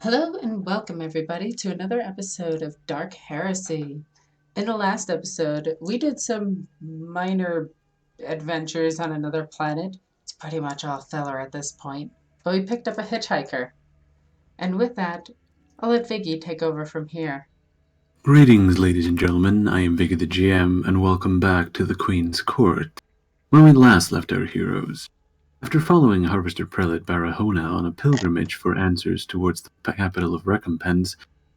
Hello and welcome everybody to another episode of Dark Heresy. In the last episode, we did some minor adventures on another planet. It's pretty much all filler at this point, but we picked up a hitchhiker. And with that, I'll let Viggy take over from here. Greetings, ladies and gentlemen. I am Viggy the GM, and welcome back to the Queen's Court. When we last left our heroes, after following Harvester Prelate Barahona on a pilgrimage for answers towards the capital of Recompense,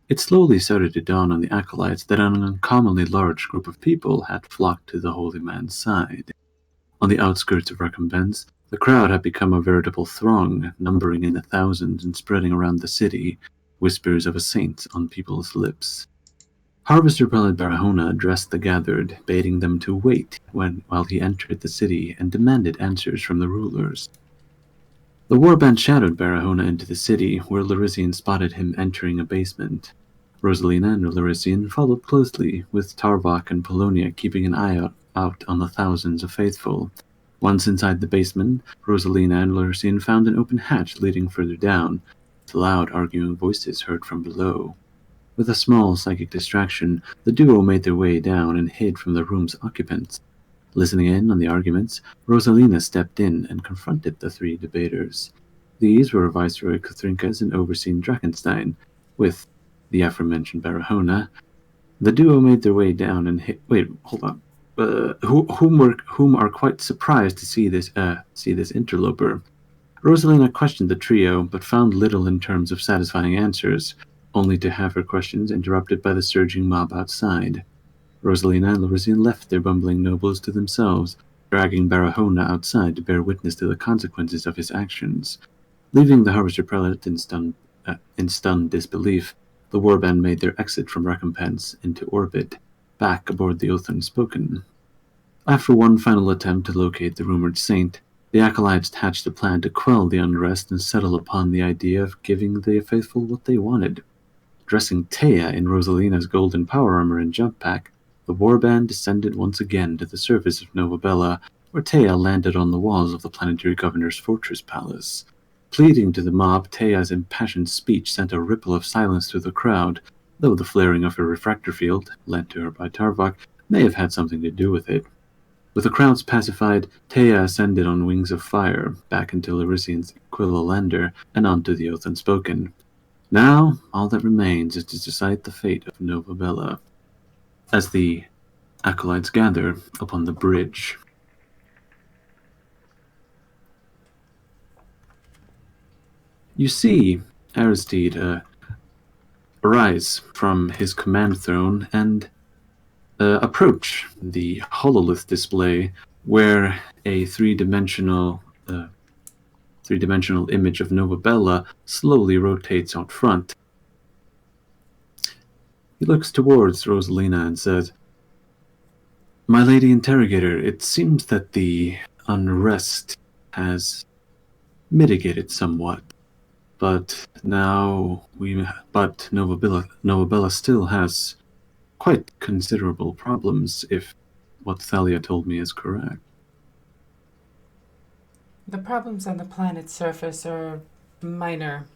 it slowly started to dawn on the acolytes that an uncommonly large group of people had flocked to the holy man's side. On the outskirts of Recompense, the crowd had become a veritable throng, numbering in the thousands and spreading around the city, whispers of a saint on people's lips. Harvester Prelate Barahona addressed the gathered, bidding them to wait while he entered the city and demanded answers from the rulers. The Warband shadowed Barahona into the city, where Larisian spotted him entering a basement. Rosalina and Larisian followed closely, with Tarvok and Polonia keeping an eye out on the thousands of faithful. Once inside the basement, Rosalina and Larisian found an open hatch leading further down, with loud arguing voices heard from below. With a small psychic distraction, the duo made their way down and hid from the room's occupants. Listening in on the arguments, Rosalina stepped in and confronted the three debaters. These were Viceroy Kathrinkas and Overseer Drakenstein, with the aforementioned Barahona. The duo made their way down and hid. Wait, hold on. Whom are quite surprised to see this interloper. Rosalina questioned the trio, but found little in terms of satisfying answers, only to have her questions interrupted by the surging mob outside. Rosalina and Larisian left their bumbling nobles to themselves, dragging Barahona outside to bear witness to the consequences of his actions. Leaving the Harvester Prelate in stunned disbelief, the Warband made their exit from Recompense into orbit, back aboard the Oath Unspoken. After one final attempt to locate the rumored saint, the acolytes hatched a plan to quell the unrest and settle upon the idea of giving the faithful what they wanted. Dressing Taya in Rosalina's golden power armor and jump pack, the warband descended once again to the surface of Novabella, where Taya landed on the walls of the planetary governor's fortress palace. Pleading to the mob, Taya's impassioned speech sent a ripple of silence through the crowd, though the flaring of her refractor field, lent to her by Tarvok, may have had something to do with it. With the crowds pacified, Taya ascended on wings of fire, back into Larisian's Aquila lander, and onto the Oath Unspoken. Now, all that remains is to decide the fate of Novabella, as the acolytes gather upon the bridge. You see Aristide arise from his command throne and approach the hololith display, where a three-dimensional image of Novabella slowly rotates out front. He looks towards Rosalina and says, "My Lady Interrogator, it seems that the unrest has mitigated somewhat, but Novabella still has quite considerable problems, if what Thalia told me is correct." The problems on the planet's surface are minor,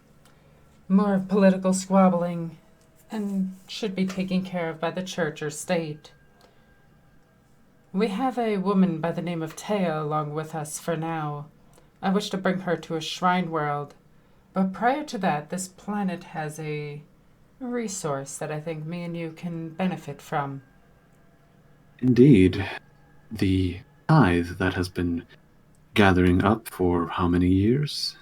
more political squabbling, and should be taken care of by the church or state. We have a woman by the name of Taya along with us for now. I wish to bring her to a shrine world, but prior to that, this planet has a resource that I think me and you can benefit from. Indeed, the tithe that has been gathering up for how many years?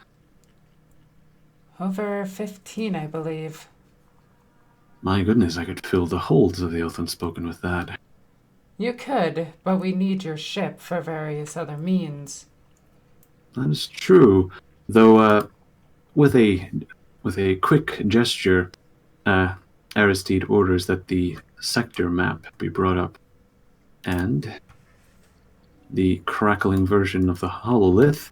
Over 15, I believe. My goodness, I could fill the holds of the Oath Unspoken with that. You could, but we need your ship for various other means. That is true, though with a quick gesture, Aristide orders that the sector map be brought up, and the crackling version of the hololith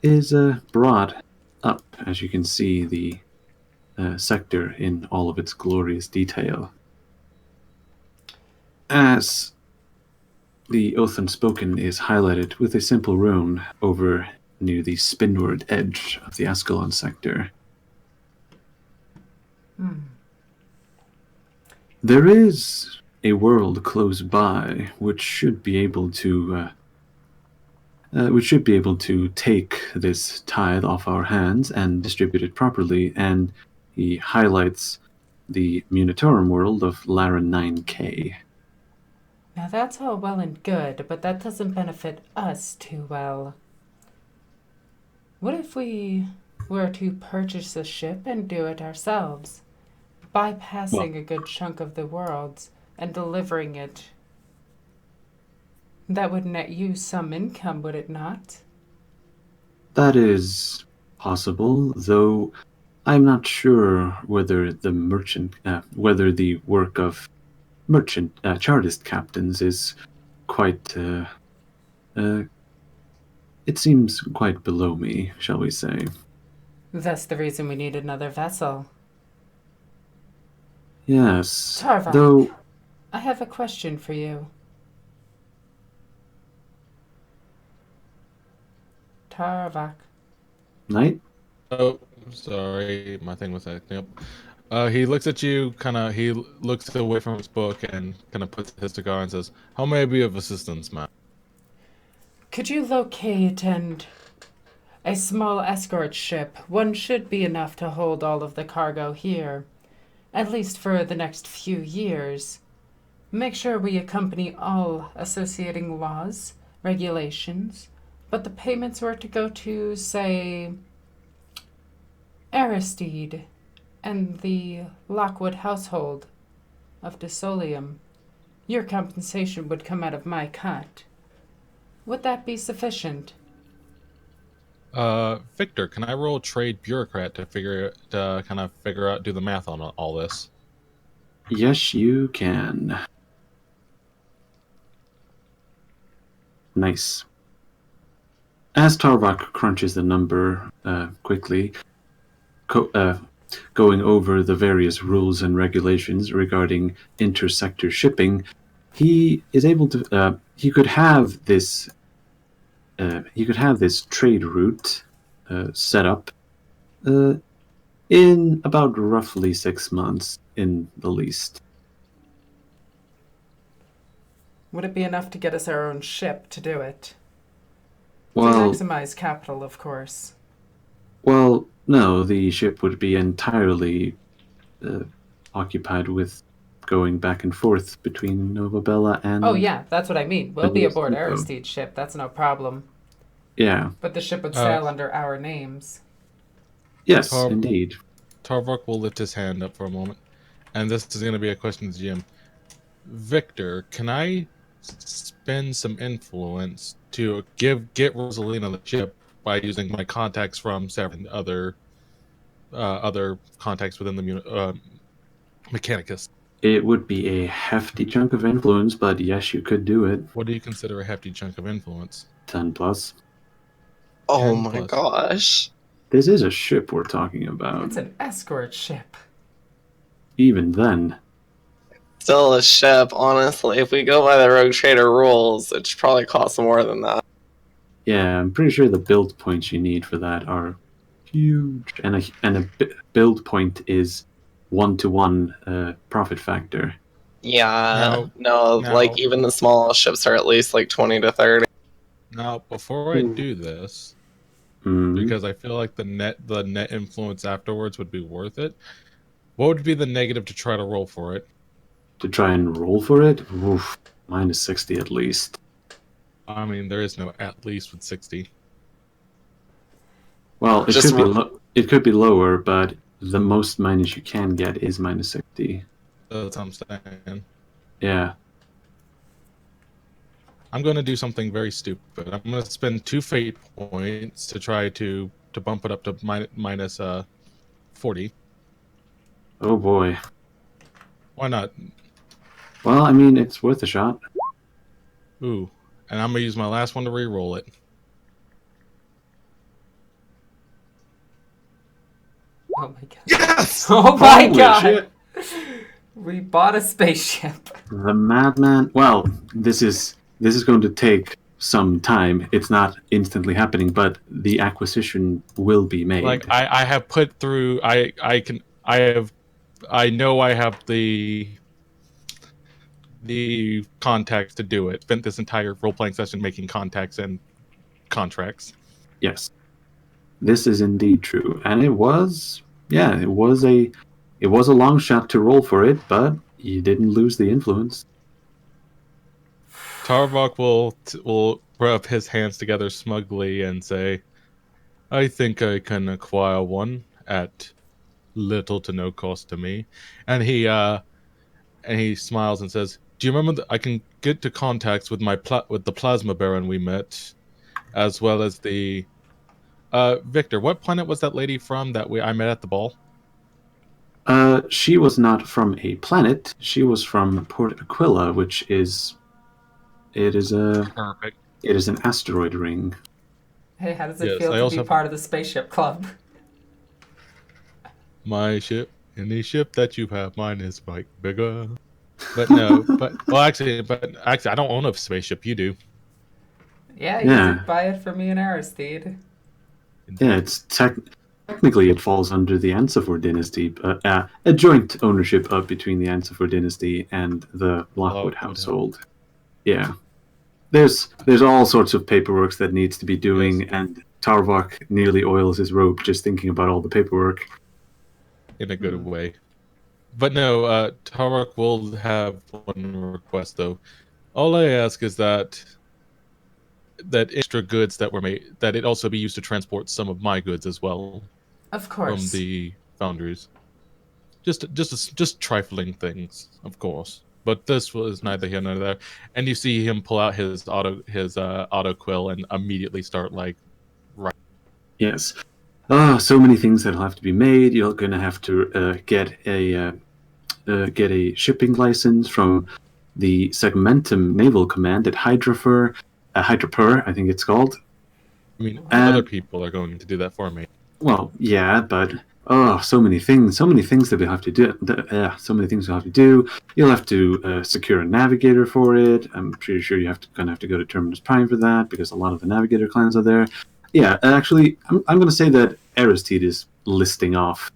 is brought up, as you can see the sector in all of its glorious detail. As the Oath Unspoken is highlighted with a simple rune over near the spinward edge of the Ascalon sector. There is a world close by which should be able to take this tithe off our hands and distribute it properly, and he highlights the Munitorum world of Laren 9K. Now that's all well and good, but that doesn't benefit us too well. What if we were to purchase a ship and do it ourselves, bypassing a good chunk of the worlds and delivering it? That would net you some income, would it not? That is possible, though I'm not sure whether whether the work of chartist captains is quite. It seems quite below me, shall we say. That's the reason we need another vessel. Yes. Tarvok, though I have a question for you. Tarvok. Knight? Oh, sorry, my thing was acting up. He looks at you, he looks away from his book and kind of puts his cigar and says, "How may I be of assistance, ma'am?" Could you locate a small escort ship? One should be enough to hold all of the cargo here, at least for the next few years. Make sure we accompany all associating laws, regulations, but the payments were to go to, say, Aristide and the Lockwood household of Desolium. Your compensation would come out of my cut. Would that be sufficient? Victor, can I roll trade bureaucrat to figure out, do the math on all this? Yes, you can. Nice. As Tarvok crunches the number quickly, going over the various rules and regulations regarding intersector shipping, he is able to. He could have this trade route set up in about roughly 6 months, in the least. Would it be enough to get us our own ship to do it? Well, To maximize capital, of course. Well, no, the ship would be entirely occupied with going back and forth between Novabella and... Oh, yeah, that's what I mean. We'll be aboard Depot. Aristide's ship. That's no problem. Yeah. But the ship would sail under our names. Yes, indeed. Tarvok will lift his hand up for a moment, and this is going to be a question to Jim. Victor, can I spend some influence to get Rosalina the ship by using my contacts from seven other contacts within the Mechanicus? It would be a hefty chunk of influence, but yes, you could do it. What do you consider a hefty chunk of influence? 10 plus. Oh 10 my plus. gosh. This is a ship we're talking about. It's an escort ship. Even then. Still a ship, honestly. If we go by the Rogue Trader rules, it should probably cost more than that. Yeah, I'm pretty sure the build points you need for that are huge. And a build point is 1-to-1 profit factor. Yeah, No. like even the smallest ships are at least like 20 to 30. Now, before I do this, because I feel like the net influence afterwards would be worth it, what would be the negative to try to roll for it? To try and roll for it? Oof, minus 60 at least. I mean, there is no at least with 60. Well, it could be lower, but the most minus you can get is minus 60. That's what I'm saying. Yeah. I'm going to do something very stupid. I'm going to spend 2 fate points to try to bump it up to minus 40. Oh boy. Why not? Well, I mean, it's worth a shot. Ooh. And I'm going to use my last one to re-roll it. Oh my god. Yes! Oh my Holy god! shit. We bought a spaceship. The madman. Well, this is going to take some time. It's not instantly happening, but the acquisition will be made. Like I have put through. I have I know I have the contacts to do it. Spent this entire role-playing session making contacts and contracts. Yes, this is indeed true, and it was a long shot to roll for it, but you didn't lose the influence. Tarvok will rub his hands together smugly and say, "I think I can acquire one at little to no cost to me." And he smiles and says, "Do you remember that I can get to contacts with with the plasma baron we met, as well as the Victor? What planet was that lady from that I met at the ball?" She was not from a planet. She was from Port Aquila, which is Perfect. it is an asteroid ring. Hey, how does it Yes, feel I to also be have part of the spaceship club? my ship. Any ship that you have, mine is like bigger. But no, actually, I don't own a spaceship. You do. Yeah, you Yeah. did buy it for me and Aristide. Yeah, it's technically it falls under the Ansafor dynasty, but a joint ownership of between the Ansafor dynasty and the Lockwood household. Yeah, there's all sorts of paperwork that needs to be doing, Yes. and Tarvok nearly oils his rope just thinking about all the paperwork. In a good way. But no, Tarok will have one request though. All I ask is that extra goods that were made, that it also be used to transport some of my goods as well Of from course. the foundries. Just trifling things, of course. But this was neither here nor there. And you see him pull out his auto quill and immediately start like Yes. So many things that'll have to be made. You're going to have to get a shipping license from the Segmentum Naval Command at Hydrapur, I think it's called. I mean, other people are going to do that for me. Well, yeah, but so many things that we have to do. So many things we'll have to do. You'll have to secure a navigator for it. I'm pretty sure you gonna have to go to Terminus Prime for that because a lot of the navigator clans are there. Yeah, actually, I'm going to say that Aristide is listing off.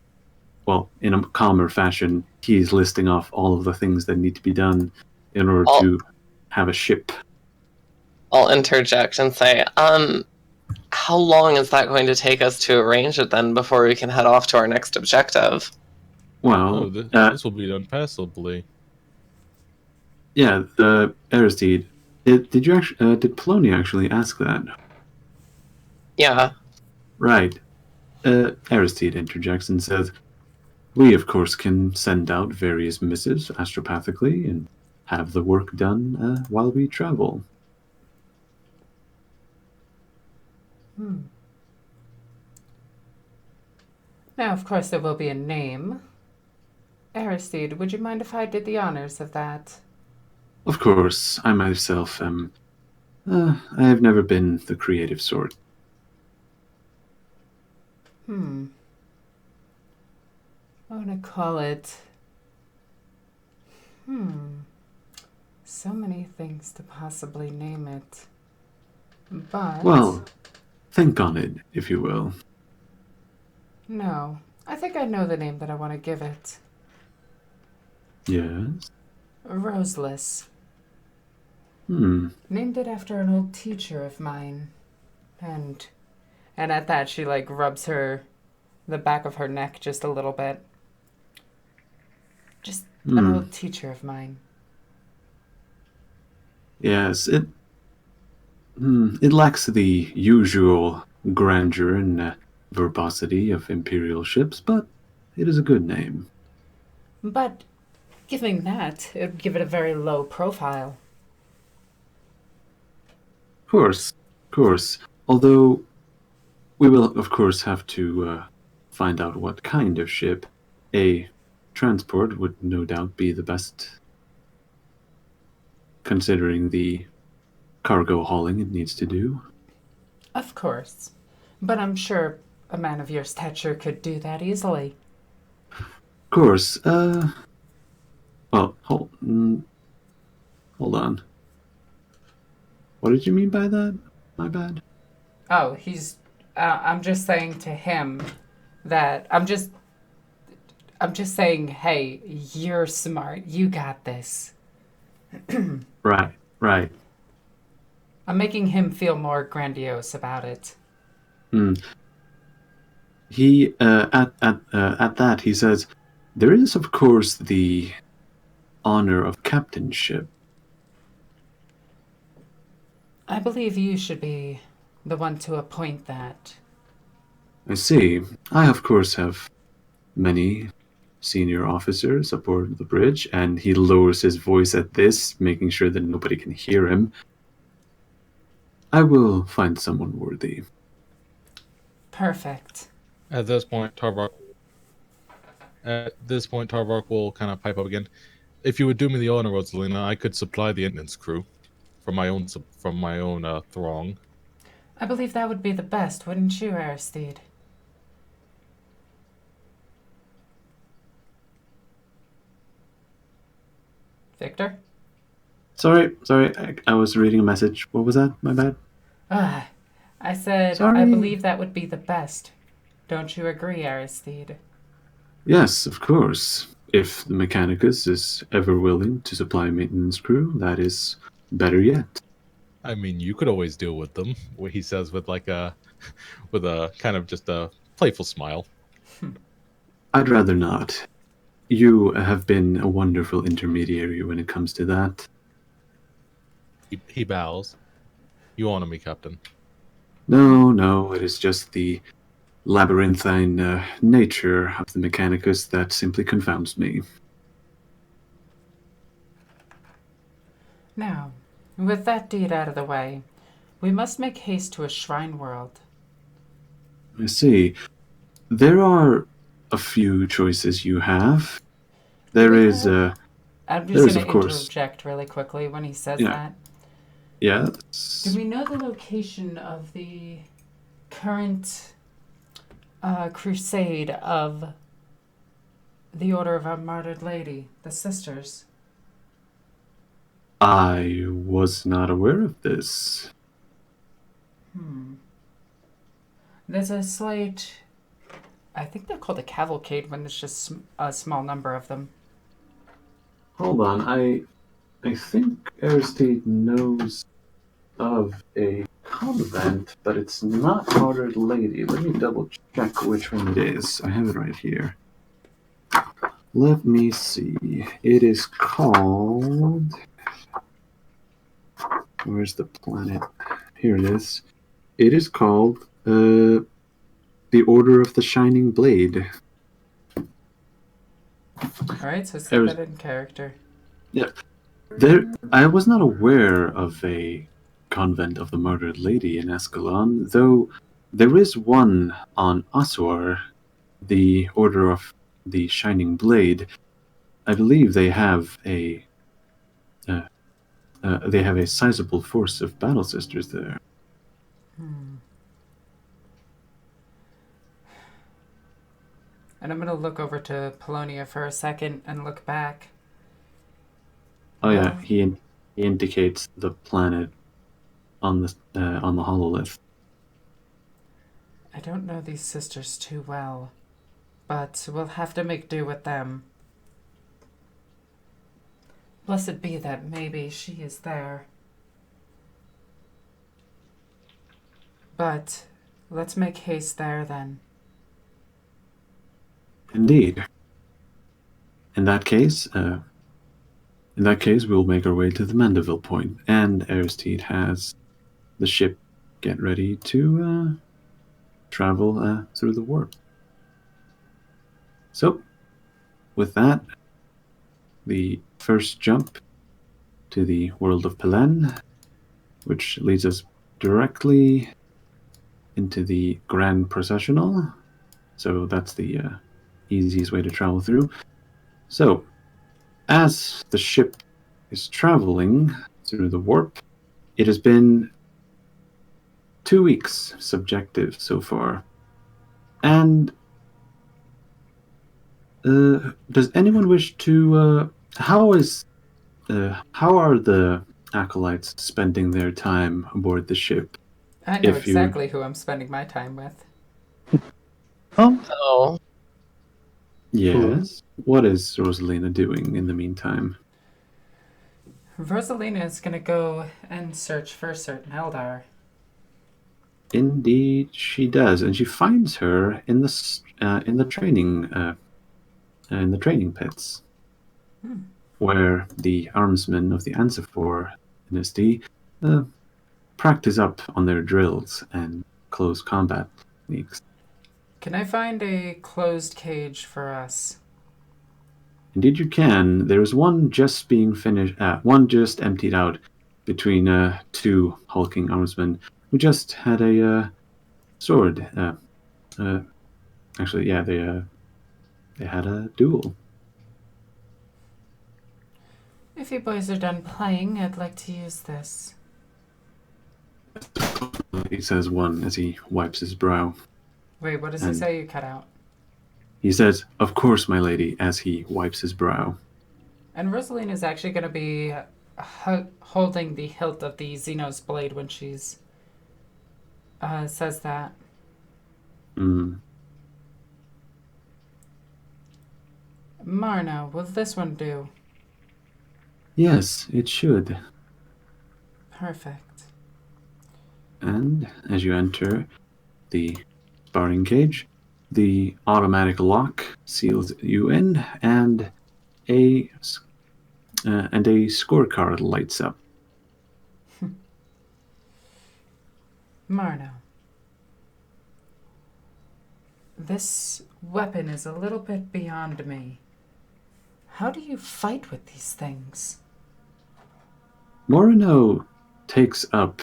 Well, in a calmer fashion, he's listing off all of the things that need to be done in order to have a ship. I'll interject and say, how long is that going to take us to arrange it then before we can head off to our next objective? Well, this will be done passably. Yeah, Aristide. Did Polonia actually ask that? Yeah. Right. Aristide interjects and says, "We of course can send out various missives astropathically and have the work done while we travel." Now, of course, there will be a name. Aristide, would you mind if I did the honors of that? Of course, I myself am. I have never been the creative sort. I want to call it... So many things to possibly name it. But... Well, think on it, if you will. No, I think I know the name that I want to give it. Yes? Roseless. Named it after an old teacher of mine. And at that she rubs the back of her neck just a little bit. Just an old teacher of mine. Yes, it lacks the usual grandeur and verbosity of Imperial ships, but it is a good name. But giving that, it would give it a very low profile. Of course. Although we will, of course, have to find out what kind of ship. A transport would no doubt be the best, considering the cargo hauling it needs to do. Of course. But I'm sure a man of your stature could do that easily. Of course. Well, hold on. What did you mean by that? My bad. Oh, I'm just saying to him that I'm just saying, hey, you're smart. You got this. Right, right. I'm making him feel more grandiose about it. He at that he says, "There is, of course, the honor of captainship." I believe you should be the one to appoint that. I see. I, of course, have many senior officers aboard the bridge, and he lowers his voice at this, making sure that nobody can hear him. I will find someone worthy. Perfect. At this point, Tarvark will kind of pipe up again. If you would do me the honor, Rosalina, I could supply the maintenance crew from my own throng. I believe that would be the best, wouldn't you, Aristide? Victor? Sorry, I was reading a message. What was that? My bad. I said, Sorry. I believe that would be the best. Don't you agree, Aristide? Yes, of course. If the Mechanicus is ever willing to supply a maintenance crew, that is better yet. I mean, you could always deal with them. What he says with with a kind of just a playful smile. I'd rather not. You have been a wonderful intermediary when it comes to that. He bows. You honor me, Captain. No, it is just the labyrinthine nature of the Mechanicus that simply confounds me. Now, with that deed out of the way, we must make haste to a shrine world. I see. There are a few choices you have. There is, I'm there just is, going of to course. interject really quickly when he says Yeah. that. Yes. Do we know the location of the current crusade of the Order of Our Martyred Lady, the Sisters? I was not aware of this. There's a slight... I think they're called a cavalcade when there's just a small number of them. Hold on, I think Aristide knows of a convent, but it's not Martyred Lady. Let me double check which one it is. I have it right here. Let me see. It is called... Where's the planet? Here it is. It is called the Order of the Shining Blade. Alright, so set that in character. Yeah. I was not aware of a convent of the Martyred Lady in Escalon, though there is one on Aswar, the Order of the Shining Blade. I believe they have a sizable force of battle sisters there. And I'm going to look over to Polonia for a second and look back. Oh yeah, he indicates the planet on the hololith. I don't know these sisters too well, but we'll have to make do with them. Blessed be that maybe she is there. But let's make haste there then. Indeed. In that case, we'll make our way to the Mandeville Point, and Aristide has the ship get ready to travel through the warp. So, with that, the first jump to the world of Pelen, which leads us directly into the Grand Processional. So that's the easiest way to travel through. So, as the ship is traveling through the warp, it has been 2 weeks subjective so far. And does anyone wish to... how are the acolytes spending their time aboard the ship? I know exactly who I'm spending my time with. Oh, Oh, Yes. What is Rosalina doing in the meantime? Rosalina is going to go and search for a certain Eldar. Indeed, she does, and she finds her in the training pits, where the armsmen of the Ansifor dynasty practice up on their drills and close combat techniques. Can I find a closed cage for us? Indeed, you can. There's one just being finished. One just emptied out between two hulking armsmen who just had a sword. Actually, yeah, they had a duel. If you boys are done playing, I'd like to use this. He says one as he wipes his brow. Wait, what does he say? You cut out. He says, "Of course, my lady," as he wipes his brow. And Rosalina is actually going to be holding the hilt of the Xenos blade when she's says that. Marno, will this one do? Yes, it should. Perfect. And as you enter the sparring cage, the automatic lock seals you in, and a scorecard lights up. Marno, this weapon is a little bit beyond me. How do you fight with these things? Morino takes up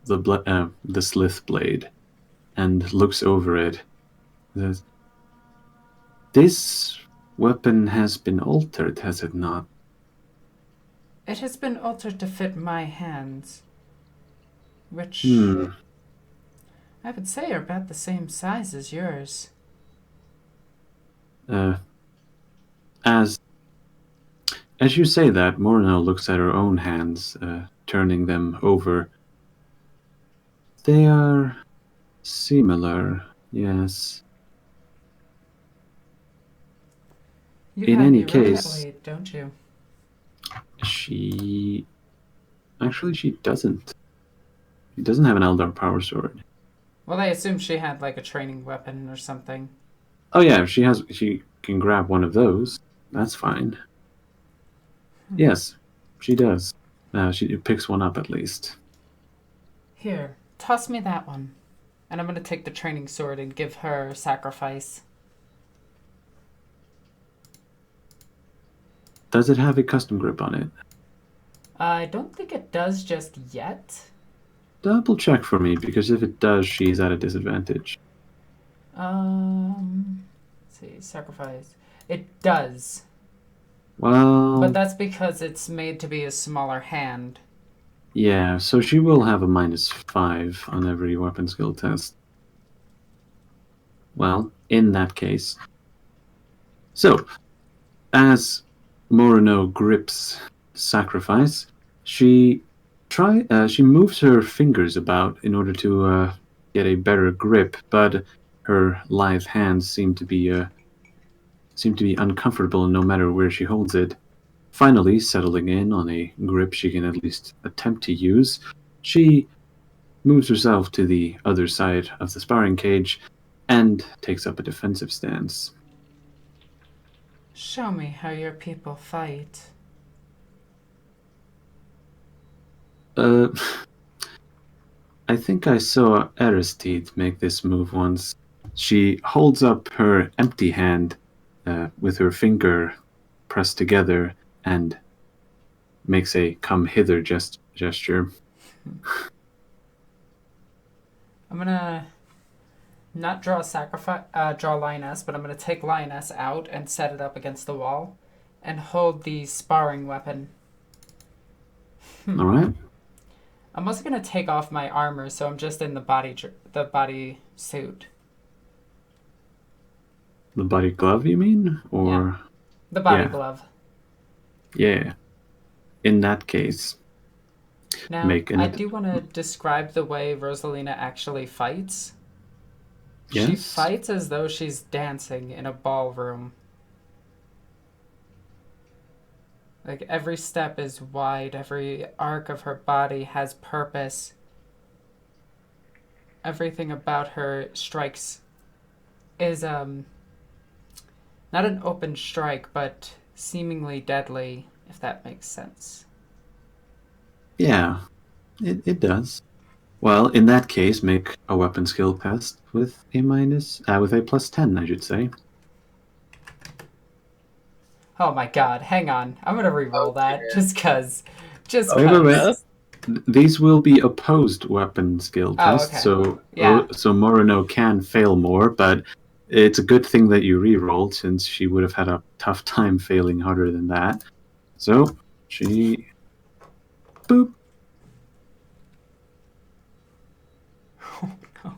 the slith blade and looks over it. Says, "This weapon has been altered, has it not?" It has been altered to fit my hands, which I would say are about the same size as yours. As you say that, Morino looks at her own hands, turning them over. They are similar, yes. You In have any the case, blade, don't you? She doesn't. She doesn't have an Eldar power sword. Well, I assume she had like a training weapon or something. Oh yeah, she can grab one of those. That's fine. Yes, she does. She picks one up at least. Here, toss me that one. And I'm going to take the training sword and give her sacrifice. Does it have a custom grip on it? I don't think it does just yet. Double check for me, because if it does, she's at a disadvantage. Let's see, sacrifice. It does. Well... But that's because it's made to be a smaller hand. Yeah, so she will have a -5 on every weapon skill test. Well, in that case. So, as Morino grips sacrifice, she moves her fingers about in order to get a better grip, but her lithe hands seem to be uncomfortable no matter where she holds it. Finally, settling in on a grip she can at least attempt to use, she moves herself to the other side of the sparring cage and takes up a defensive stance. Show me how your people fight. I think I saw Aristide make this move once. She holds up her empty hand with her finger pressed together and makes a come hither gesture. I'm gonna not draw draw Lioness, but I'm gonna take Lioness out and set it up against the wall and hold the sparring weapon. All right. I'm also gonna take off my armor, so I'm just in the body suit. The body glove, you mean? Or yeah. The body glove. Yeah. In that case, now, I do want to describe the way Rosalina actually fights. Yes? She fights as though she's dancing in a ballroom. Like, every step is wide, every arc of her body has purpose. Everything about her strikes is, not an open strike, but seemingly deadly, if that makes sense. Yeah, it does. Well, in that case, make a weapon skill test with with a plus 10, I should say. Oh my god, hang on. I'm gonna re-roll that, dear. just cause. Just Wait, cause. wait, wait. These will be opposed weapon skill Oh, tests, okay. so Yeah. so Morino can fail more, but it's a good thing that you re-rolled, since she would have had a tough time failing harder than that. So, she... Boop.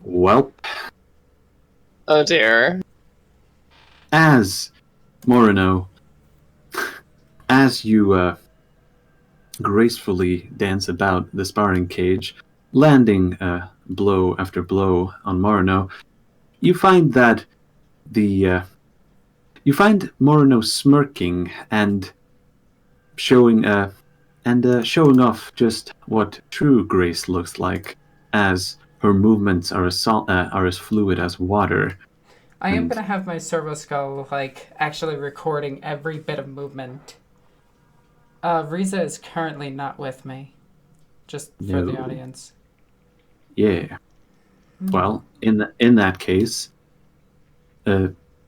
Welp. Oh dear. As Morino, as you gracefully dance about the sparring cage, landing blow after blow on Morino, you find that you find Morino smirking and showing showing off just what true grace looks like, as her movements are as fluid as water. I am And- gonna have my servo skull, like, actually recording every bit of movement. Riza is currently not with me. Just for the No. audience. Yeah. Well, in that case,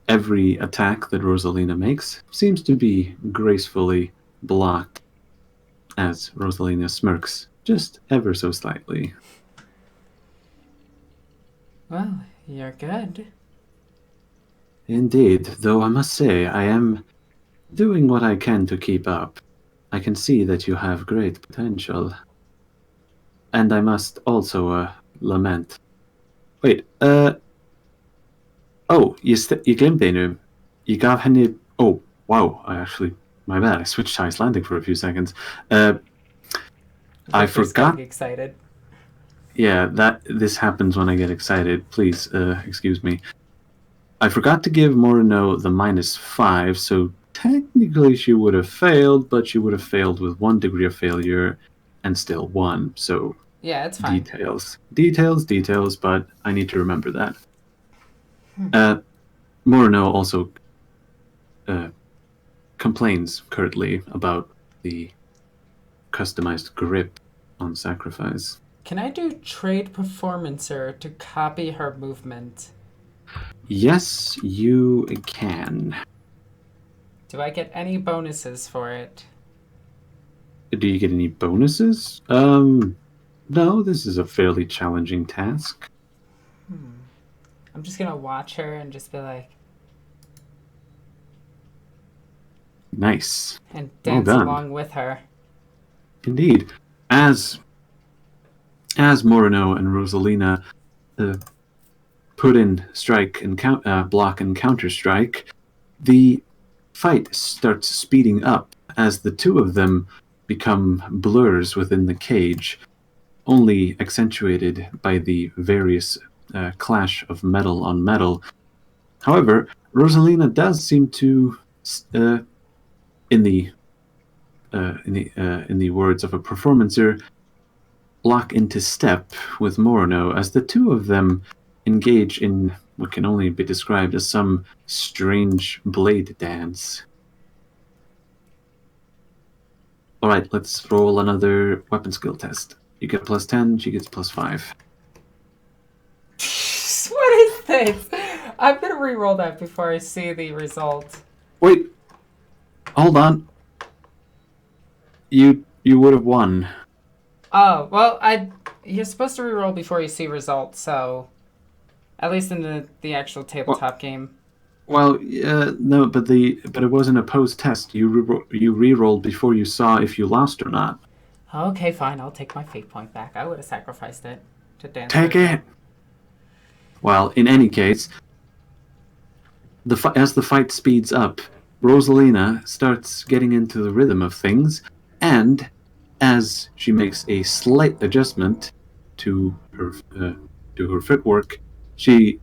every attack that Rosalina makes seems to be gracefully blocked, as Rosalina smirks just ever so slightly. Well, you're good. Indeed, though I must say I am doing what I can to keep up. I can see that you have great potential. And I must also lament. Wait, oh, you glemde det nu. You gav henne... Oh, wow, my bad, I switched to Icelandic for a few seconds. I Victor's forgot... getting excited. Yeah, this happens when I get excited. Please, excuse me. I forgot to give Morino the -5, so technically she would have failed, but she would have failed with 1 degree of failure and still won. So Yeah, it's fine. details, but I need to remember that. Morino also complains curtly about the customized grip on sacrifice. Can I do trade performancer to copy her movement? Yes, you can. Do I get any bonuses for it? Do you get any bonuses? No, this is a fairly challenging task. I'm just gonna watch her and just be like, Nice. and Well dance done. along with her. Indeed. As Morino and Rosalina put in strike and block and counter strike, the fight starts speeding up as the two of them become blurs within the cage, only accentuated by the various clash of metal on metal. However, Rosalina does seem to, in the words of a performancer, lock into step with Morino as the two of them engage in what can only be described as some strange blade dance. Alright, let's roll another weapon skill test. You get +10, she gets +5. What is this? I'm gonna re-roll that before I see the result. Wait! Hold on. You would have won. Oh, well, you're supposed to re-roll before you see results, so... At least in the actual tabletop game. Well, no, but it wasn't a post-test. You re-rolled before you saw if you lost or not. Okay, fine, I'll take my fate point back. I would have sacrificed it to dance. Take it! Well, in any case, as the fight speeds up, Rosalina starts getting into the rhythm of things, and as she makes a slight adjustment to her footwork, she's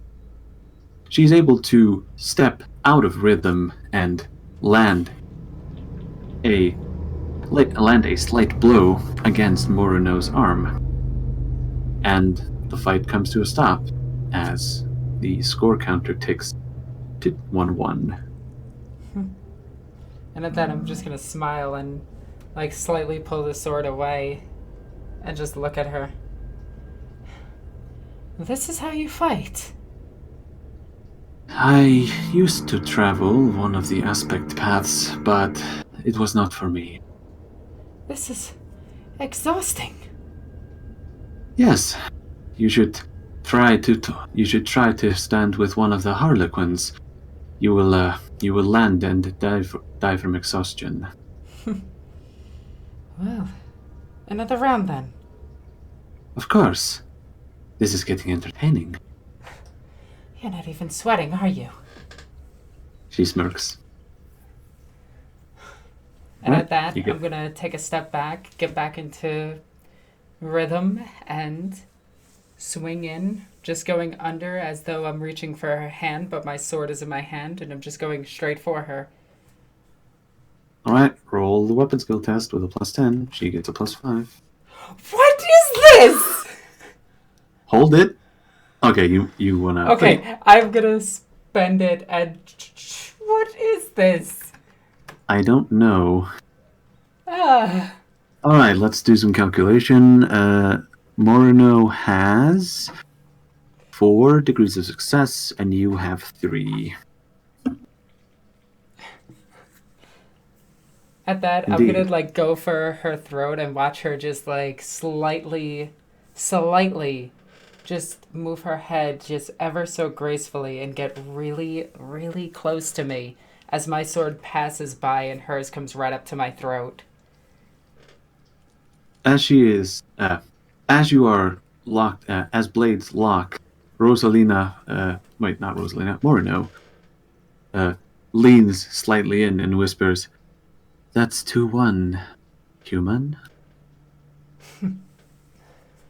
able to step out of rhythm and land a land a slight blow against Morino's arm. And the fight comes to a stop as the score counter ticks to 1-1. And at that, I'm just gonna smile and, like, slightly pull the sword away and just look at her. This is how you fight. I used to travel one of the aspect paths, but it was not for me. This is exhausting. Yes, you should try to stand with one of the Harlequins. You will land and die from exhaustion. Well, another round then. Of course. This is getting entertaining. You're not even sweating, are you? She smirks. And Right, at that, you get- I'm gonna take a step back, get back into rhythm, and swing in, just going under as though I'm reaching for her hand, but my sword is in my hand, and I'm just going straight for her. Alright, roll the weapon skill test with a +10. She gets a +5. What is this? Hold it. Okay, you wanna... Okay, Wait, I'm gonna spend it and... What is this? I don't know. Ah, Alright, let's do some calculation. Morino has 4 degrees of success, and you have 3. at that, I'm Indeed. gonna, like, go for her throat and watch her just, like, slightly, just move her head just ever so gracefully and get really, really close to me as my sword passes by and hers comes right up to my throat. As you are locked, as blades lock, Morino, leans slightly in and whispers, "That's 2-1, human."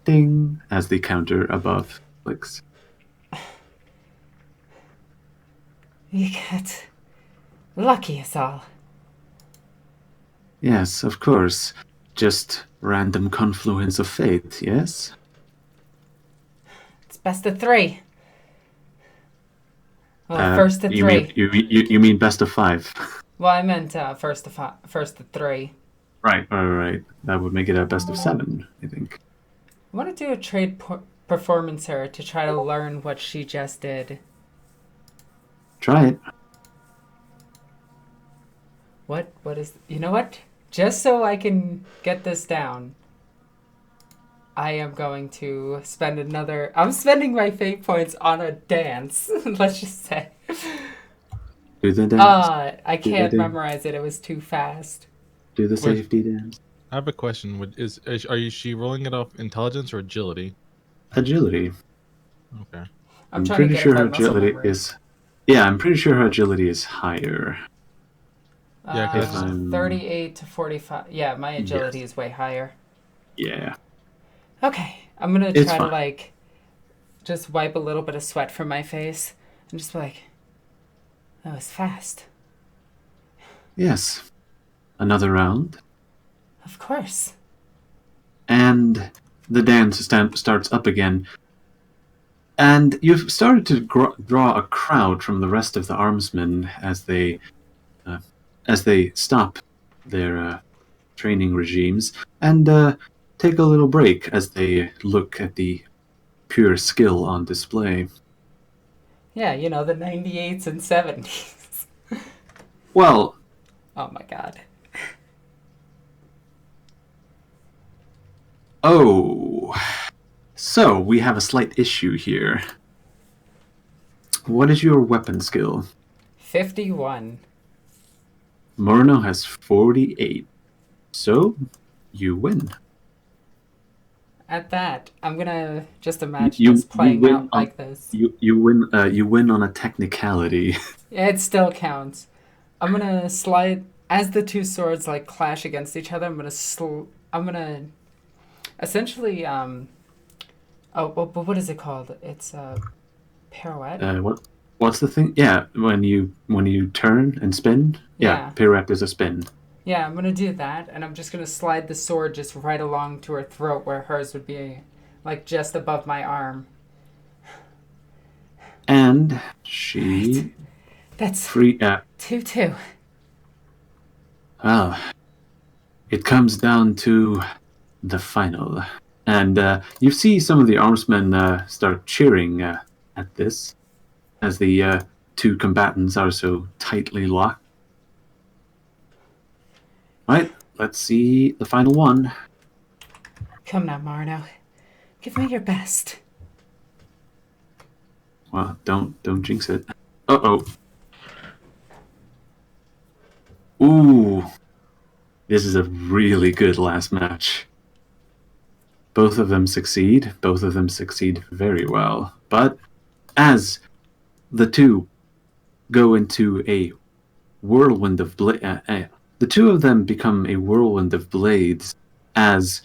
Ding, as the counter above clicks. You get lucky as all. Yes, of course. Just random confluence of fate, yes? It's best of 3. Well, first of 3. You mean best of 5? Well, I meant first of 3. Right. That would make it a best of 7, I think. I want to do a trade performancer to try to learn what she just did. Try it. What is... You know what? Just so I can get this down, I am going to spend another... I'm spending my fate points on a dance, let's just say. Do the dance. I can't memorize it. It was too fast. Do the safety dance. I have a question. Are she rolling it off intelligence or agility? Agility. Okay. I'm trying pretty to get sure it by her muscle agility memory. is... Yeah, I'm pretty sure her agility is higher. Yeah, 'cause I'm- 38 to 45. Yeah, my agility is way higher. Yeah. Okay, I'm gonna It's try to, fine. like, just wipe a little bit of sweat from my face and just be like, that was fast. Yes. Another round. Of course. And the dance starts up again. And you've started to draw a crowd from the rest of the armsmen as they stop their training regimes and take a little break as they look at the pure skill on display. Yeah, you know, the 98s and 70s. Well, Oh my god. oh, so we have a slight issue here. What is your weapon skill? 51. Morno has 48. So, you win. At that, I'm gonna just imagine You- us you playing win out on- like this. You win on a technicality. It still counts. I'm gonna slide as the two swords like clash against each other. I'm gonna essentially but what is it called? It's a pirouette. What's the thing? Yeah, when you turn and spin. Yeah, Yeah. pirouette is a spin. Yeah, I'm gonna do that, and I'm just gonna slide the sword just right along to her throat where hers would be, like, just above my arm. And she That's free. 2-2. Well, it comes down to the final, and you see some of the armsmen start cheering at this, as the two combatants are so tightly locked. Right, let's see the final one. Come now, Marno. Give me your best. Well, don't jinx it. Uh-oh. Ooh. This is a really good last match. Both of them succeed. Both of them succeed very well. But as the two go into a whirlwind of the two of them become a whirlwind of blades as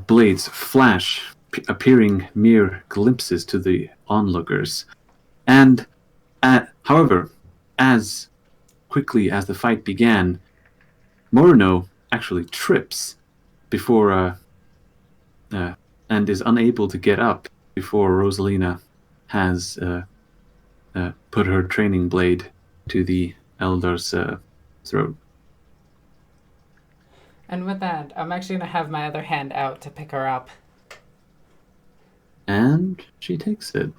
blades flash, appearing mere glimpses to the onlookers. And however, as quickly as the fight began, Morino actually trips before and is unable to get up before Rosalina has put her training blade to the Eldar's throat. And with that, I'm actually gonna have my other hand out to pick her up. And she takes it.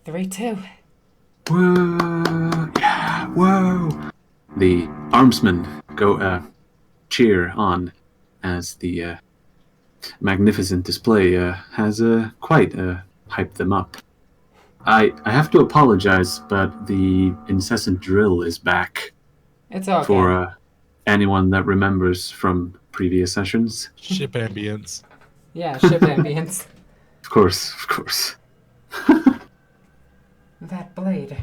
3-2. Whoa! Yeah! Whoa! The armsmen go cheer on as the magnificent display has quite hyped them up. I have to apologize, but the incessant drill is back It's all for good. anyone that remembers from previous sessions. Ship ambience. Yeah, ship ambience. Of course. That blade.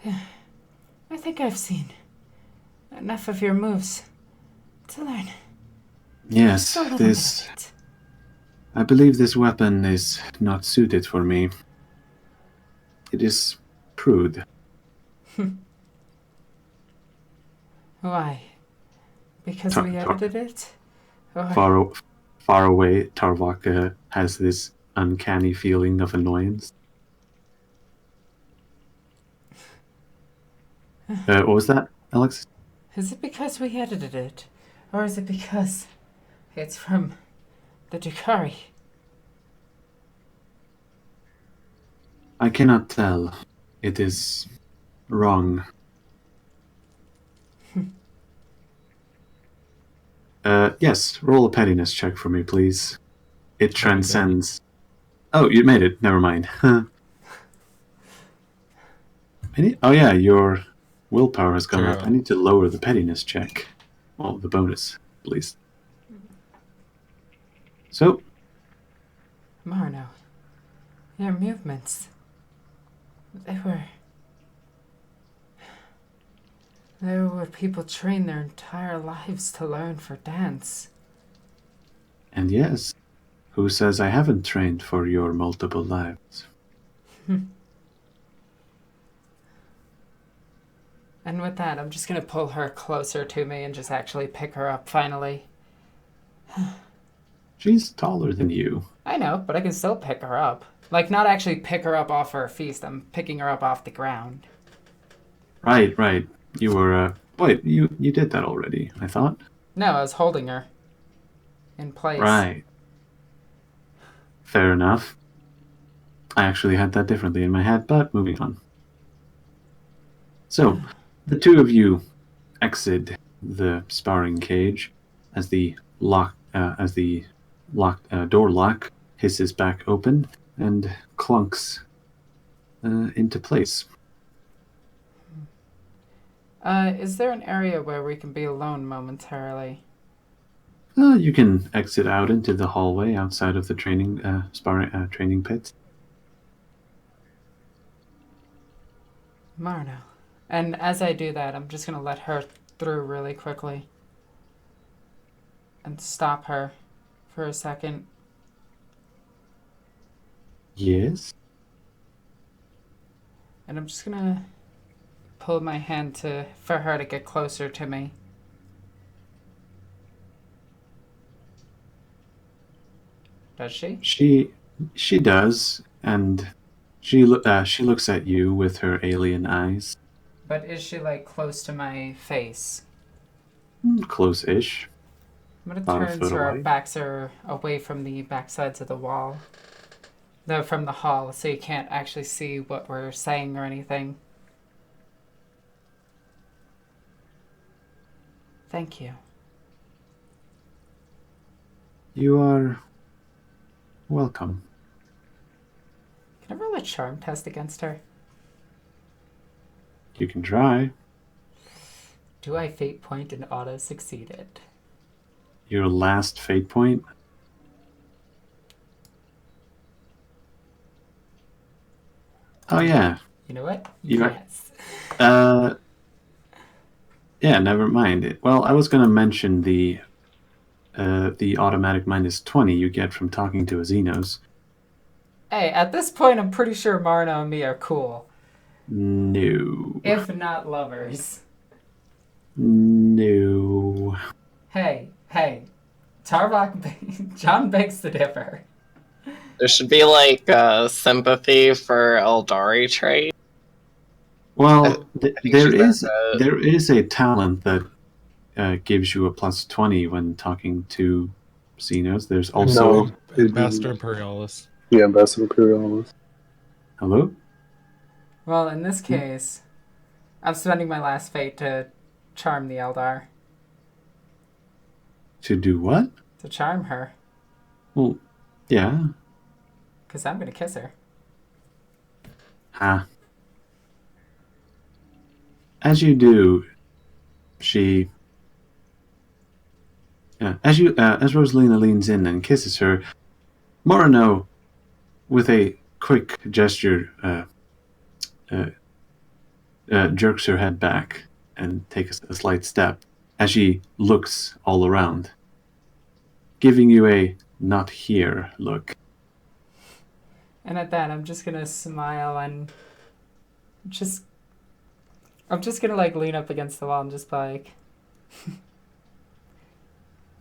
I think I've seen enough of your moves to learn. Yes, Just a little this. bit. I believe this weapon is not suited for me. It is crude. Why? Because we edited it? Or... Far away, Tarvak has this uncanny feeling of annoyance. What was that, Alex? Is it because we edited it? Or is it because it's from the Dukari? I cannot tell. It is wrong. Yes, roll a pettiness check for me, please. It transcends. Oh, you made it. Never mind. Oh yeah, your willpower has gone up. I need to lower the pettiness check. Well, the bonus, at least. So. Marno, your movements. They were what people train their entire lives to learn for dance. And yes, who says I haven't trained for your multiple lives? And with that, I'm just going to pull her closer to me and just actually pick her up finally. She's taller than you. I know, but I can still pick her up. Like, not actually pick her up off her feet. I'm picking her up off the ground. Right. You were, wait, you did that already, I thought. No, I was holding her. In place. Right. Fair enough. I actually had that differently in my head, but moving on. So, the two of you exit the sparring cage as the door lock hisses back open and clunks into place. Is there an area where we can be alone momentarily? You can exit out into the hallway outside of the training pit. Marno. And as I do that, I'm just going to let her through really quickly. And stop her for a second. Yes? And I'm just gonna pull my hand for her to get closer to me. Does she? She does, and she looks at you with her alien eyes. But is she, like, close to my face? Close-ish. I'm gonna About a turn foot so our away. backs are away from the backsides of the wall. No, from the hall, so you can't actually see what we're saying or anything. Thank you. You are welcome. Can I roll a charm test against her? You can try. Do I fate point and auto succeeded? Your last fate point. Oh yeah. You know what? You are- Yes. Yeah, never mind. Well, I was gonna mention the automatic -20 you get from talking to a Xenos. Hey, at this point, I'm pretty sure Marna and me are cool. No. If not lovers. No. Hey. Tarvok, John begs to differ. There should be like sympathy for Eldari trait. Well, think there she's is a talent that gives you a +20 when talking to Xenos. There's also No, it'd be- Master Imperialis. Yeah, Ambassador Imperialis. hello. Well, in this case, I'm spending my last fate to charm the Eldar. To do what? To charm her. Well, yeah. Because I'm going to kiss her. Ha. As you do, she. As Rosalina leans in and kisses her, Morano, with a quick gesture, jerks her head back and takes a slight step as she looks all around, giving you a "not here" look. And at that, I'm just going to smile and I'm just going to, like, lean up against the wall and just be like,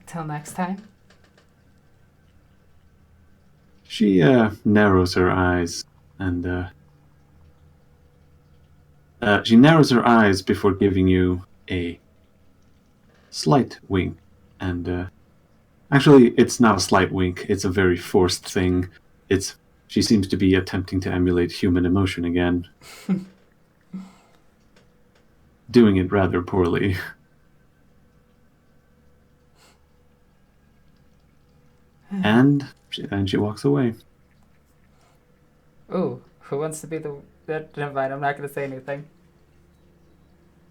till next time. She narrows her eyes and she narrows her eyes before giving you a slight wink. And actually, it's not a slight wink. It's a very forced thing. She seems to be attempting to emulate human emotion again. Doing it rather poorly. And she walks away. Ooh, who wants to be that invite? I'm not going to say anything.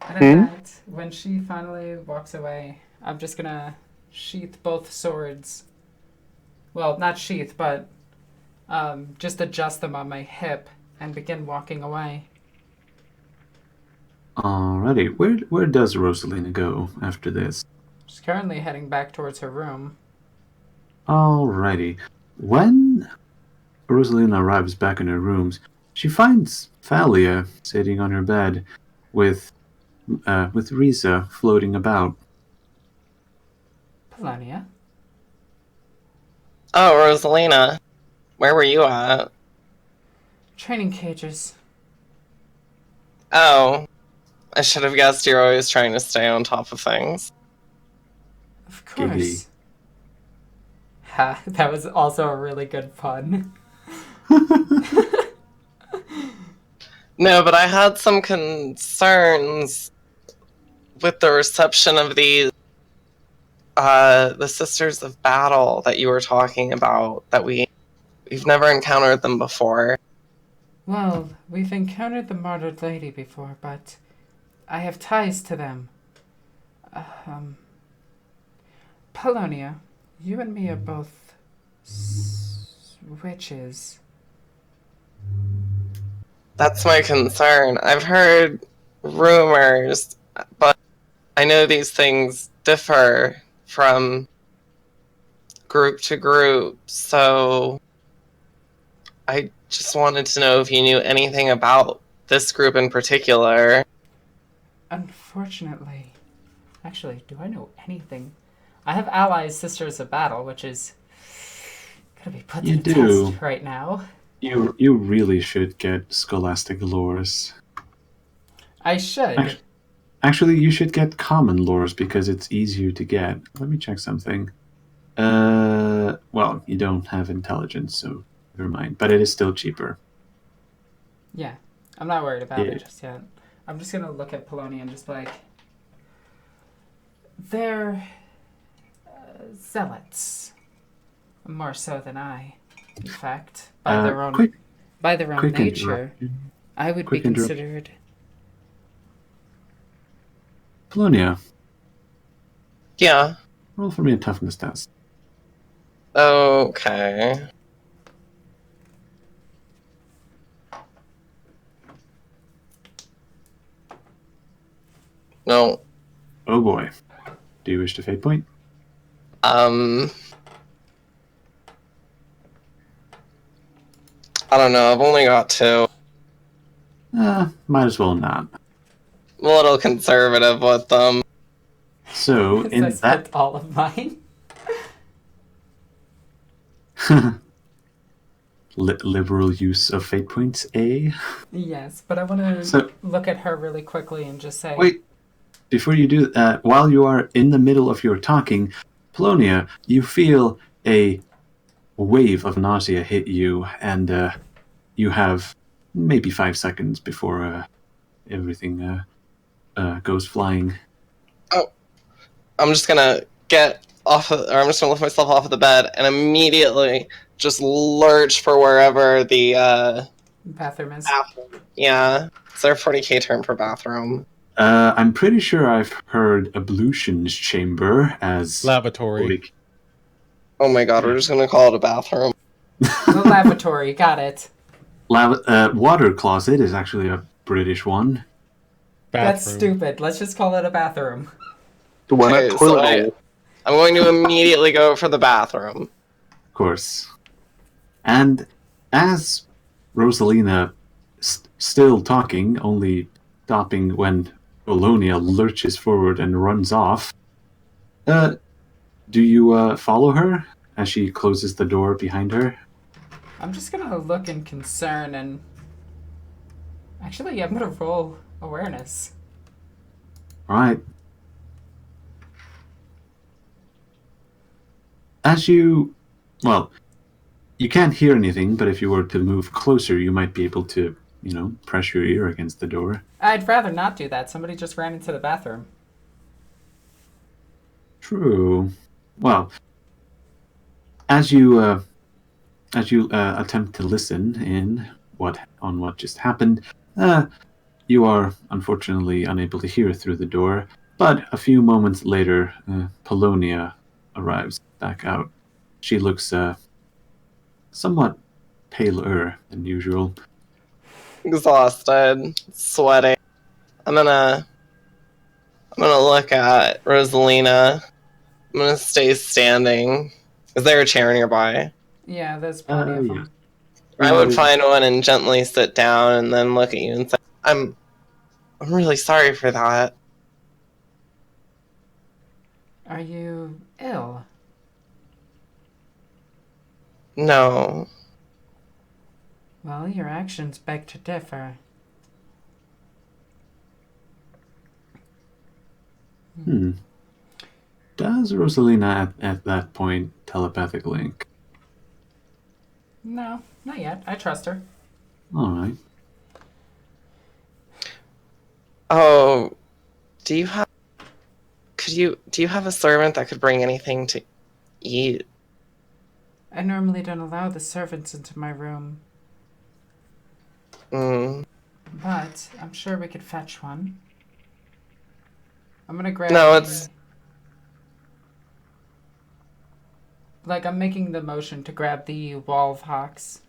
And at that, when she finally walks away, I'm just going to sheath both swords. Well, not sheath, but just adjust them on my hip and begin walking away. Alrighty, where does Rosalina go after this? She's currently heading back towards her room. Alrighty. When Rosalina arrives back in her rooms, she finds Thalia sitting on her bed with Risa floating about. Polonia. Oh, Rosalina, where were you at? Training cages. Oh, I should have guessed you're always trying to stay on top of things. Of course. Giggity. Ha, that was also a really good pun. No, but I had some concerns with the reception of these, the Sisters of Battle that you were talking about, that we've never encountered them before. Well, we've encountered the Martyred Lady before, but I have ties to them. Polonia, you and me are both witches. That's my concern. I've heard rumors, but I know these things differ from group to group, so I just wanted to know if you knew anything about this group in particular. Unfortunately. Actually, do I know anything? I have allies, Sisters of Battle, which is gonna be put to the test right now. You really should get Scholastic Lores. I should. Actually, you should get Common Lores because it's easier to get. Let me check something. Well, you don't have intelligence, so never mind. But it is still cheaper. Yeah, I'm not worried about it just yet. I'm just gonna look at Polonia and just be like, they're zealots, more so than I. In fact, by their own nature, I would be considered. Polonia. Yeah. Roll for me a toughness test. Okay. No. Oh boy. Do you wish to fate point? I don't know. I've only got 2. Might as well not. I'm a little conservative with them. So, in I spent all of mine. Liberal use of fate points, eh? Yes, but I want to look at her really quickly and just say... Wait, before you do that, while you are in the middle of your talking, Polonia, you feel a wave of nausea hit you, and you have maybe 5 seconds before everything goes flying. Oh, I'm just gonna get off, I'm just gonna lift myself off of the bed and immediately just lurch for wherever the bathroom is. Yeah, it's their 40k term for bathroom. I'm pretty sure I've heard ablutions chamber as lavatory. Oh my god, we're just gonna call it a bathroom. The lavatory, got it. Water closet is actually a British one. Bathroom. That's stupid. Let's just call it a bathroom. The one at toilet hole. I'm going to immediately go for the bathroom. Of course. And as Rosalina still talking, only stopping when Polonia lurches forward and runs off, do you follow her as she closes the door behind her? I'm just gonna look in concern and... Actually, I'm gonna roll awareness. Alright. As you... Well, you can't hear anything, but if you were to move closer, you might be able to, press your ear against the door. I'd rather not do that. Somebody just ran into the bathroom. True. Well, as you attempt to listen in on what just happened, you are unfortunately unable to hear through the door. But a few moments later, Polonia arrives back out. She looks somewhat paler than usual. Exhausted, sweating. I'm gonna look at Rosalina. I'm gonna stay standing. Is there a chair nearby? Yeah, there's plenty of them. I would find one and gently sit down and then look at you and say, I'm really sorry for that. Are you ill? No. Well, your actions beg to differ. Does Rosalina at that point telepathic link? No, not yet. I trust her. Alright. Oh, do you have a servant that could bring anything to eat? I normally don't allow the servants into my room. But I'm sure we could fetch one. I'm gonna grab... No, it's... Like, I'm making the motion to grab the wall of Hawks.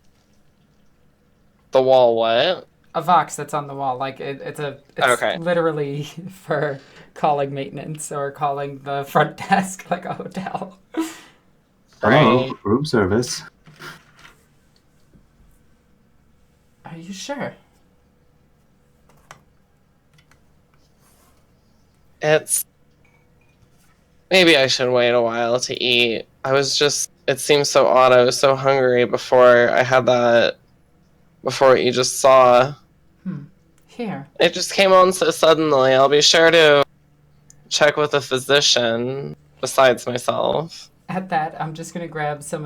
The wall what? A Vox that's on the wall. Like, it's okay. Literally for calling maintenance or calling the front desk like a hotel. Hello, room service. Are you sure? It's... Maybe I should wait a while to eat. It seems so odd. I was so hungry before I had that... Before what you just saw. Here. It just came on so suddenly. I'll be sure to check with a physician besides myself. At that, I'm just going to grab I'm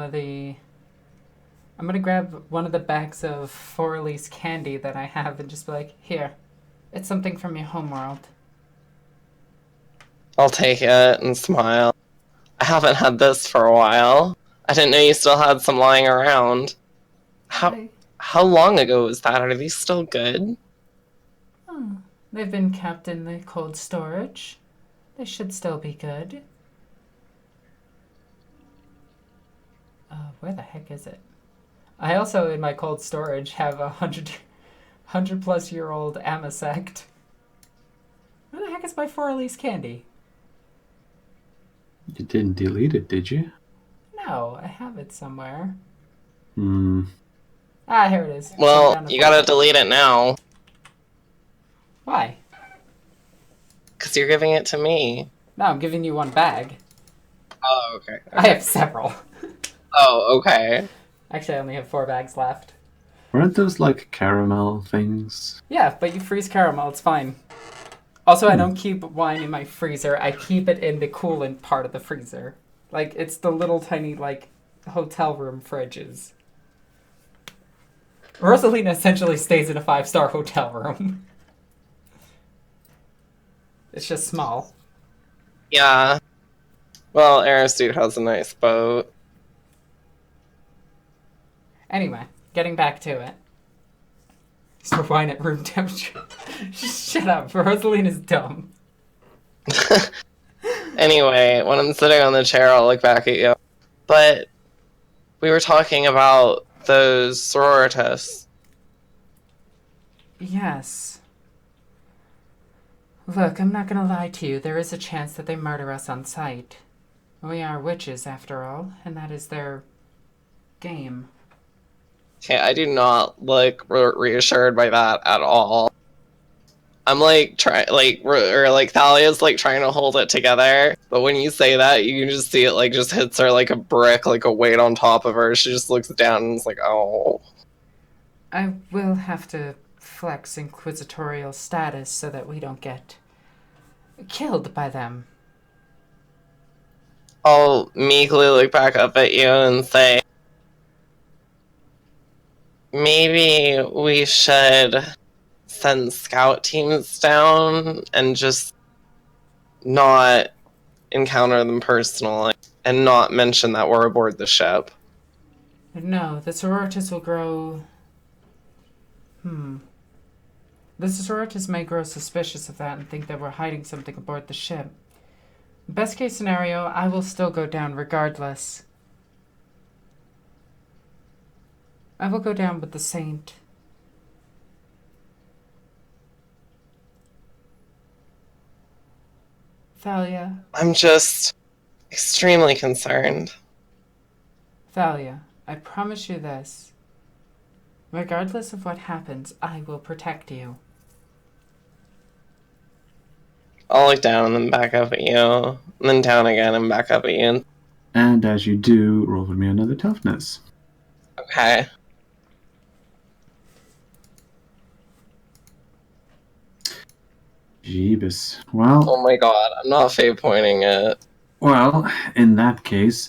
going to grab one of the bags of Forley's candy that I have and just be like, here, it's something from your homeworld. I'll take it and smile. I haven't had this for a while. I didn't know you still had some lying around. How long ago was that? Are these still good? Oh, they've been kept in the cold storage. They should still be good. Where the heck is it? I also, in my cold storage, have a 100-plus-year-old Amasect. Where the heck is my Forley's candy? You didn't delete it, did you? No, I have it somewhere. Here it is. Well, you gotta delete it now. Why? Because you're giving it to me. No, I'm giving you one bag. Oh, okay. I have several. Oh, okay. Actually, I only have 4 bags left. Weren't those like caramel things? Yeah, but you freeze caramel, it's fine. Also, I don't keep wine in my freezer. I keep it in the coolant part of the freezer. Like, it's the little tiny, like, hotel room fridges. Rosalina essentially stays in a 5-star hotel room. It's just small. Yeah. Well, Aristide has a nice boat. Anyway, getting back to it. Store wine at room temperature. Shut up, Rosalina's dumb. Anyway, when I'm sitting on the chair, I'll look back at you. But we were talking about those sororitas. Yes. Look, I'm not gonna lie to you. There is a chance that they murder us on sight. We are witches, after all, and that is their game. Okay, I do not look reassured by that at all. I'm like Thalia's like trying to hold it together, but when you say that, you can just see it like just hits her like a brick, like a weight on top of her. She just looks down and is like, oh. I will have to flex inquisitorial status so that we don't get killed by them. I'll meekly look back up at you and say, maybe we should send scout teams down and just not encounter them personally and not mention that we're aboard the ship. No, the sororitas will grow... The sororitas may grow suspicious of that and think that we're hiding something aboard the ship. Best case scenario, I will still go down regardless. I will go down with the saint. Thalia. I'm just extremely concerned. Thalia, I promise you this. Regardless of what happens, I will protect you. I'll look down and then back up at you, and then down again and back up at you. And as you do, roll for me another toughness. Okay. Jeebus. Well... Oh my god, I'm not fate pointing it. Well, in that case,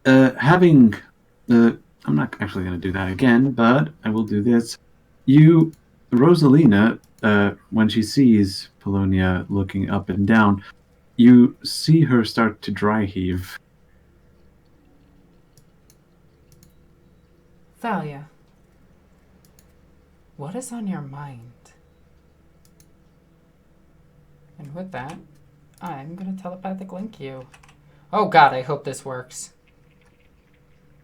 having... I'm not actually going to do that again, but I will do this. Rosalina, when she sees Polonia looking up and down, you see her start to dry heave. Thalia, what is on your mind? And with that, I'm going to telepathic link you. Oh god, I hope this works.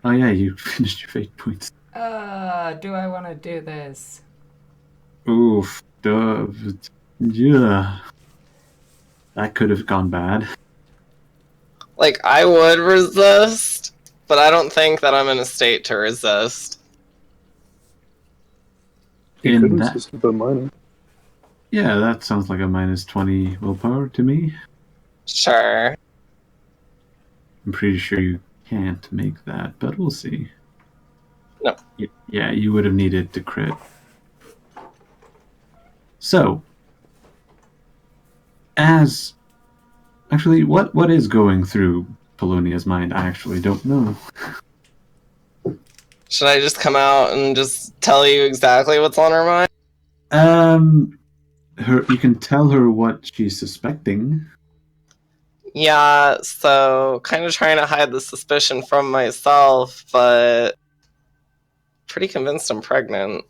Oh yeah, you finished your fate points. Do I want to do this? Oof. Yeah. That could have gone bad. Like, I would resist, but I don't think that I'm in a state to resist. You could resist with the money. Yeah, that sounds like a -20 willpower to me. Sure. I'm pretty sure you can't make that, but we'll see. No. Yeah, you would have needed to crit. So, actually, what is going through Polonia's mind? I actually don't know. Should I just come out and just tell you exactly what's on her mind? You can tell her what she's suspecting. Yeah, so kind of trying to hide the suspicion from myself, but pretty convinced I'm pregnant.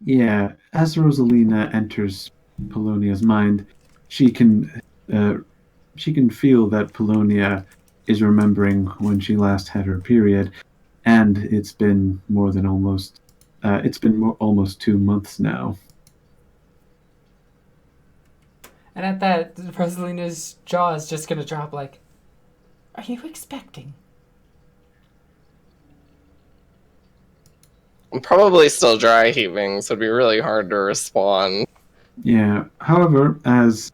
Yeah, as Rosalina enters Polonia's mind, she can feel that Polonia is remembering when she last had her period, and it's been almost 2 months now. And at that, Rosalina's jaw is just gonna drop like, are you expecting? I'm probably still dry heaving, so it'd be really hard to respond. Yeah, however, as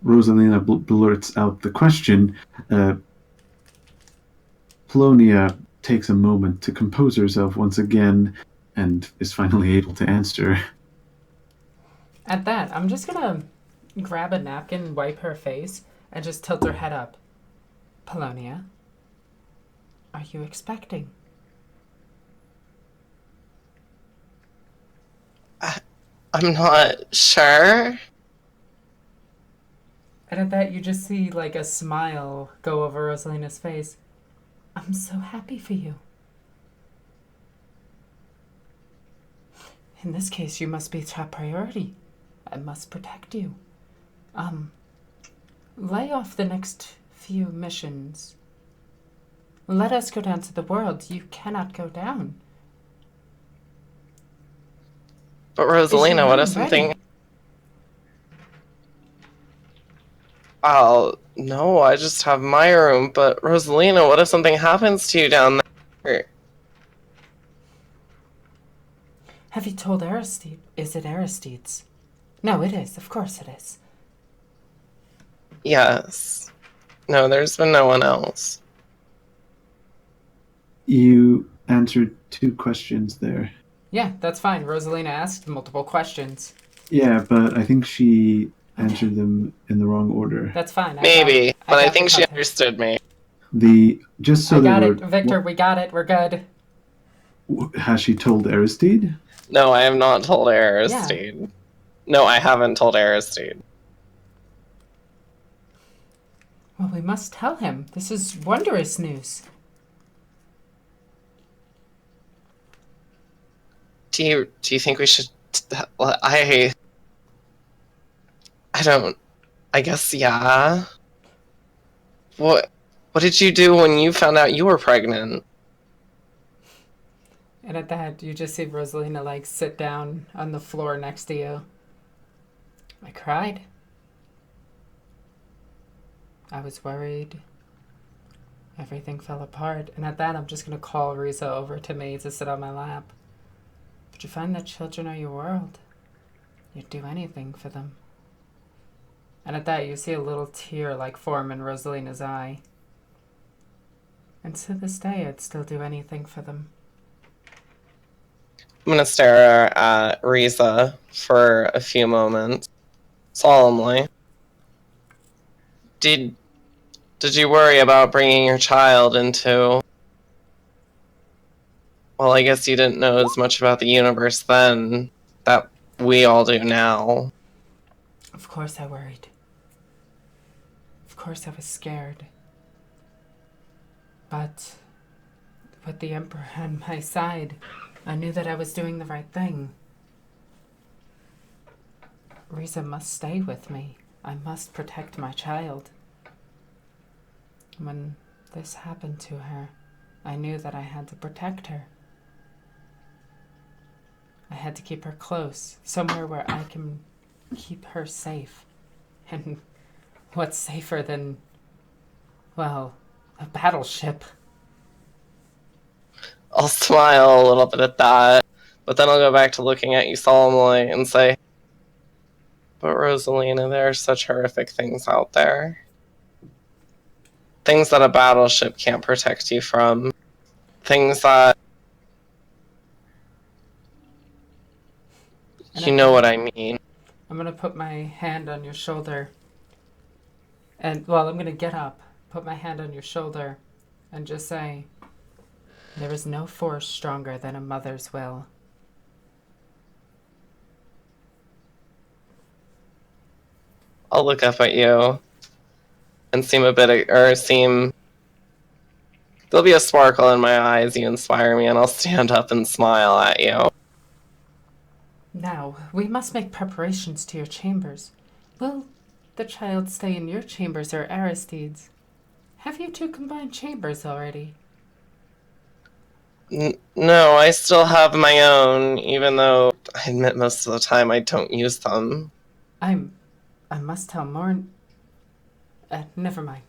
Rosalina blurts out the question, Polonia takes a moment to compose herself once again and is finally able to answer. At that, I'm just gonna grab a napkin, wipe her face, and just tilt her head up. Polonia, are you expecting? I'm not sure. And at that, you just see like a smile go over Rosalina's face. I'm so happy for you. In this case, you must be top priority. I must protect you. Lay off the next few missions. Let us go down to the world. You cannot go down. But Rosalina, what if something... Ready? Oh, no, I just have my room. But Rosalina, what if something happens to you down there? Have you told Aristide? Is it Aristide's? No, it is. Of course it is. Yes. No, there's been no one else. You answered 2 questions there. Yeah, that's fine. Rosalina asked multiple questions. Yeah, but I think she answered them in the wrong order. That's fine. Maybe, but I think she context. understood me. I got it, Victor. We got it. We're good. Has she told Aristide? No, I have not told Aristide. Yeah. No, I haven't told Aristide. Well, we must tell him. This is wondrous news. Do you think we should... I don't... I guess, yeah. What did you do when you found out you were pregnant? And at that, you just see Rosalina, like, sit down on the floor next to you. I cried. I was worried. Everything fell apart. And at that, I'm just going to call Risa over to me to sit on my lap. But you find that children are your world. You'd do anything for them. And at that, you see a little tear, like, form in Rosalina's eye. And to this day, I'd still do anything for them. I'm gonna stare at Risa for a few moments, solemnly. Did you worry about bringing your child into... Well, I guess you didn't know as much about the universe then that we all do now. Of course I worried. Of course I was scared. But with the Emperor on my side, I knew that I was doing the right thing. Risa must stay with me. I must protect my child. When this happened to her, I knew that I had to protect her. I had to keep her close, somewhere where I can keep her safe. And what's safer than, well, a battleship? I'll smile a little bit at that, But then I'll go back to looking at you solemnly and say, but Rosalina, there are such horrific things out there. Things that a battleship can't protect you from. Things that... You know what I mean. I'm going to put my hand on your shoulder. And, well, I'm going to get up, put my hand on your shoulder, and just say, there is no force stronger than a mother's will. I'll look up at you and there'll be a sparkle in my eyes. You inspire me, and I'll stand up and smile at you. Now, we must make preparations to your chambers. Will the child stay in your chambers or Aristide's? Have you two combined chambers already? No, I still have my own, even though I admit most of the time I don't use them. I must tell more. Never mind.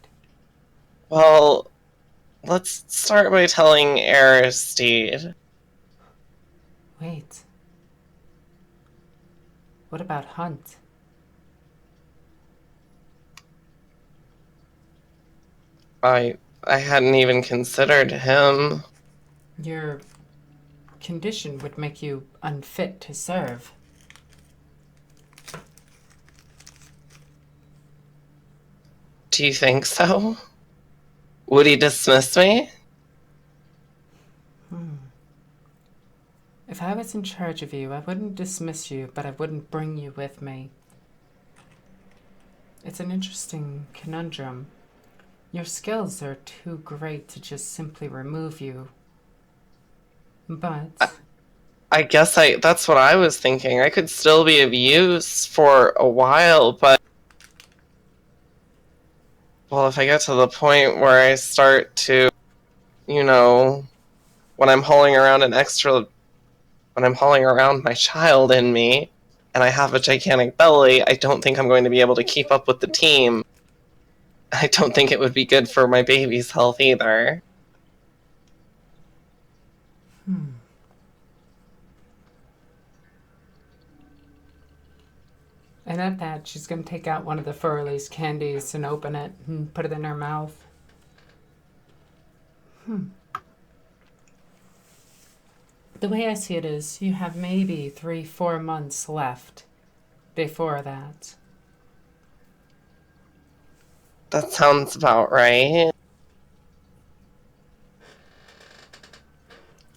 Well, let's start by telling Aristide. Wait. What about Hunt? I hadn't even considered him. Your condition would make you unfit to serve. Do you think so? Would he dismiss me? If I was in charge of you, I wouldn't dismiss you, but I wouldn't bring you with me. It's an interesting conundrum. Your skills are too great to just simply remove you. But... I guess that's what I was thinking. I could still be of use for a while, but... Well, if I get to the point where I start to, when I'm hauling around my child in me, and I have a gigantic belly, I don't think I'm going to be able to keep up with the team. I don't think it would be good for my baby's health either. And at that, she's going to take out one of the Furley's candies and open it and put it in her mouth. The way I see it is, you have maybe 3-4 months left before that. That sounds about right.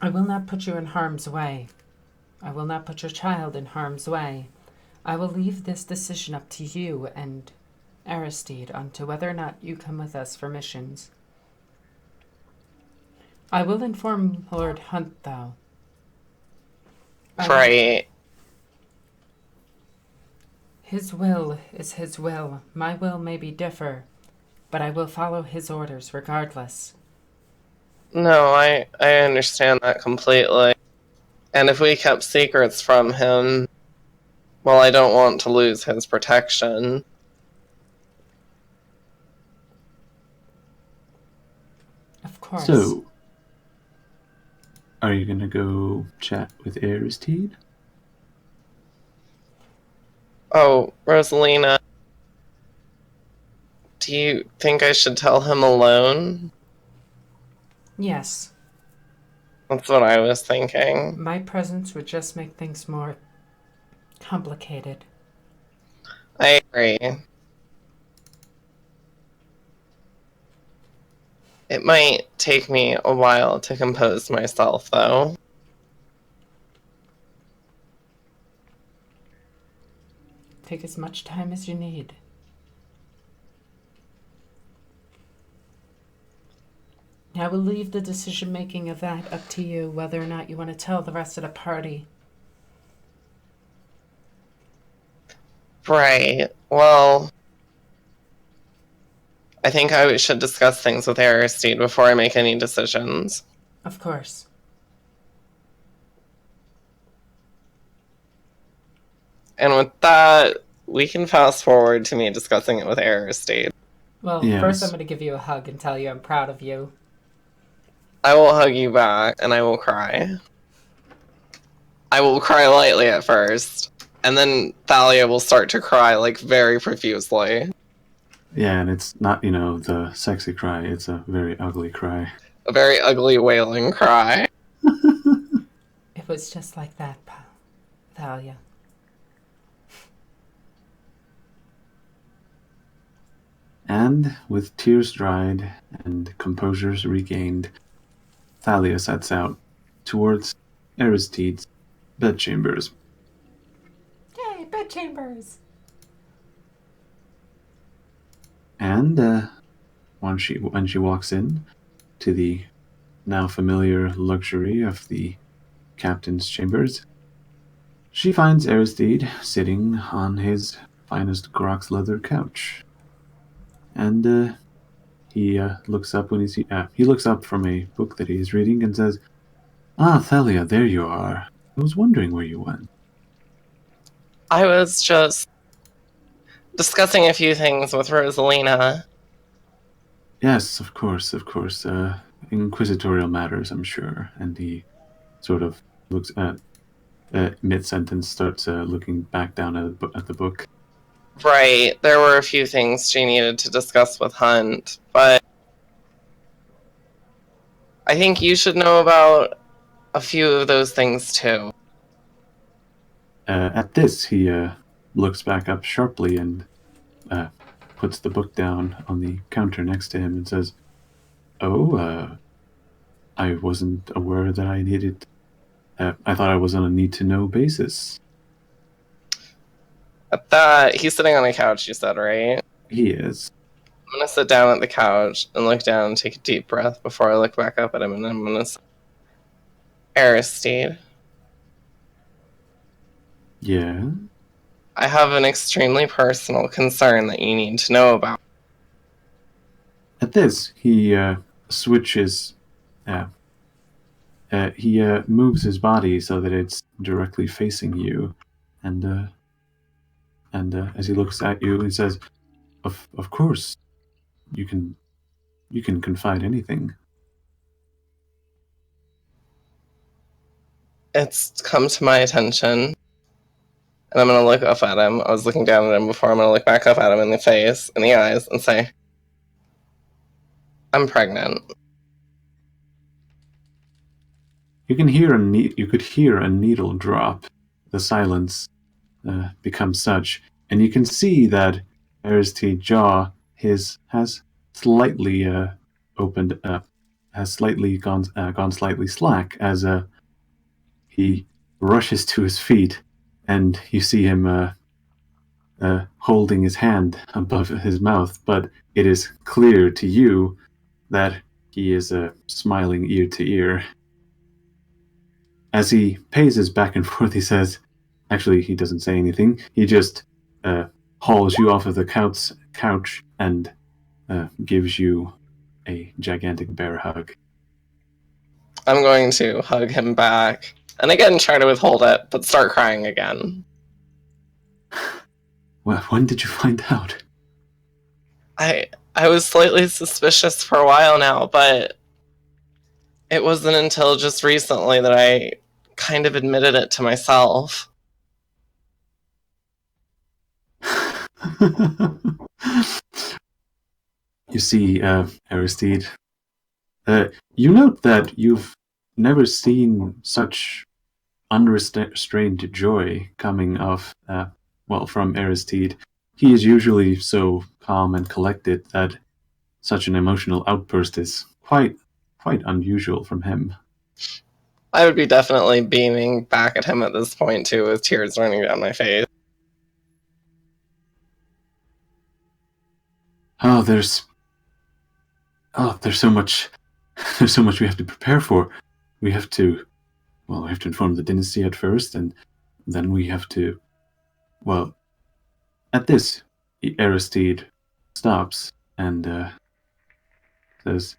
I will not put you in harm's way. I will not put your child in harm's way. I will leave this decision up to you and Aristide on to whether or not you come with us for missions. I will inform Lord Hunt, though. Right. His will is his will. My will may be differ, but I will follow his orders regardless. No, I understand that completely. And if we kept secrets from him, well, I don't want to lose his protection. Of course. So, are you going to go chat with Aristide? Oh, Rosalina, do you think I should tell him alone? Yes. That's what I was thinking. My presence would just make things more complicated. I agree. It might take me a while to compose myself, though. Take as much time as you need. I will leave the decision-making of that up to you, whether or not you want to tell the rest of the party. Right. Well, I think I should discuss things with Aristide before I make any decisions. Of course. And with that, we can fast forward to me discussing it with Aristide. Well, Yes. First I'm going to give you a hug and tell you I'm proud of you. I will hug you back, and I will cry. I will cry lightly at first, and then Thalia will start to cry, like, very profusely. Yeah, and it's not, the sexy cry. It's a very ugly cry. A very ugly wailing cry. It was just like that, Thalia. And with tears dried and composures regained, Thalia sets out towards Aristide's bedchambers. Yay, bedchambers! And when she walks in to the now familiar luxury of the captain's chambers, she finds Aristide sitting on his finest Grox leather couch. And he looks up he looks up from a book that he is reading and says, "Ah, Thalia, there you are. I was wondering where you went." I was just discussing a few things with Rosalina. Yes, of course. Inquisitorial matters, I'm sure. And he sort of looks at mid-sentence, starts looking back down at the book. Right, there were a few things she needed to discuss with Hunt, but I think you should know about a few of those things too. At this, he looks back up sharply and puts the book down on the counter next to him and says, "Oh, I wasn't aware that I needed... I thought I was on a need-to-know basis." At that, he's sitting on a couch, you said, right? He is. I'm going to sit down at the couch and look down and take a deep breath before I look back up at him, and I'm going to say, Aristide. Yeah? I have an extremely personal concern that you need to know about. At this, he switches... he moves his body so that it's directly facing you, and as he looks at you, he says, "Of course, you can confide anything." It's come to my attention, and I'm going to look up at him. I was looking down at him before. I'm going to look back up at him in the face, in the eyes, and say, I'm pregnant. You can hear you could hear a needle drop. The silence becomes such, and you can see that Aristide's jaw has slightly opened up, has slightly gone slightly slack as he rushes to his feet, and you see him holding his hand above his mouth, but it is clear to you that he is smiling ear to ear. As he paces back and forth, he says, actually, he doesn't say anything. He just hauls you off of the couch and gives you a gigantic bear hug. I'm going to hug him back, and again try to withhold it, but start crying again. Well, when did you find out? I was slightly suspicious for a while now, but it wasn't until just recently that I kind of admitted it to myself. You see, Aristide, you note that you've never seen such unrestrained joy coming off, from Aristide. He is usually so calm and collected that such an emotional outburst is quite unusual from him. I would be definitely beaming back at him at this point, too, with tears running down my face. There's so much we have to prepare for. We have to inform the dynasty at first, and then we have to, at this, Aristide stops and says,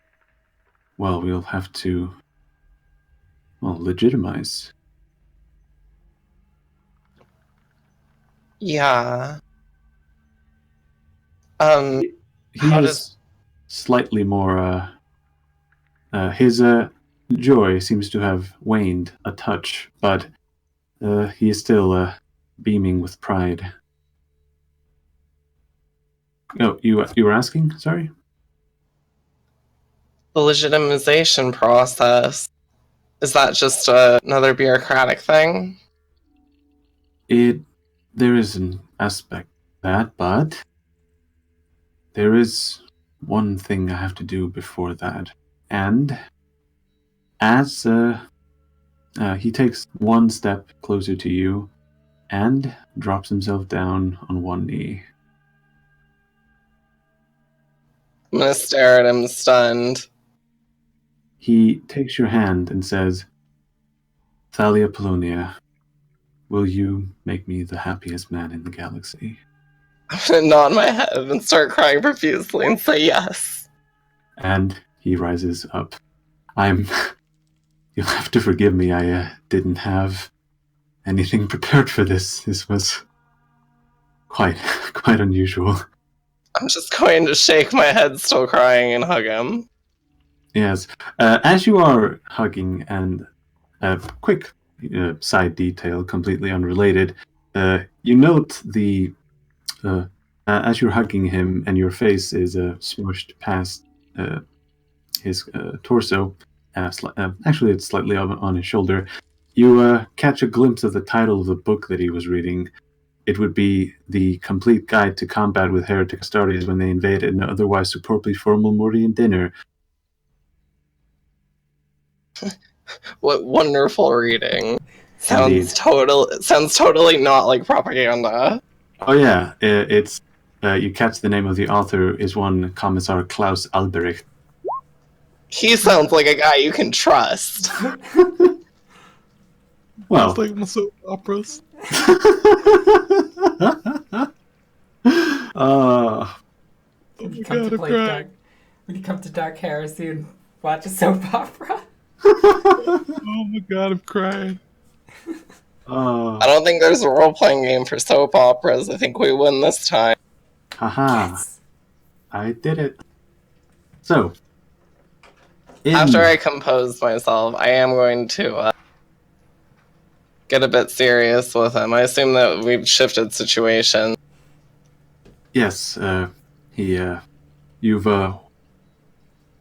we'll have to, legitimize. Yeah. He is slightly more, his joy seems to have waned a touch, but He is still beaming with pride. Oh, you were asking? Sorry? The legitimization process. Is that just another bureaucratic thing? There is an aspect of that, but there is one thing I have to do before that. And as he takes one step closer to you and drops himself down on one knee. I'm gonna stare at him stunned. He takes your hand and says, Thalia Polonia, will you make me the happiest man in the galaxy? I'm gonna nod my head and start crying profusely and say yes. And he rises up. You'll have to forgive me, I didn't have anything prepared for this. This was quite unusual. I'm just going to shake my head, still crying, and hug him. Yes. As you are hugging, and a quick side detail, completely unrelated, you note as you're hugging him and your face is smushed past his torso, actually it's slightly on his shoulder, you catch a glimpse of the title of the book that he was reading. It would be The Complete Guide to Combat with Heretic Astartes when they invade an otherwise superbly formal Morian dinner. What wonderful reading. Sounds totally not like propaganda. Oh yeah, it's you catch the name of the author is one Commissar Klaus Albrecht. He sounds like a guy you can trust. Well, it's like my soap operas. When you come to Dark Heresy and watch a soap opera. Oh my god, I'm crying. I don't think there's a role-playing game for soap operas. I think we win this time. Haha. Yes. I did it. So, after I compose myself, I am going to get a bit serious with him. I assume that we've shifted situations. Yes, you've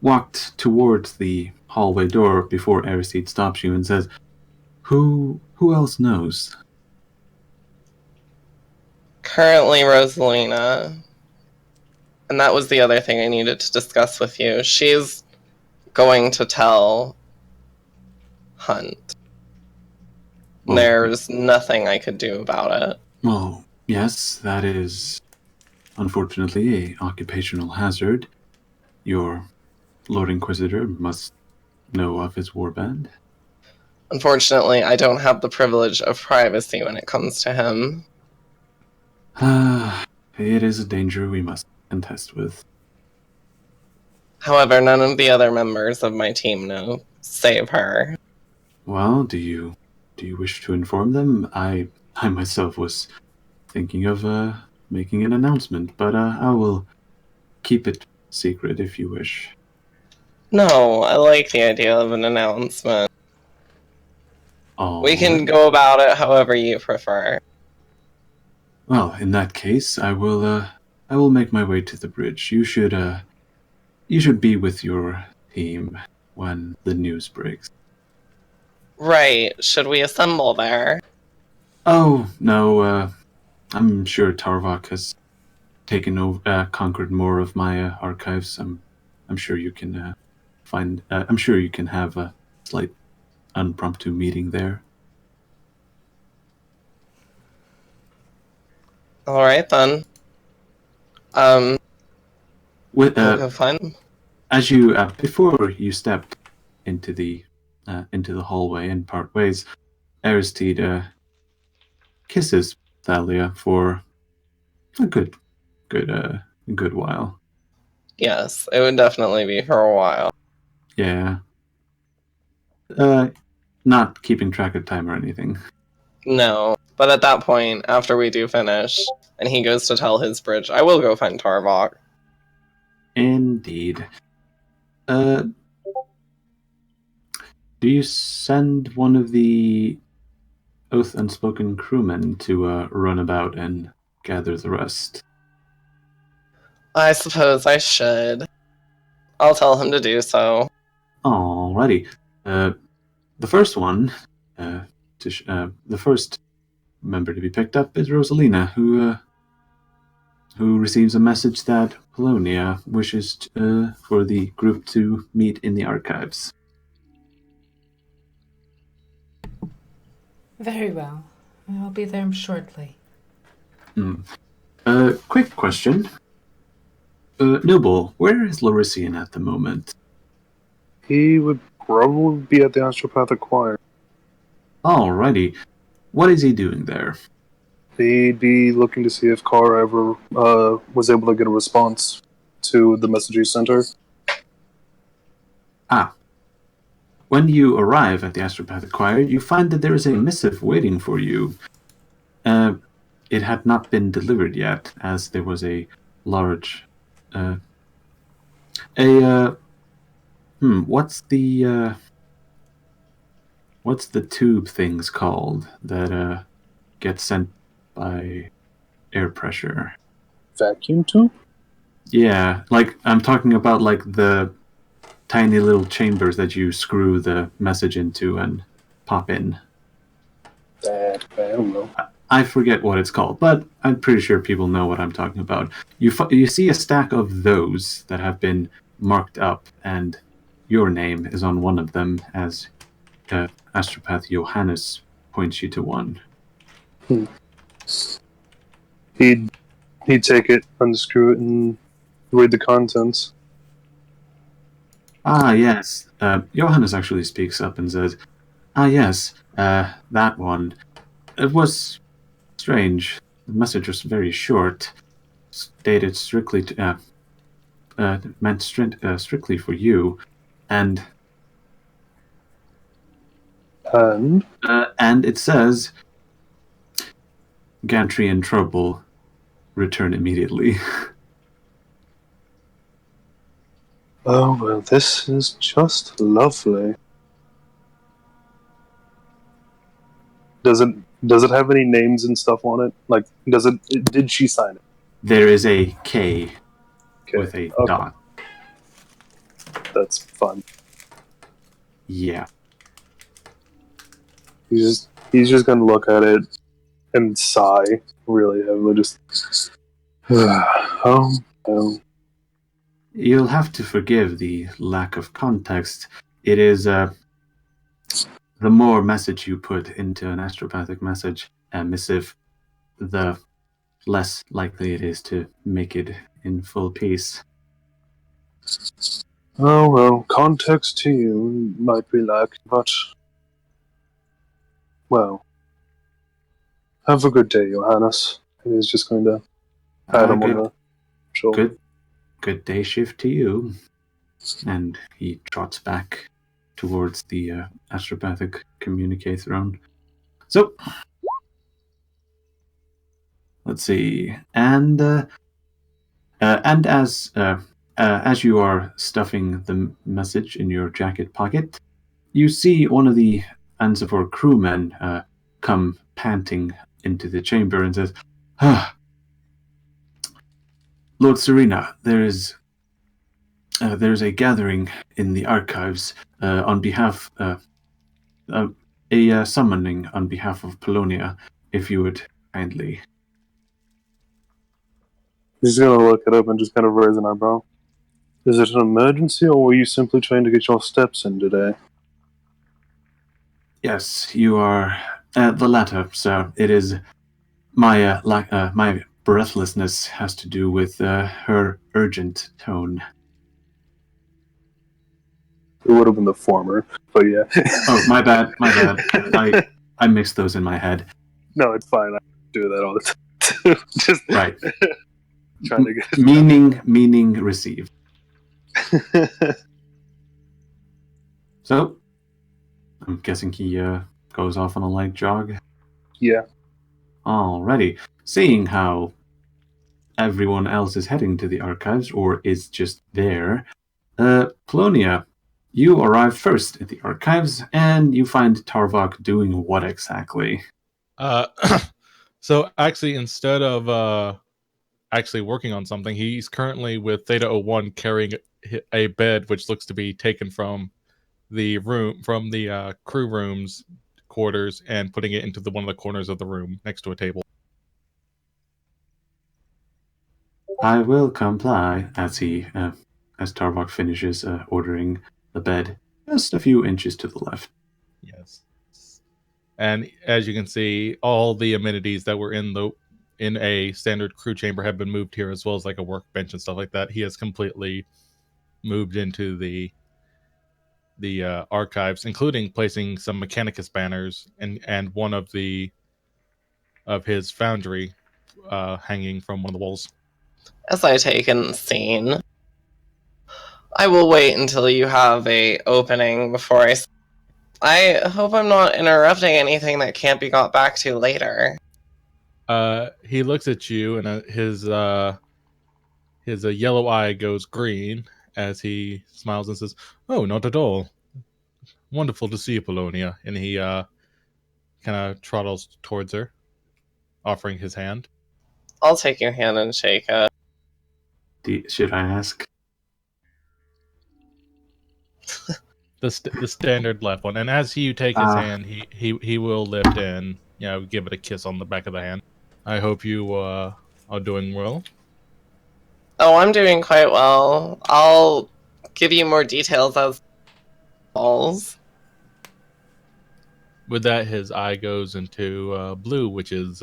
walked towards the hallway door before Aristide stops you and says, Who else knows? Currently, Rosalina. And that was the other thing I needed to discuss with you. She's going to tell Hunt. Oh. There's nothing I could do about it. Oh, yes, that is unfortunately an occupational hazard. Your Lord Inquisitor must know of his warband. Unfortunately, I don't have the privilege of privacy when it comes to him. It is a danger we must contest with. However, none of the other members of my team know, save her. Well, do you wish to inform them? I myself was thinking of making an announcement, but I will keep it secret if you wish. No, I like the idea of an announcement. We can go about it however you prefer. Well, in that case, I will make my way to the bridge. You should be with your team when the news breaks. Right. Should we assemble there? Oh, no, I'm sure Tarvok has taken over, conquered more of my archives. I'm sure you can I'm sure you can have a slight impromptu meeting there. All right then. We'll fun. As you before you stepped into the hallway and part ways, Aristide kisses Thalia for a good while. Yes, it would definitely be for a while. Yeah. Not keeping track of time or anything. No, but at that point, after we do finish, and he goes to tell his bridge, I will go find Tarvok. Indeed. Do you send one of the oath unspoken crewmen to run about and gather the rest? I suppose I should. I'll tell him to do so. Alrighty. The first one, the first member to be picked up is Rosalina, who receives a message that Polonia wishes for the group to meet in the archives. Very well. I'll be there shortly. Quick question. Noble, where is Lorisian at the moment? He would probably be at the Astropathic Choir. Alrighty. What is he doing there? He'd be looking to see if Carr ever was able to get a response to the message he sent her. When you arrive at the Astropathic Choir, you find that there is a missive waiting for you. It had not been delivered yet, as there was a large... what's the tube things called that get sent by air pressure? Vacuum tube? Yeah, like I'm talking about like the tiny little chambers that you screw the message into and pop in. I don't know. I forget what it's called, but I'm pretty sure people know what I'm talking about. You see a stack of those that have been marked up, and your name is on one of them, as Astropath Johannes points you to one. He'd take it, unscrew it, and read the contents. Ah, yes. Johannes actually speaks up and says, "Ah, yes, that one. It was strange. The message was very short, stated strictly to, meant strictly for you, and it says, Gantry in trouble. Return immediately." Oh, well, this is just lovely. Does it have any names and stuff on it? Like, did she sign it? There is a K with a dot. That's fun. Yeah. He's just gonna look at it and sigh really heavily. Just, You'll have to forgive the lack of context. It is the more message you put into an astropathic missive, the less likely it is to make it in full peace. Oh well, context to you might be lacking, but well, have a good day, Johannes. And he's just going to pat him on the shoulder. Good day shift to you. And he trots back towards the astropathic communique throne. So, let's see. And as you are stuffing the message in your jacket pocket, you see one of the Ansafor crewmen come panting into the chamber and says, Lord Serena, there's a gathering in the archives on behalf a summoning on behalf of Polonia, if you would kindly. He's going to look it up and just kind of raise an eyebrow. Is it an emergency, or were you simply trying to get your steps in today? Yes, you are the latter, sir. It is my my breathlessness has to do with her urgent tone. It would have been the former, but yeah. Oh, my bad. I mixed those in my head. No, it's fine. I do that all the time. Just right. Trying to get meaning received. So, I'm guessing he goes off on a light jog. Yeah. Alrighty. Seeing how everyone else is heading to the archives, or is just there, Polonia, you arrive first at the archives, and you find Tarvok doing what exactly? So actually, instead of actually working on something, he's currently with Theta 01 carrying a bed, which looks to be taken from the crew room's quarters and putting it into one of the corners of the room next to a table. I will comply as Tarvok finishes ordering the bed just a few inches to the left. Yes. And as you can see, all the amenities that were in a standard crew chamber have been moved here, as well as like a workbench and stuff like that. He has completely moved into the archives, including placing some Mechanicus banners and one of his foundry hanging from one of the walls. As I take in the scene, I will wait until you have a opening before I hope I'm not interrupting anything that can't be got back to later. He looks at you, and his yellow eye goes green as he smiles and says, "Oh, not at all. Wonderful to see you, Polonia." And he kind of trottles towards her, offering his hand. I'll take your hand and shake it. Should I ask? The standard left one. And as you take his hand, he will lift and give it a kiss on the back of the hand. I hope you are doing well. Oh, I'm doing quite well. I'll give you more details as falls. With that, his eye goes into blue, which is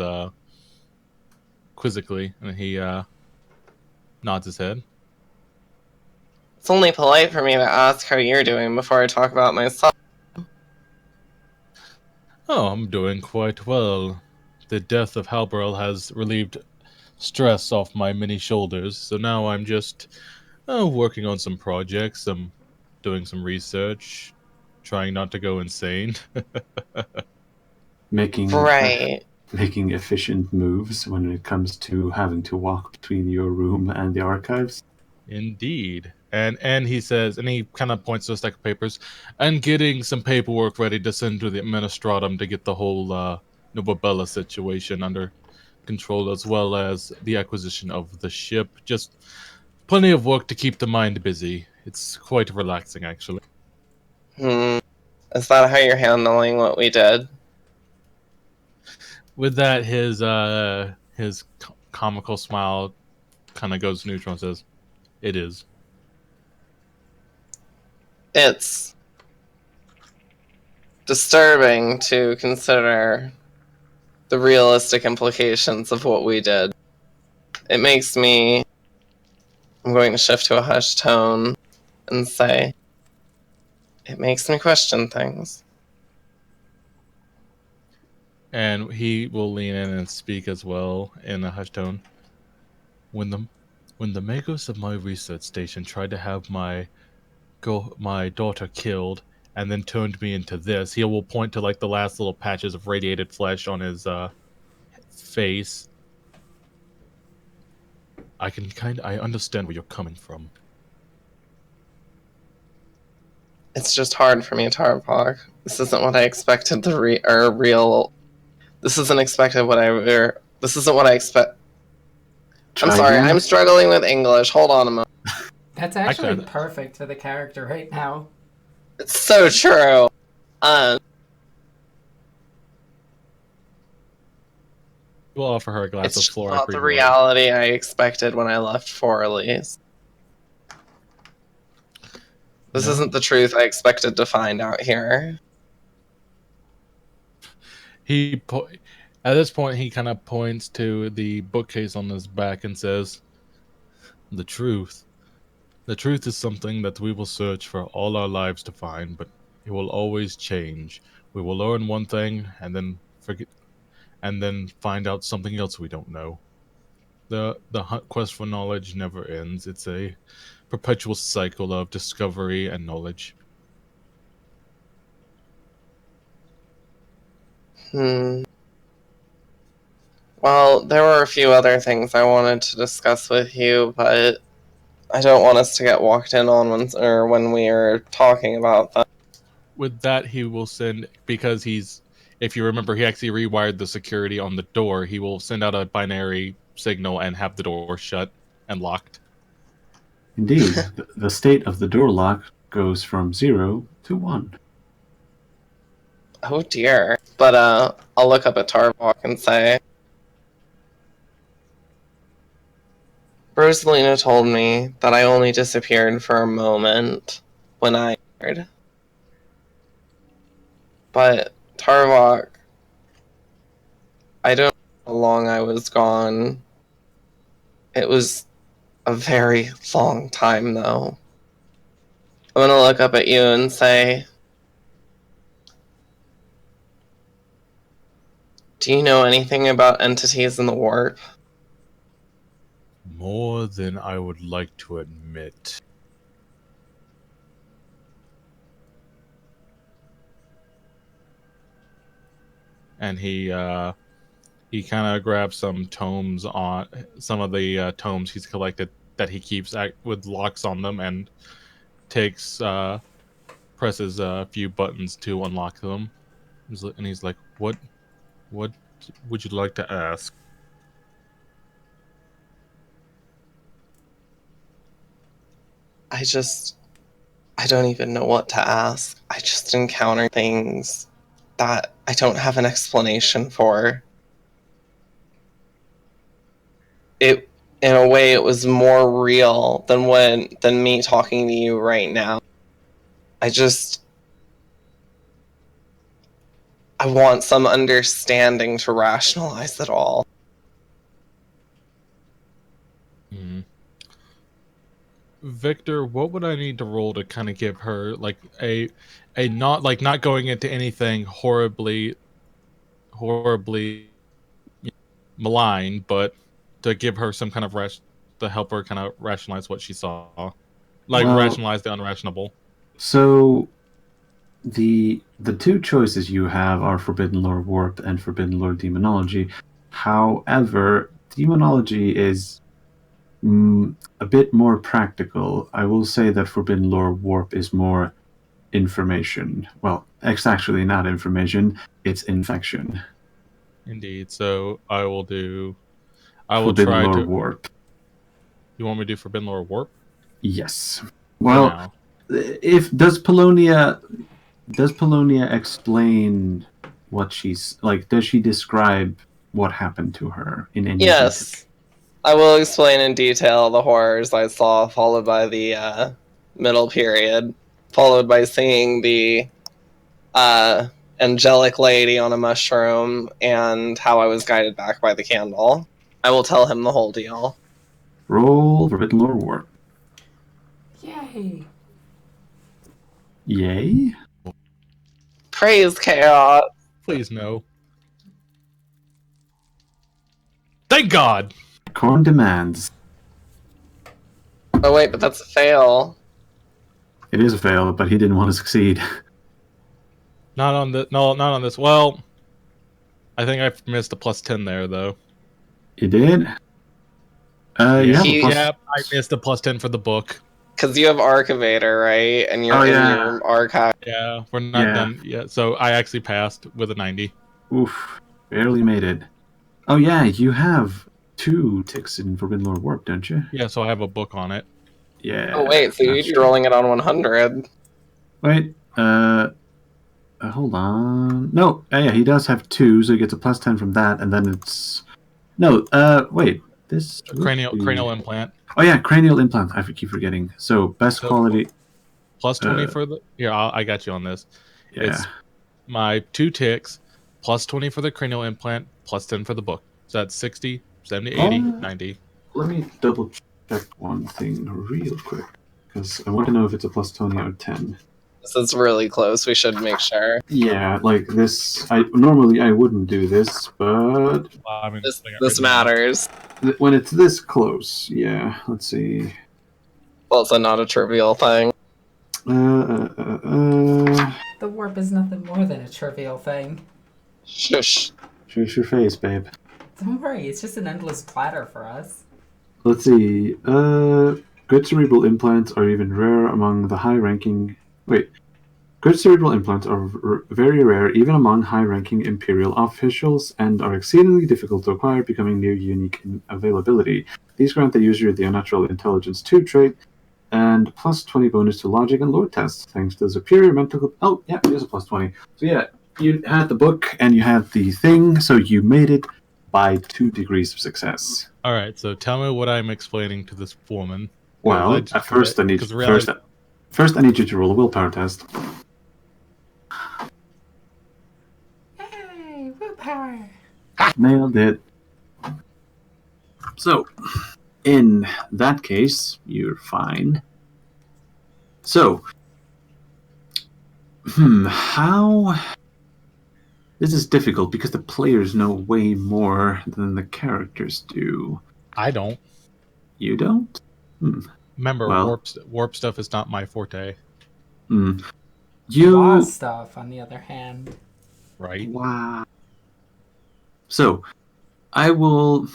quizzically, and he nods his head. It's only polite for me to ask how you're doing before I talk about myself. Oh, I'm doing quite well. The death of Halbrel has relieved stress off my many shoulders, so now I'm just working on some projects. I'm doing some research, trying not to go insane. Making efficient moves when it comes to having to walk between your room and the archives. Indeed. And he says, and he kind of points to a stack of papers, and getting some paperwork ready to send to the Administratum to get the whole Novabella situation under control, as well as the acquisition of the ship. Just plenty of work to keep the mind busy. It's quite relaxing, actually. Is that how you're handling what we did? With that, his comical smile kind of goes neutral and says, "It is." It's disturbing to consider the realistic implications of what we did. It makes me... I'm going to shift to a hushed tone and say, it makes me question things. And he will lean in and speak as well in a hushed tone. When the makers of my research station tried to have my daughter killed and then turned me into this, he will point to like the last little patches of radiated flesh on his face. I understand where you're coming from. It's just hard for me, Tarvok. This isn't what I expected. This isn't what I expect. I'm sorry, I'm struggling with English. Hold on a moment. That's actually perfect for the character right now. It's so true. We'll offer her a glass of fluoride. It's not the reality I expected when I left Forley's. This isn't the truth I expected to find out here. At this point, he kind of points to the bookcase on his back and says, The truth is something that we will search for all our lives to find, but it will always change. We will learn one thing and then forget, and then find out something else we don't know. The quest for knowledge never ends. It's a perpetual cycle of discovery and knowledge. Well, there were a few other things I wanted to discuss with you, but I don't want us to get walked in on when we are talking about them. With that, he will send, because he's if you remember, he actually rewired the security on the door. He will send out a binary signal and have the door shut and locked. Indeed, the state of the door lock goes from 0 to 1. Oh dear. But I'll look up at Tarvok and say, Rosalina told me that I only disappeared for a moment when I heard. But Tarvok, I don't know how long I was gone. It was a very long time, though. I'm gonna look up at you and say, do you know anything about entities in the warp? More than I would like to admit. And he kind of grabs some tomes on some of the tomes he's collected that he keeps with locks on them, and presses a few buttons to unlock them. And he's like, "What would you like to ask?" I don't even know what to ask. I just encounter things that I don't have an explanation for. In a way, it was more real than me talking to you right now. I want some understanding to rationalize it all. Mm-hmm. Victor, what would I need to roll to kind of give her like a not going into anything horribly malign, but to give her some kind of to help her kind of rationalize what she saw, rationalize the unrationable. So, the two choices you have are Forbidden Lore Warp and Forbidden Lore Demonology. However, Demonology is a bit more practical. I will say that Forbidden Lore Warp is more information. Well, it's actually not information, it's infection. Indeed. So I will Forbidden try Lore to Warp. You want me to do Forbidden Lore Warp? Yes. Well, does Polonia explain what she's like? Does she describe what happened to her in any Yes. detail? I will explain in detail the horrors I saw, followed by the middle period, followed by seeing the angelic lady on a mushroom, and how I was guided back by the candle. I will tell him the whole deal. Roll Forbidden Lore Warp. Yay! Yay? Praise chaos. Please no. Thank God! Corn demands. Oh wait, but that's a fail. It is a fail, but he didn't want to succeed. Not on this. Well, I think I missed a +10 there, though. You did? I missed a +10 for the book. Because you have Archivator, right? And you're in your archive. Yeah, we're not done yet. So I actually passed with a 90. Oof, barely made it. Oh yeah, you have 2 ticks in Forbidden Lore Warp, don't you? Yeah, so I have a book on it. Yeah. Oh wait, so you'd be rolling it on 100. Wait, hold on. No, yeah, he does have 2, so he gets a +10 from that, and then it's... No, wait, this... Cranial implant. Oh yeah, cranial implant, I keep forgetting. So, best quality... +20 for the... Here, I got you on this. Yeah. It's my 2 ticks, +20 for the cranial implant, +10 for the book. So that's 60, 70, 80, 90. Let me double check one thing real quick, because I want to know if it's a +20 or 10. This is really close. We should make sure. Yeah, like this. Normally I wouldn't do this, but this matters. When it's this close, yeah. Let's see. Well, it's not a trivial thing. The warp is nothing more than a trivial thing. Shush. Shush your face, babe. Don't worry, it's just an endless platter for us. Let's see. Good cerebral implants are even rare among the high-ranking... Wait. Good cerebral implants are very rare even among high-ranking Imperial officials and are exceedingly difficult to acquire, becoming near unique in availability. These grant the user the unnatural intelligence 2 trait and plus 20 bonus to logic and lore tests, thanks to the superior mental... Oh, yeah, it is a plus 20. So yeah, you had the book and you had the thing, so you made it by 2 degrees of success. All right, so tell me what I'm explaining to this woman. Well, first I need you to roll a willpower test. Yay! Willpower! Nailed it. So, in that case, you're fine. So, how... This is difficult because the players know way more than the characters do. I don't. You don't? Remember, Well, warp stuff is not my forte. Law stuff, on the other hand. Right. Wow. So, I will...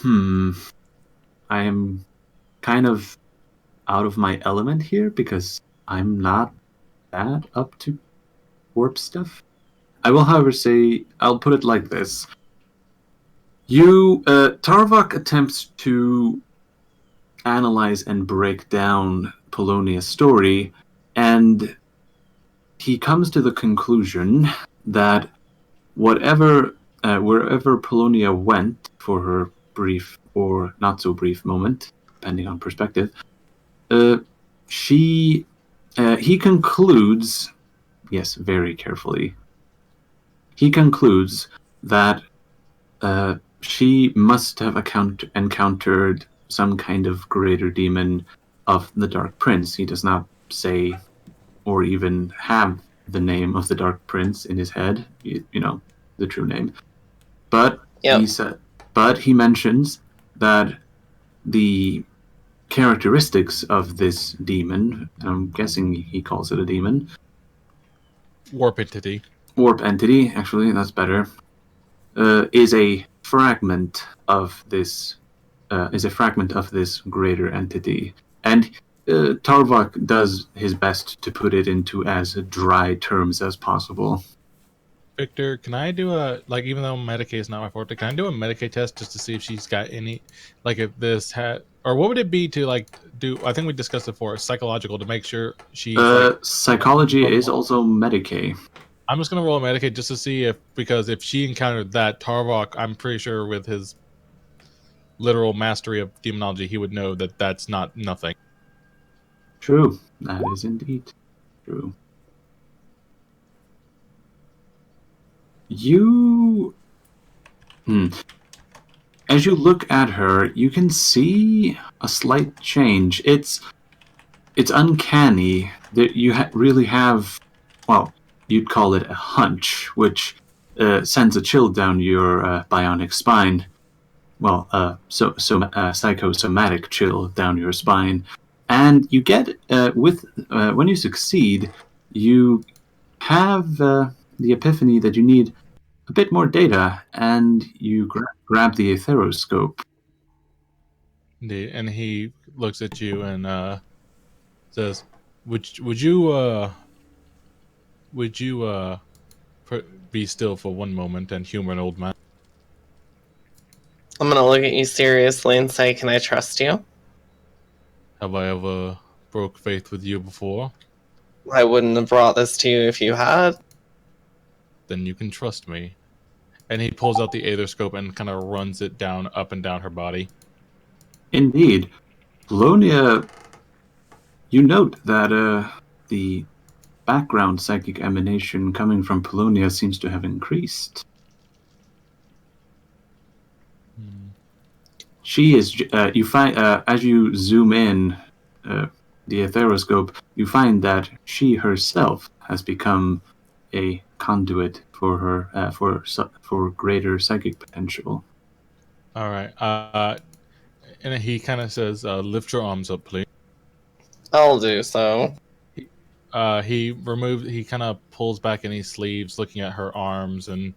I am kind of out of my element here because I'm not that up to warp stuff. I will, however, say, I'll put it like this. Tarvok attempts to analyze and break down Polonia's story, and he comes to the conclusion that wherever Polonia went for her brief or not so brief moment, depending on perspective, he concludes, yes, very carefully, he concludes that she must have encountered some kind of greater demon of the Dark Prince. He does not say or even have the name of the Dark Prince in his head, the true name. But he mentions that the characteristics of this demon, I'm guessing he calls it a demon. Warp entity. Warp entity, actually, that's better. Is a fragment of this greater entity, and Tarvok does his best to put it into as dry terms as possible. Victor, can I do even though Medicaid is not my forte, can I do a Medicaid test just to see if she's got any, if this had, or what would it be to do? I think we discussed it before, psychological, to make sure she's psychology is also Medicaid. I'm just gonna roll a Medicaid just to see because if she encountered that Tarvok, I'm pretty sure with his literal mastery of demonology, he would know that that's not nothing. True, that is indeed true. As you look at her, you can see a slight change. It's uncanny that you really have, well, you'd call it a hunch, which sends a chill down your bionic spine. Well, psychosomatic chill down your spine. And you get, when you succeed, you have the epiphany that you need a bit more data, and you grab the aetheroscope. Indeed, and he looks at you and says, "Would you be still for one moment and humor an old man?" I'm gonna look at you seriously and say, "Can I trust you?" Have I ever broke faith with you before? I wouldn't have brought this to you if you had. Then you can trust me. And he pulls out the aetherscope and kind of runs it up and down her body. Indeed. Polonia, you note that the background psychic emanation coming from Polonia seems to have increased. She is, you find, as you zoom in the aetheroscope, you find that she herself has become a conduit for her, for greater psychic potential. All right. And he kind of says, "Lift your arms up, please." I'll do so. He kind of pulls back any sleeves, looking at her arms and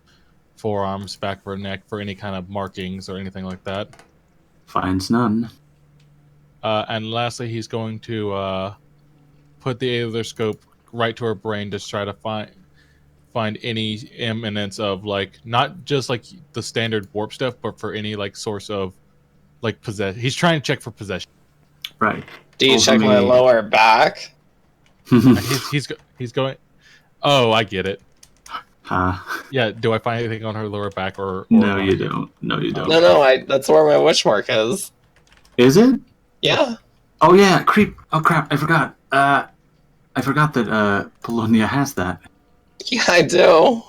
forearms, back of her neck for any kind of markings or anything like that. Finds none. And lastly, he's going to put the aetherscope right to her brain to try to find any eminence of like not just like the standard warp stuff, but for any like source of like possession. He's trying to check for possession. Right. Do you Well, for check my me- lower back? He's going. Oh, I get it. Yeah, do I find anything on her lower back or no, on you her- don't. No, you don't. No, that's where my witch mark is. Is it? Yeah. Oh yeah, creep. Oh crap, I forgot. I forgot that Polonia has that. Yeah, I do.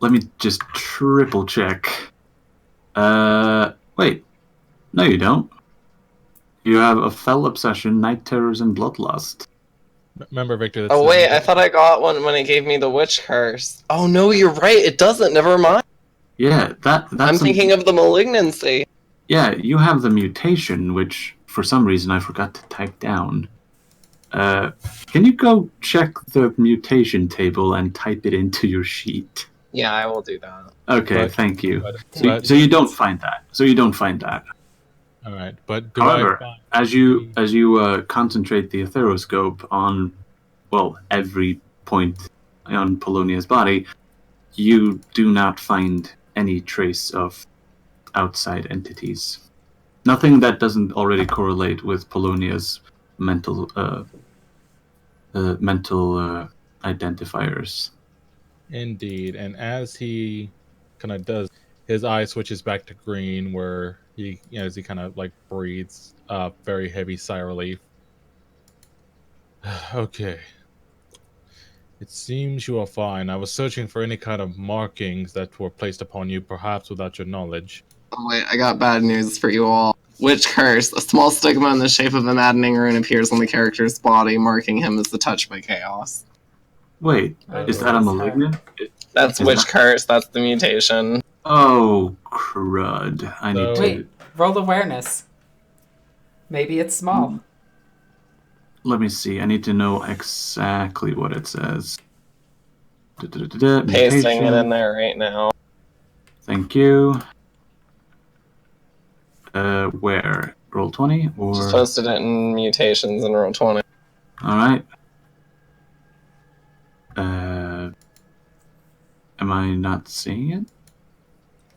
Let me just triple check. Wait. No, you don't. You have a fell obsession, night terrors, and bloodlust. Remember, Victor. That's Oh wait, I thought I got one when it gave me the witch curse. Oh no, you're right. It doesn't. Never mind. Yeah, that's. I'm thinking of the malignancy. Yeah, you have the mutation, which for some reason I forgot to type down. Can you go check the mutation table and type it into your sheet? Yeah, I will do that. Okay, thank you. But- So you don't find that. all right, but do However, I find as you concentrate the etheroscope on, well, every point on Polonia's body, you do not find any trace of outside entities. Nothing that doesn't already correlate with Polonia's mental identifiers. Indeed, and as he kind of does, his eye switches back to green, where he, as he kind of like breathes a very heavy sigh of relief. Okay. It seems you are fine. I was searching for any kind of markings that were placed upon you, perhaps without your knowledge. Oh wait, I got bad news for you all. Witch curse. A small stigma in the shape of a maddening rune appears on the character's body, marking him as the touched by chaos. Wait, is that a malignant? That's Is witch that- curse. That's the mutation. Oh, crud. I need So- to... Wait, roll awareness. Maybe it's small. Let me see. I need to know exactly what it says. Pasting Mutation. it in there right now. Thank you. Where? Roll 20 or... Just posted it in mutations in roll 20. Alright. Am I not seeing it?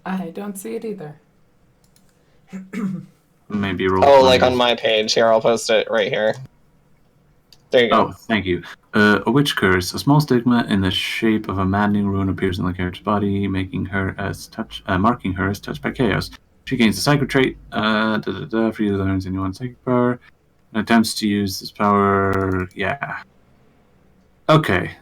I don't see it either. Maybe roll Oh, 20. like on my page. Here, I'll post it right here. There you go. Oh, thank you. A witch curse. A small stigma in the shape of a maddening rune appears on the character's body, marking her as touched by chaos. She gains the psychic trait. For you learns any one psychic power. And attempts to use this power. Yeah. Okay.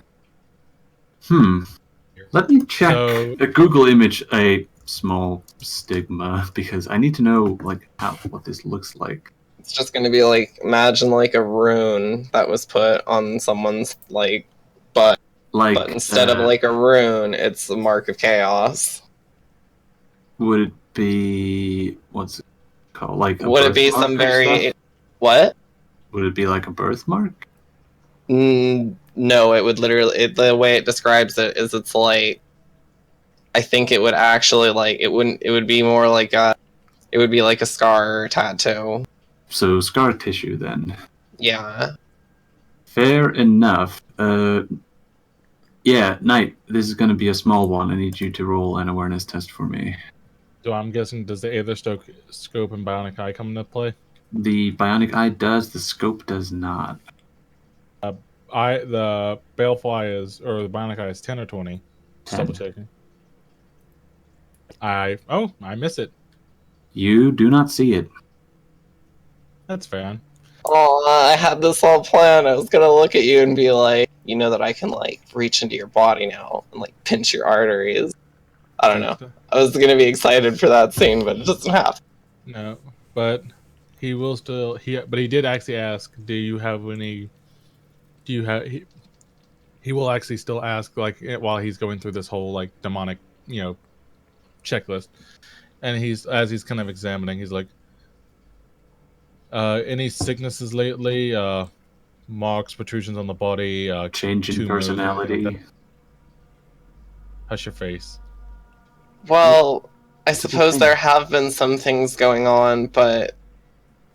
Let me check. So- A Google image a small stigma because I need to know like what this looks like. It's just going to be like, imagine like a rune that was put on someone's like butt, Like, but instead of like a rune, it's a mark of chaos. would it be what's it called? Like, a Would it be birthmark some or very stuff? what? Would it be like a birthmark? No, it would literally. The way it describes it is, it's like, I think it would actually like it wouldn't. It would be more like it would be like a scar or tattoo. So scar tissue then. Yeah. Fair enough. Yeah, Knight, this is going to be a small one. I need you to roll an awareness test for me. So I'm guessing, does the Aether Scope and Bionic Eye come into play? The Bionic Eye does, the Scope does not. The Baleful Eye is, or the Bionic Eye is 10 or 20. Just 10. double checking. I miss it. You do not see it. That's fine. Oh, I had this all planned. I was gonna look at you and be like, you know that I can like reach into your body now and like pinch your arteries. I don't know. I was gonna be excited for that scene, but it doesn't happen. No, but he will still. But he did actually ask, "Do you have any? Do you have?" He will actually still ask, like, while he's going through this whole like demonic, checklist, and as he's kind of examining, he's like, any sicknesses lately? Marks, protrusions on the body, Change in tumors, personality. Hush your face. Well, I suppose there have been some things going on, but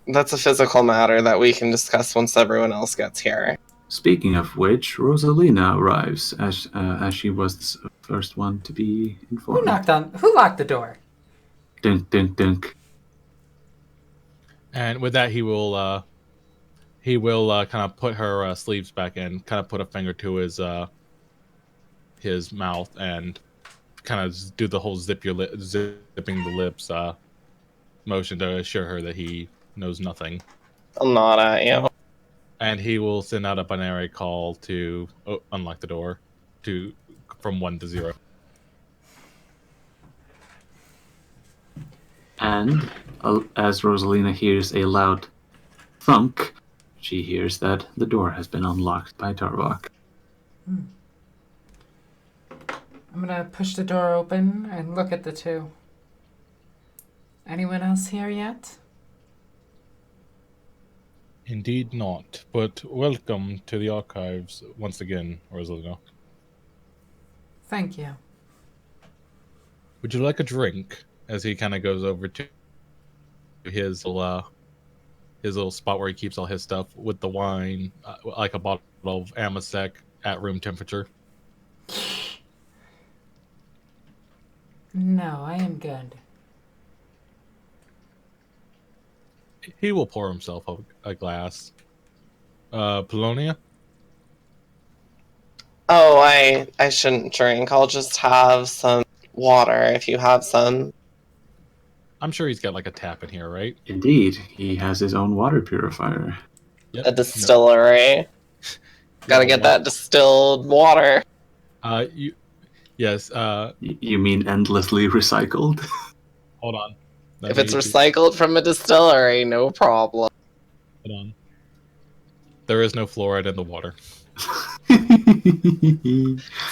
that's a physical matter that we can discuss once everyone else gets here. speaking of which, Rosalina arrives as she was the first one to be informed. Who locked the door? Dunk, dunk, dunk. And with that, he will kind of put her sleeves back in, kind of put a finger to his mouth, and kind of do the whole zipping the lips motion to assure her that he knows nothing. I'm not at you. And he will send out a binary call to unlock the door from 1 to 0. And as Rosalina hears a loud thunk, she hears that the door has been unlocked by Tarbok. I'm gonna push the door open and look at the two. Anyone else here yet? Indeed not, but welcome to the archives once again, Rosalina. Thank you. Would you like a drink? As he kind of goes over to his little spot where he keeps all his stuff with the wine, like a bottle of Amasec at room temperature. No, I am good. He will pour himself a glass. Polonia? Oh, I shouldn't drink. I'll just have some water if you have some. I'm sure he's got like a tap in here, right? Indeed, he has his own water purifier. Yep. A distillery. Gotta get that distilled water. Yes. You mean endlessly recycled? Hold on. If it's recycled from a distillery, no problem. Hold on. There is no fluoride in the water.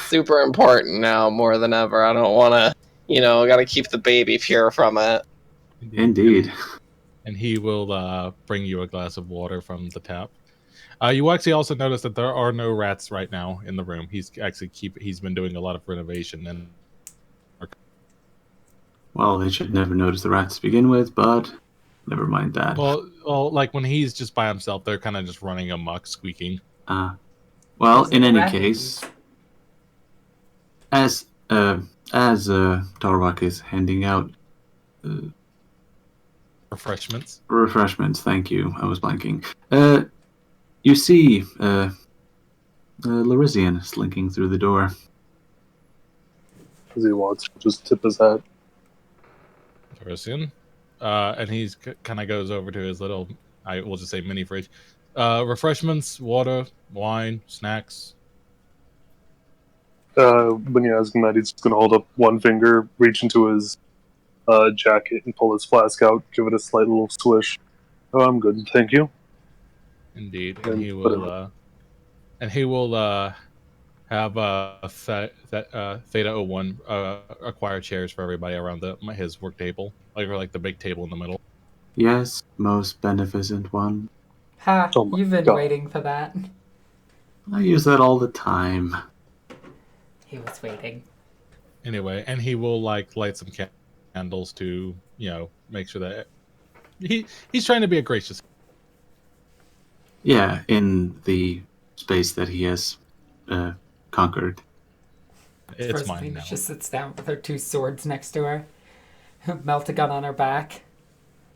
Super important now, more than ever. I don't want to, gotta keep the baby pure from it. Indeed. And he will bring you a glass of water from the tap. You actually also notice that there are no rats right now in the room. He's been doing a lot of renovation and. Well, they should never notice the rats to begin with, but never mind that. Well, like when he's just by himself, they're kind of just running amok, squeaking. Well, in any case, as Tarbok is handing out refreshments, thank you. I was blanking. You see Larisian slinking through the door. As he walks, just tip his hat. Larisian, and he's kind of goes over to his little, I will just say mini fridge. Refreshments, water, wine, snacks. When you ask him that, he's just going to hold up one finger, reach into his jacket, and pull his flask out, give it a slight little swish. Oh, I'm good, thank you. Indeed, and he will have Theta 01 acquire chairs for everybody around his work table, like the big table in the middle. Yes, most beneficent one. Ha! Oh You've been God. waiting for that. I use that all the time. He was waiting. Anyway, and he will light some candles to make sure that he's trying to be a gracious. Yeah, in the space that he has conquered. It's mine Rosalina now. just sits down with her two swords next to her. Melt-a-gun on her back.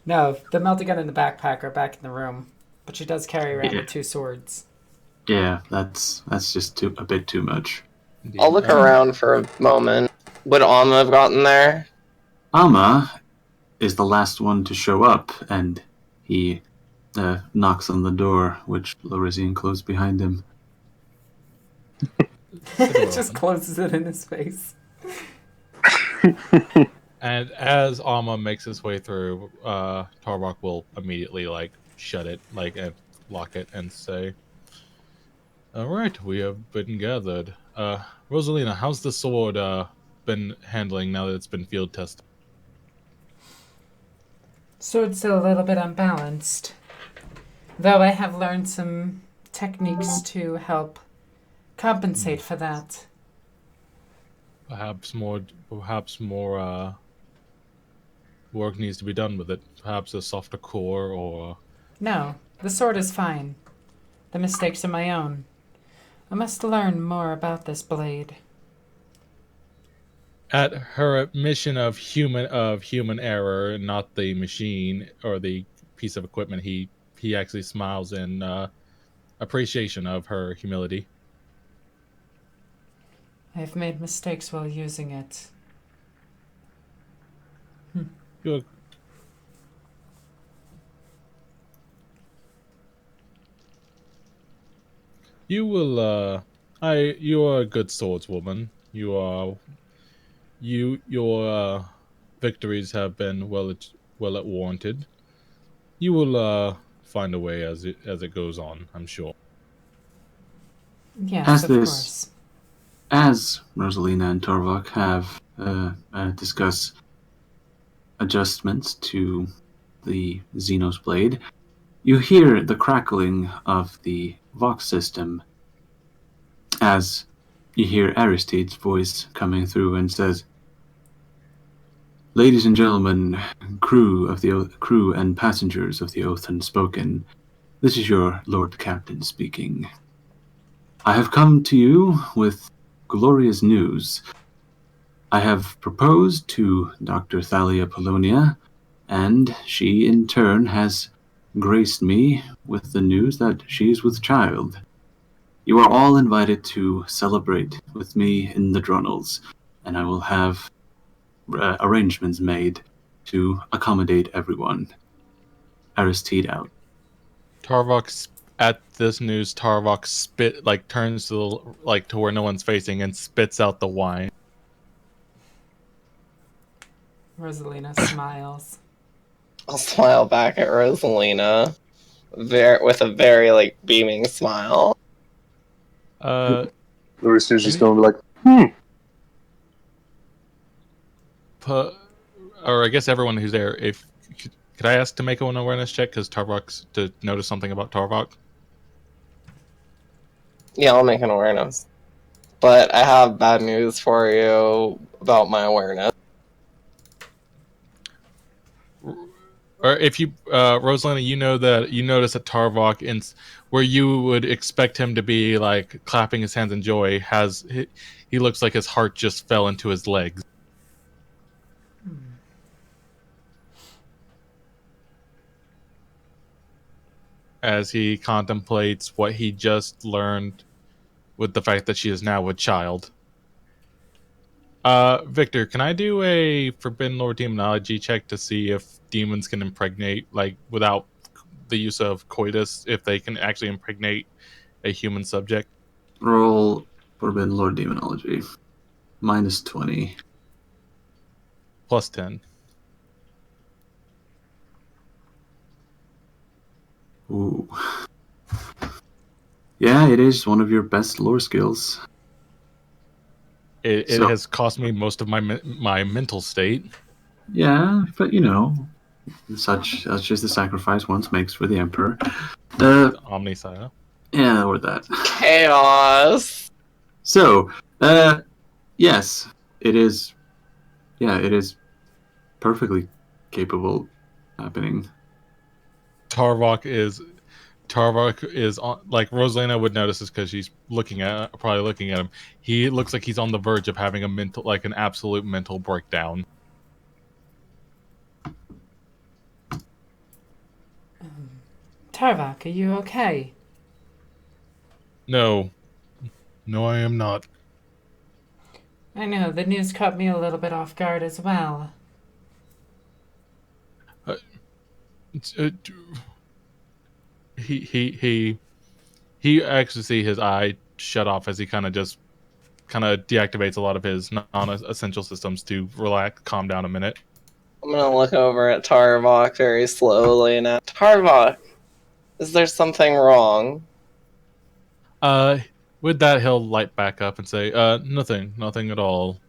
No, the melt-a-gun and the backpack are back in the room. But she does carry around the two swords. Yeah, that's just a bit too much. Indeed. I'll look around for a moment. Would Alma have gotten there? Amma is the last one to show up, and he knocks on the door, which Larisian closed behind him. It just closes it in his face. And as Alma makes his way through, Tarbok will immediately shut it, and lock it, and say, "All right, we have been gathered. Rosalina, how's the sword been handling now that it's been field tested?" Sword's still a little bit unbalanced. Though I have learned some techniques to help compensate for that. Perhaps more work needs to be done with it. Perhaps a softer core, or No, the sword is fine. The mistakes are my own. I must learn more about this blade. At her admission of human error, not the machine or the piece of equipment, he actually smiles in appreciation of her humility. I've made mistakes while using it. You will you are a good swordswoman. Your victories have been well warranted. You will find a way as it goes on, I'm sure. Yes, of course. As Rosalina and Torvok have discussed adjustments to the Xenos blade, you hear the crackling of the Vox system as you hear Aristide's voice coming through and says, "Ladies and gentlemen, crew and passengers of the Oath Unspoken, this is your Lord Captain speaking. I have come to you with glorious news. I have proposed to Dr. Thalia Polonia, and she in turn has graced me with the news that she is with child. You are all invited to celebrate with me in the Drunels, and I will have arrangements made to accommodate everyone. Aristide out." At this news, Tarvok turns to to where no one's facing and spits out the wine. Rosalina smiles. I'll smile back at Rosalina with a very beaming smile. Aristide's just going to be like, or I guess everyone who's there, if could I ask to make an awareness check because Tarvok's to notice something about Tarvok? Yeah, I'll make an awareness. But I have bad news for you about my awareness. Or if you, Rosalina, you notice that Tarvok, where you would expect him to be clapping his hands in joy, he looks like his heart just fell into his legs. As he contemplates what he just learned with the fact that she is now a child. Victor, can I do a Forbidden Lore Demonology check to see if demons can impregnate, without the use of coitus, if they can actually impregnate a human subject? Roll Forbidden Lore Demonology. -20. Plus 10. Ooh. Yeah, it is one of your best lore skills. It has cost me most of my mental state. Yeah, but such is the sacrifice one makes for the Emperor. Omnisaya. Yeah, or that. Chaos! So, yes, it is. Yeah, it is perfectly capable happening. Tarvok is on, Rosalina would notice this because she's probably looking at him. He looks like he's on the verge of having an absolute mental breakdown. Tarvok, are you okay? No, I am not. I know, the news caught me a little bit off guard as well. He actually see his eye shut off as he kind of deactivates a lot of his non-essential systems to calm down a minute. I'm gonna look over at Tarvok very slowly now. Tarvok, is there something wrong? With that, he'll light back up and say, nothing at all.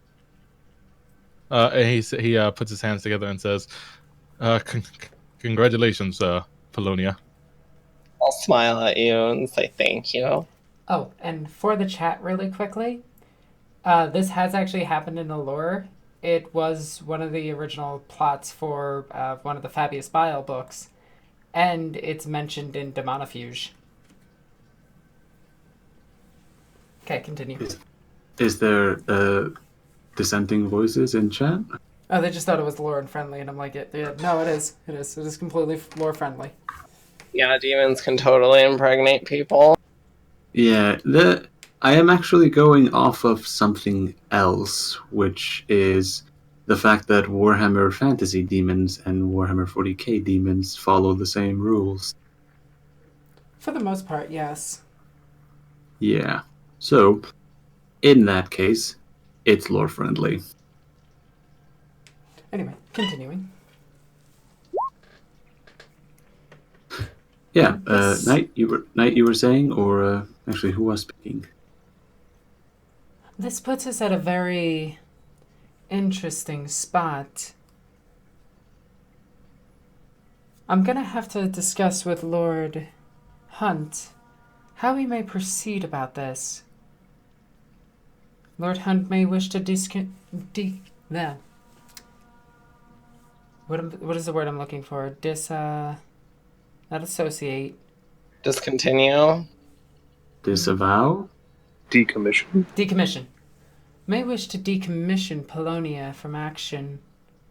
And he puts his hands together and says, congratulations, Polonia. I'll smile at you and say thank you. Oh, and for the chat really quickly, this has actually happened in the lore. It was one of the original plots for one of the Fabius Bile books, and it's mentioned in Demonifuge. Okay, continue. Is there dissenting voices in chat? Oh, they just thought it was lore and friendly, and I'm like, no, it is. It is. It is completely lore friendly. Yeah, demons can totally impregnate people. Yeah, I am actually going off of something else, which is the fact that Warhammer Fantasy demons and Warhammer 40k demons follow the same rules. For the most part, yes. Yeah. So, in that case, it's lore friendly. Anyway, continuing. Yeah, This- Knight, you were saying, or actually, who was speaking? This puts us at a very interesting spot. I'm going to have to discuss with Lord Hunt how we may proceed about this. Lord Hunt may wish to what is the word I'm looking for? Not associate. Discontinue. Disavow? Decommission. Decommission. May wish to decommission Polonia from action.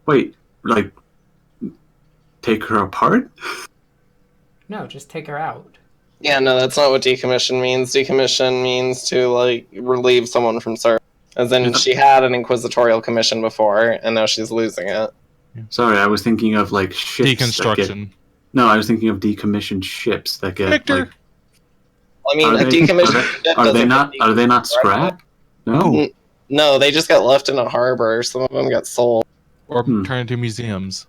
Wait, like, take her apart? No, just take her out. Yeah, no, that's not what decommission means. Decommission means to, like, relieve someone from service. As in, she had an inquisitorial commission before, and now she's losing it. Sorry, I was thinking of, like, ships. Deconstruction. No, I was thinking of decommissioned ships that get, Victor! like... I mean, a decommissioned ship Are they doesn't not? Are they not scrap? No. No, they just got left in a harbor. Some of them got sold. Or turned into museums.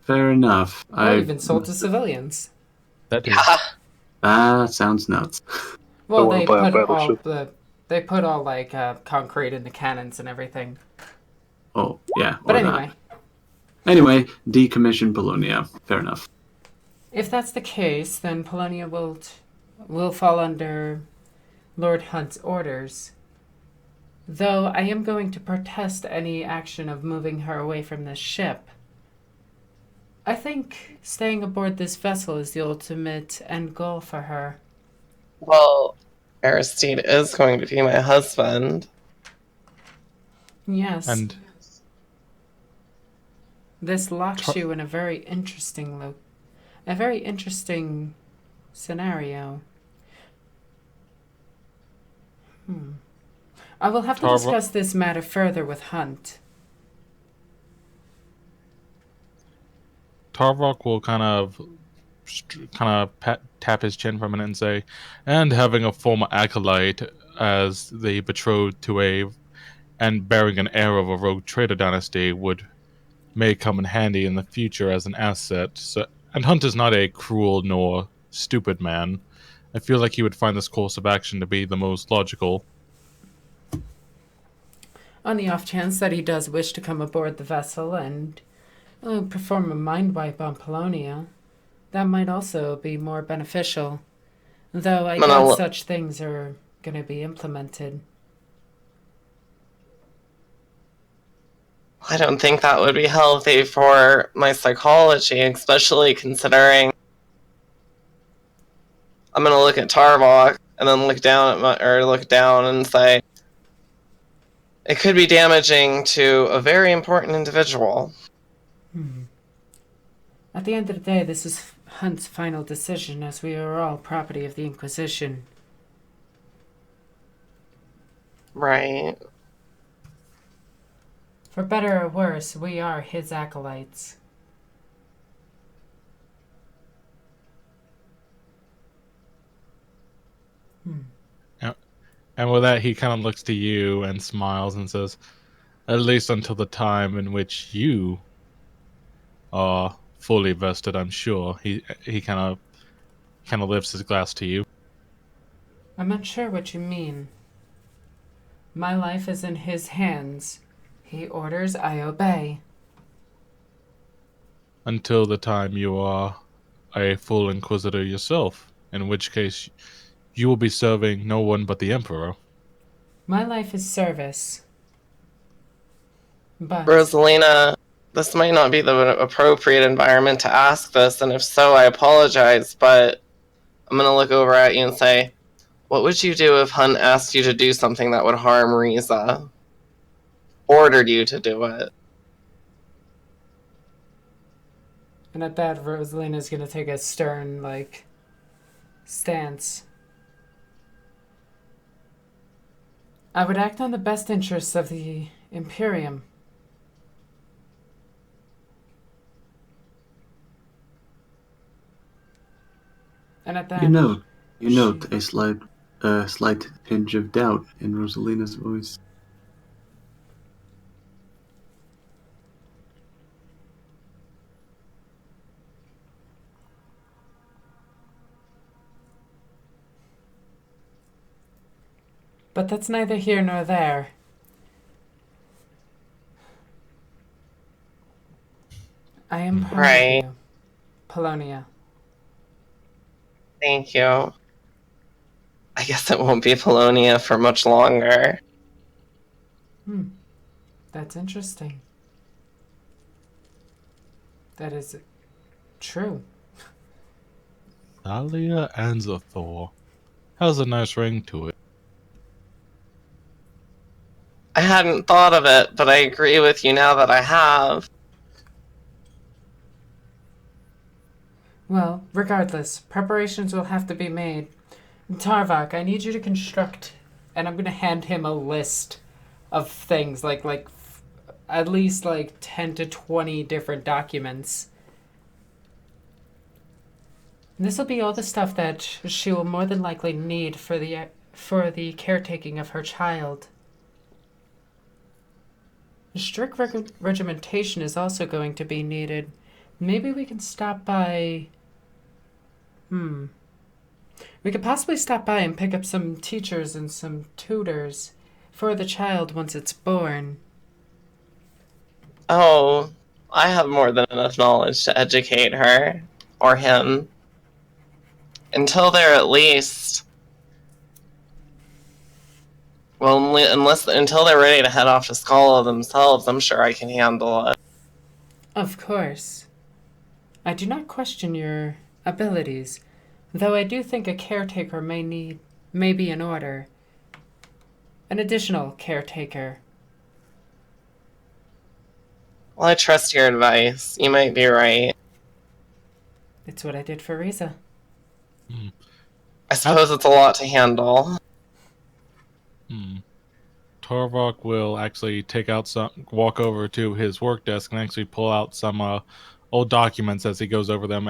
Fair enough. Or even sold to civilians. That too. That sounds nuts. Well, wanna they buy a put battleship. they put all like concrete in the cannons and everything. Oh, yeah. But or anyway, not. Anyway, decommission Polonia. Fair enough. if that's the case, then Polonia will fall under Lord Hunt's orders. Though I am going to protest any action of moving her away from this ship. I think staying aboard this vessel is the ultimate end goal for her. Well, Aristide is going to be my husband. Yes. And This locks you in a very interesting scenario. I will have to discuss this matter further with Hunt. Tarvok will kind of tap his chin for a minute and say, and having a former acolyte as the betrothed to a, and bearing an heir of a rogue trader dynasty may come in handy in the future as an asset. So, and Hunt is not a cruel nor stupid man. I feel like he would find this course of action to be the most logical. On the off chance that he does wish to come aboard the vessel and perform a mind wipe on Polonia, that might also be more beneficial. Though I doubt such things are going to be implemented. I don't think that would be healthy for my psychology, especially considering I'm going to look at Tarvok and then look down and say it could be damaging to a very important individual. At the end of the day, this is Hunt's final decision, as we are all property of the Inquisition. Right. For better or worse, we are his acolytes. And with that, he kind of looks to you and smiles and says, at least until the time in which you are fully vested, I'm sure. He kind of lifts his glass to you. I'm not sure what you mean. My life is in his hands. He orders, I obey. Until the time you are a full Inquisitor yourself, in which case you will be serving no one but the Emperor. My life is service. But Rosalina, this might not be the appropriate environment to ask this, and if so, I apologize, but I'm going to look over at you and say, What would you do if Hunt asked you to do something that would harm Riza? Ordered you to do it? And at that, Rosalina's gonna take a stern, stance. I would act on the best interests of the Imperium. And at that, You note a slight tinge of doubt in Rosalina's voice. But that's neither here nor there. I am proud Right. of you, Polonia. Thank you. I guess it won't be Polonia for much longer. That's interesting. That is true. Thalia Anzathor. Has a nice ring to it. I hadn't thought of it, but I agree with you now that I have. Well, regardless, preparations will have to be made. Tarvok, I need you to construct, and I'm going to hand him a list of things, at least 10 to 20 different documents. And this will be all the stuff that she will more than likely need for the caretaking of her child. Strict regimentation is also going to be needed. Maybe we can stop by... We could possibly stop by and pick up some teachers and some tutors for the child once it's born. Oh, I have more than enough knowledge to educate her. Or him. Until they're at least... Well, until they're ready to head off to Scala themselves, I'm sure I can handle it. Of course. I do not question your abilities, though I do think a caretaker may be in order. An additional caretaker. Well, I trust your advice. You might be right. It's what I did for Riza. I suppose it's a lot to handle. Tarvok will actually walk over to his work desk and actually pull out some old documents as he goes over them.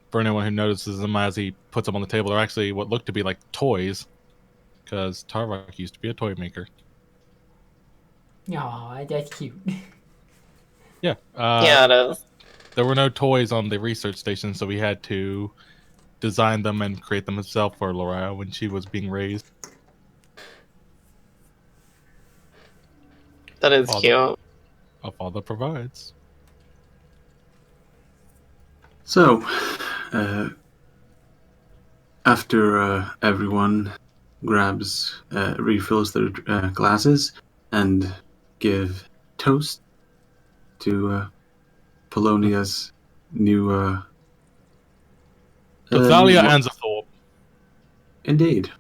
For anyone who notices them as he puts them on the table, they're actually what look to be like toys, because Tarvok used to be a toy maker. Aw, that's cute. Yeah. Yeah, it is. There were no toys on the research station, so he had to design them and create them himself for Laura when she was being raised. That is cute. A father provides. So, after everyone refills their glasses and give toast to Polonia's new... Thalia Anzathor. Indeed.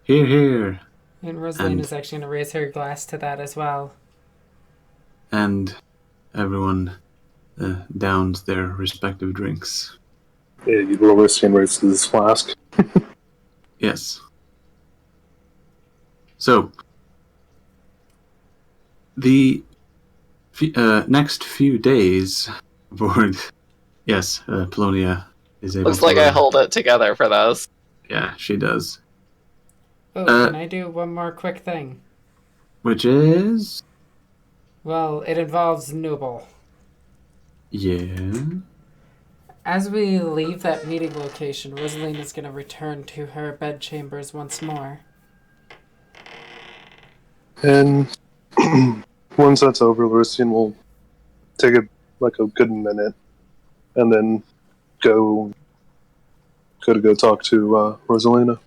Hear, hear. And Rosalina's actually going to raise her glass to that as well. And everyone downs their respective drinks. Yeah, you roll this and raise this flask. Yes. So, the next few days aboard... Yes, Polonia is able Looks to... like I hold it together for those. Yeah, she does. Oh, can I do one more quick thing? Which is... Well, it involves Noble. Yeah? As we leave that meeting location, Rosalina's going to return to her bedchambers once more. And once that's over, Lucian will take a good minute and then go talk to Rosalina.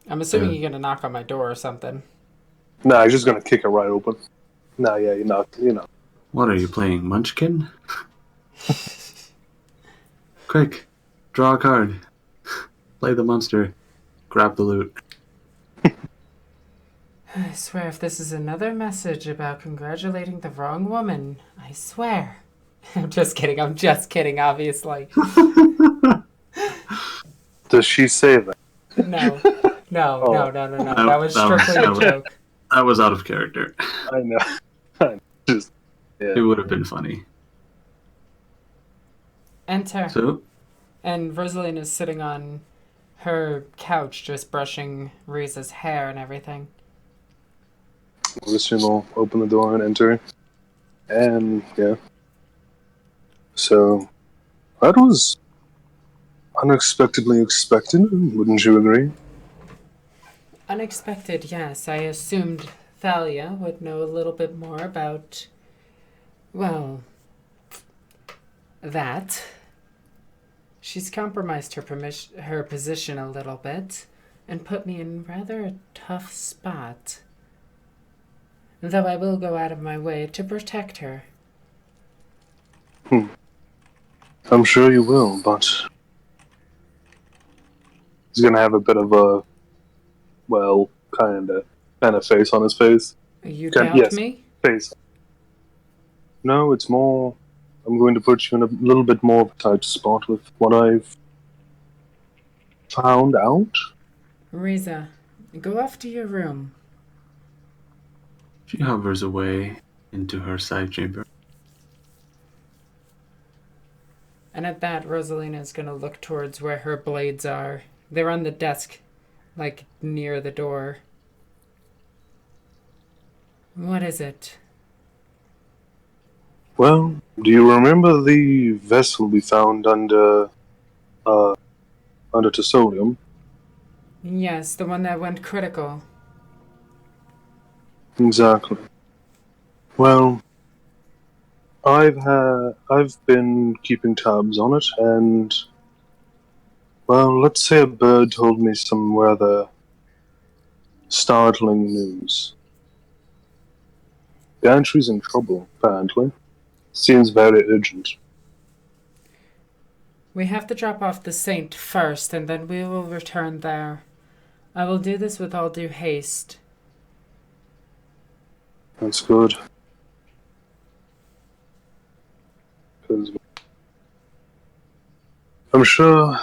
I'm assuming you're going to knock on my door or something. Nah, he's just gonna kick it right open. Nah, yeah, you know. What are you playing, Munchkin? Quick, draw a card. Play the monster. Grab the loot. I swear if this is another message about congratulating the wrong woman, I swear. I'm just kidding, obviously. Does she say that? No. No. Oh. That was strictly a joke. That was out of character. I know. Just, yeah. It would have been funny. Enter. So, And Rosaline is sitting on her couch just brushing Riza's hair and everything. Christian will open the door and enter. And, yeah. So, that was unexpectedly expected, wouldn't you agree? Unexpected, yes. I assumed Thalia would know a little bit more about, well, that. She's compromised her position a little bit and put me in rather a tough spot. Though I will go out of my way to protect her. I'm sure you will, but he's gonna have a bit of a, well, kind of face on his face. You doubt yes. me? Face. No, it's more. I'm going to put you in a little bit more of a tight spot with what I've found out. Riza, go off to your room. she hovers away into her side chamber. And at that, Rosalina is going to look towards where her blades are. They're on the desk, like near the door. What is it? Well, do you remember the vessel we found under Tesolium? Yes, the one that went critical. Exactly. Well, I've been keeping tabs on it, and well, let's say a bird told me some rather startling news. The entry's in trouble, apparently. Seems very urgent. We have to drop off the Saint first, and then we will return there. I will do this with all due haste. That's good. 'Cause I'm sure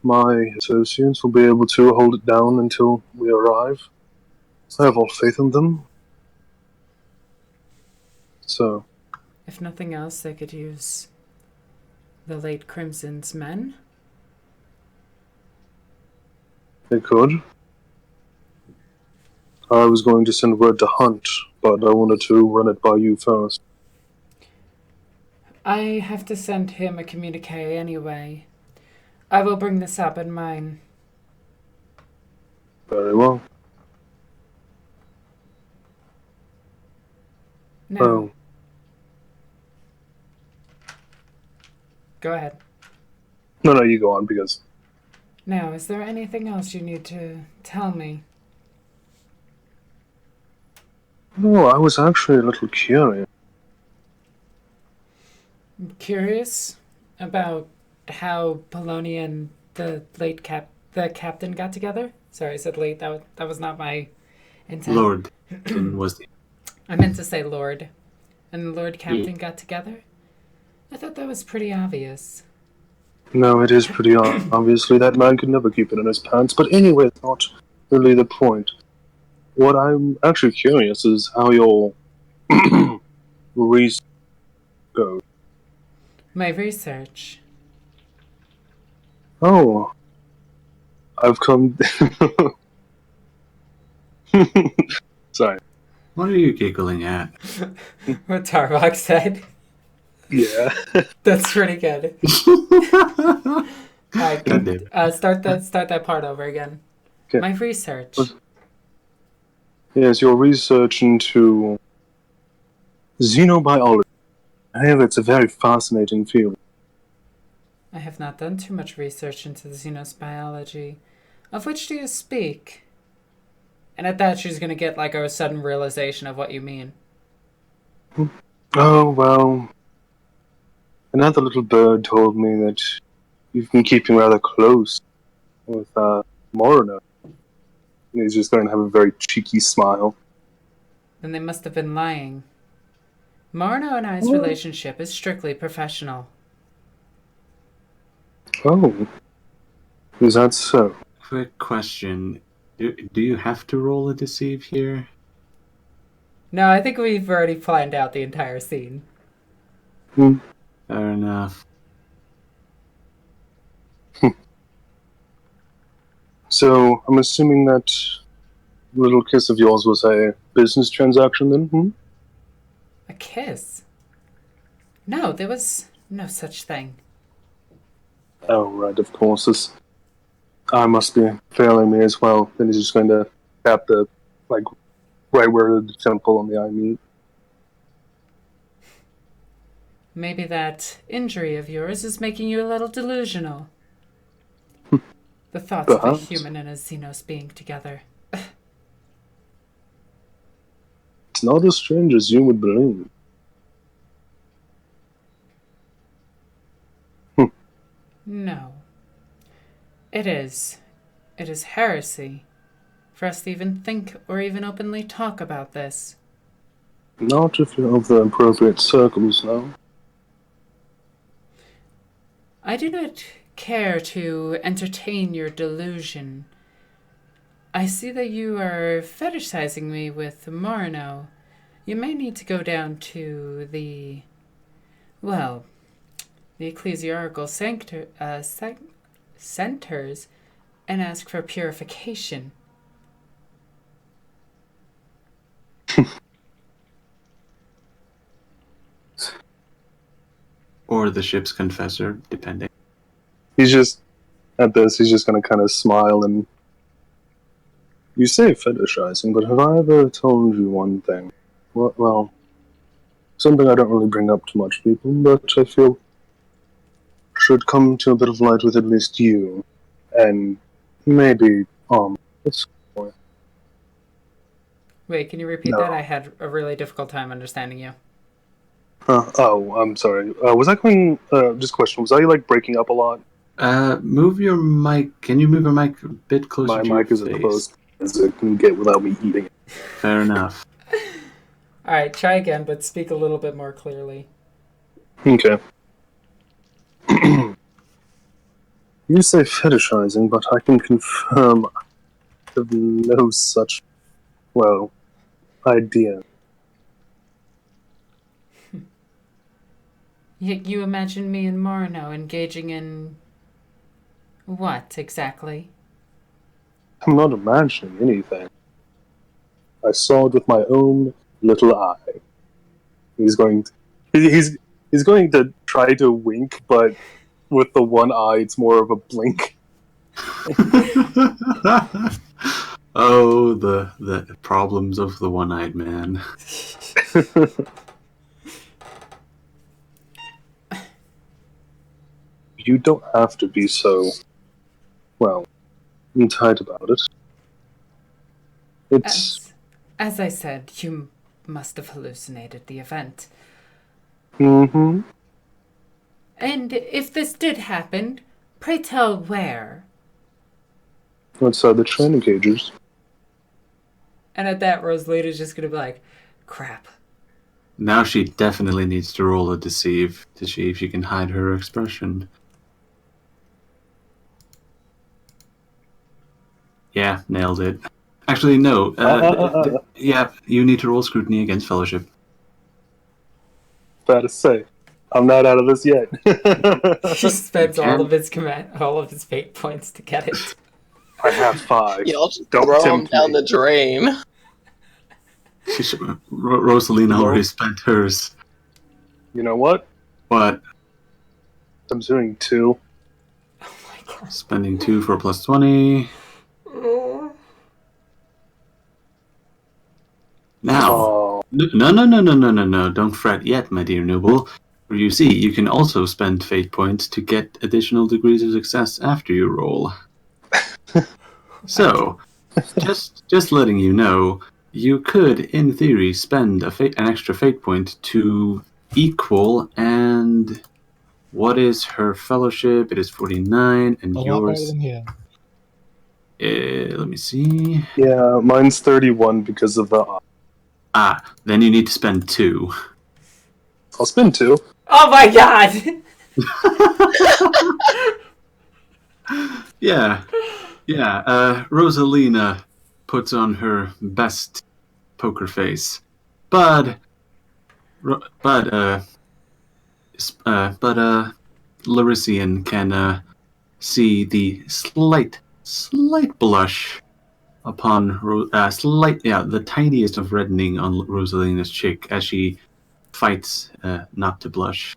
my associates will be able to hold it down until we arrive. I have all faith in them. So, If nothing else, they could use the late Crimson's men. they could. I was going to send word to Hunt, but I wanted to run it by you first. I have to send him a communique anyway. I will bring this up in mine. Very well. Now, Oh, go ahead. no, you go on, because Now, is there anything else you need to tell me? no, I was actually a little curious. I'm curious about how Polonia and the captain got together. Sorry, I said late. That was not my intent. Lord was the... I meant to say Lord. And the Lord Captain got together? I thought that was pretty obvious. No, it is pretty obviously that man could never keep it in his pants, but anyway, it's not really the point. What I'm actually curious is how your research goes. My research. Oh, I've come... Sorry. What are you giggling at? What Tarvok said. Yeah. That's pretty good. Alright, God damn it. start that part over again. Okay. My research. Yes, your research into xenobiology. I hear it's a very fascinating field. I have not done too much research into the xenobiology. Of which do you speak? And at that, she's going to get like a sudden realization of what you mean. Oh, well, another little bird told me that you've been keeping rather close with Morino. And he's just going to have a very cheeky smile. Then they must have been lying. Morno and I's relationship is strictly professional. Oh, is that so? Quick question. Do you have to roll a deceive here? No, I think we've already planned out the entire scene. Hmm. Fair enough. So, I'm assuming that little kiss of yours was a business transaction then? Hmm? A kiss? No, there was no such thing. Oh, right, of course. This eye must be failing me as well. Then he's just going to tap the, like, right where the temple on the eye meet. Maybe that injury of yours is making you a little delusional. The thoughts of a Perhaps. human and a Xenos being together. It's not as strange as you would believe. No. It is. It is heresy for us to even think or even openly talk about this. Not if you're of the appropriate circles, though. I do not care to entertain your delusion. I see that you are fetishizing me with Morino. You may need to go down to the ecclesiarchal centers and ask for purification. Or the ship's confessor, depending. He's just, at this, he's just going to kind of smile and... You say fetishizing, but have I ever told you one thing? Well, something I don't really bring up to much people, but I feel should come to a bit of light with at least you, and maybe, it's... Wait, can you repeat No. that? I had a really difficult time understanding you. I'm sorry. Was I going, just a question, was I, like, breaking up a lot? Move your mic. Can you move your mic a bit closer My to your mic is face? as close as it can get without me eating it. Fair enough. Alright, try again, but speak a little bit more clearly. Okay. You say fetishizing, but I can confirm I have no such, idea. Yet you imagine me and Morino engaging in... what, exactly? I'm not imagining anything. I saw it with my own little eye. He's going to try to wink, but with the one eye, it's more of a blink. Oh, the problems of the one-eyed man. You don't have to be so, tight about it. It's... As I said, you must have hallucinated the event. Mm-hmm. And if this did happen, pray tell where. Outside the training cages. And at that, Rosalita's just gonna be like, crap. Now she definitely needs to roll a deceive to see if she can hide her expression. Yeah, nailed it. Actually, no. Yeah, you need to roll scrutiny against fellowship. Bad to say, I'm not out of this yet. He spends all of his fate points to get it. I have 5. You'll just Don't throw them tempt down me. the drain. Rosalina already spent hers. You know what? What? I'm doing 2. Oh my god. Spending 2 for a plus 20. Now, Oh, no, don't fret yet, my dear noble. For you see, you can also spend fate points to get additional degrees of success after you roll. So, just letting you know, you could, in theory, spend an extra fate point to equal and What is her fellowship? It is 49, and A lot better yours. than him. Let me see. Yeah, mine's 31 because of the. Then you need to spend 2. I'll spend 2. Oh my god! Yeah. Rosalina puts on her best poker face, but Larician can see the slight blush upon the tiniest of reddening on Rosalina's cheek as she fights not to blush.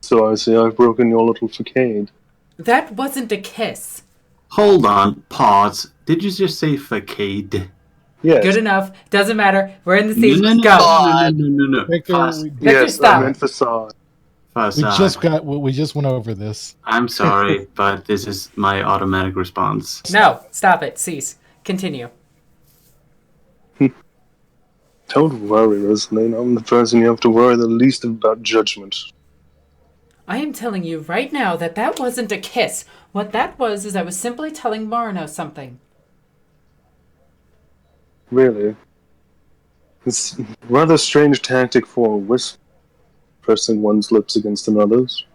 So I see I've broken your little facade. That wasn't a kiss. Hold on, pause. Did you just say facade? Yes. Good enough. Doesn't matter. We're in the scene. No. God. Victor, Fast. Victor, Yes, stop. I meant facade. we just went over this. I'm sorry, but this is my automatic response. No, stop it. Cease. Continue. Don't worry, Rosaline. I'm the person you have to worry the least about judgment. I am telling you right now that that wasn't a kiss. What that was is I was simply telling Marino something. Really? It's a rather strange tactic for a whisper, pressing one's lips against another's.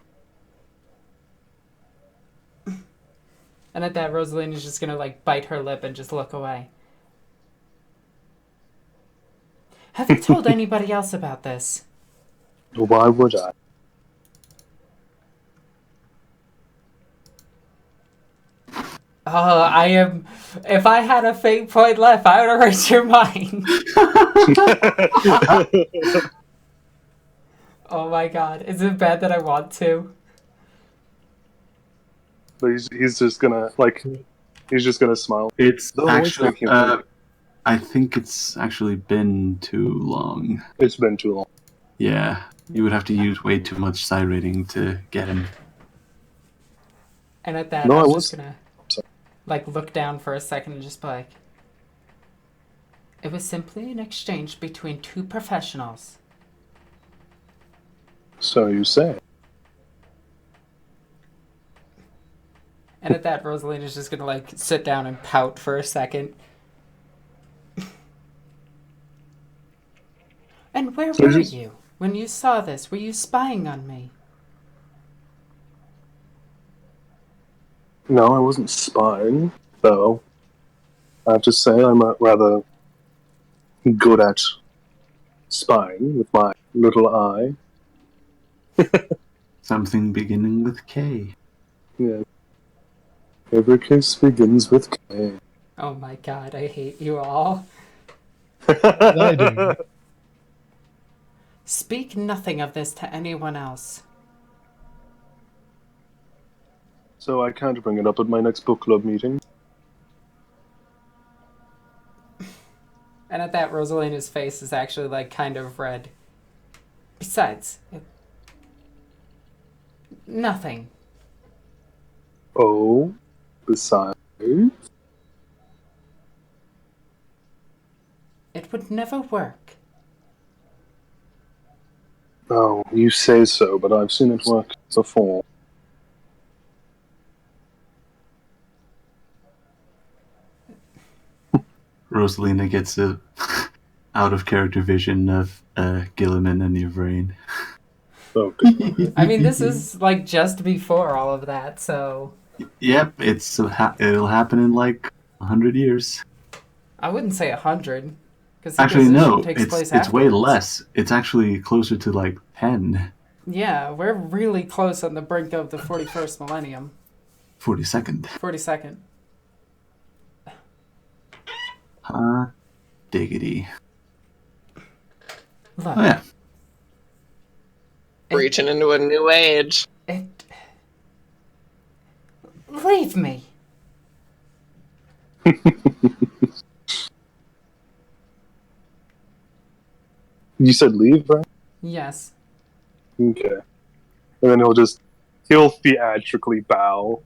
And at that, Rosaline is just gonna bite her lip and just look away. Have you told anybody else about this? Why would I? Oh, I am. If I had a fate point left, I would erase your mind. Oh my god. Is it bad that I want to? But he's just gonna, he's just gonna smile. It's The voice actually, making thing. I think it's actually been too long. It's been too long. Yeah, you would have to use way too much psi rating to get him. And at that, No, I I was was- just gonna, look down for a second and just be like, it was simply an exchange between two professionals. So you say. And at that, Rosalina's just gonna, sit down and pout for a second. And where were you when you saw this? Were you spying on me? No, I wasn't spying, though. I have to say I'm rather good at spying with my little eye. Something beginning with K. Yeah. Every kiss begins with K. Oh my god, I hate you all. I do. Speak nothing of this to anyone else. So I can't bring it up at my next book club meeting. And at that, Rosalina's face is actually, kind of red. Besides, nothing. Oh, besides? It would never work. Oh, you say so, but I've seen it work before. Rosalina gets a out of character vision of Gilliman and your brain. Oh, good. I mean, this is, just before all of that, so... Yep, it'll happen in 100 years. I wouldn't say 100. Because Actually, no, takes place it's way afterwards. less. It's actually closer to 10. Yeah, we're really close on the brink of the 41st millennium. 42nd. 42nd. Diggity. Look, Oh yeah. Reaching into a new age. Leave me. You said leave, right? Yes. Okay. And then he'll theatrically bow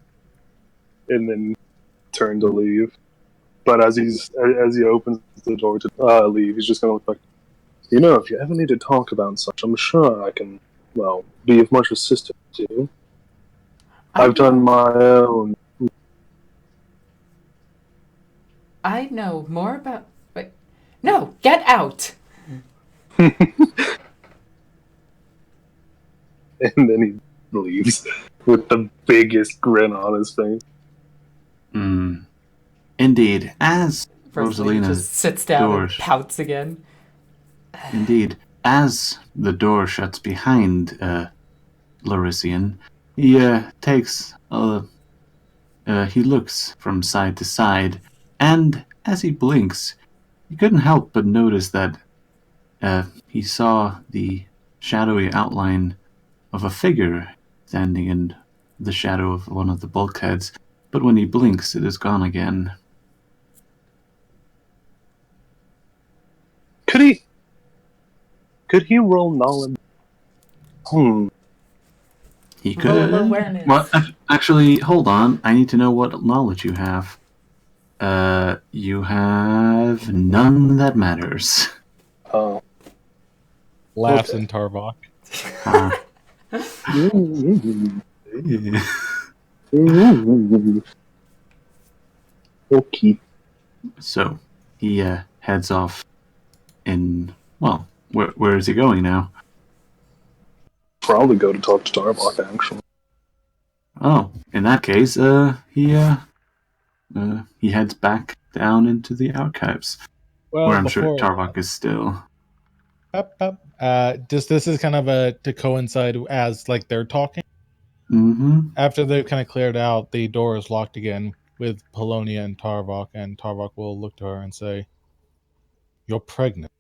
and then turn to leave. But as he opens the door to leave, he's just gonna look like, if you ever need to talk about such, I'm sure I can well, be of much assistance to you. I I've done know- my own. I know more about. Wait, no, get out! And then he leaves with the biggest grin on his face. Indeed, as Rosalina Rosalina's just sits down doors. and pouts again. Indeed, as the door shuts behind Lorisian, he takes he looks from side to side, and as he blinks, he couldn't help but notice that he saw the shadowy outline of a figure standing in the shadow of one of the bulkheads, but when he blinks, it is gone again. Could he roll knowledge? He Roll could. awareness. Well, actually, hold on. I need to know what knowledge you have. You have none that matters. Oh. Laughs Okay. in Tarvok. Okay. So he heads off in, well, where is he going now? Probably go to talk to Tarbok, actually. Oh, in that case, he heads back down into the archives, Well, where I'm sure before Tarvok is still. just this is kind of to coincide as like they're talking. Mm-hmm. After they've kind of cleared out, the door is locked again with Polonia and Tarvok will look to her and say, "You're pregnant."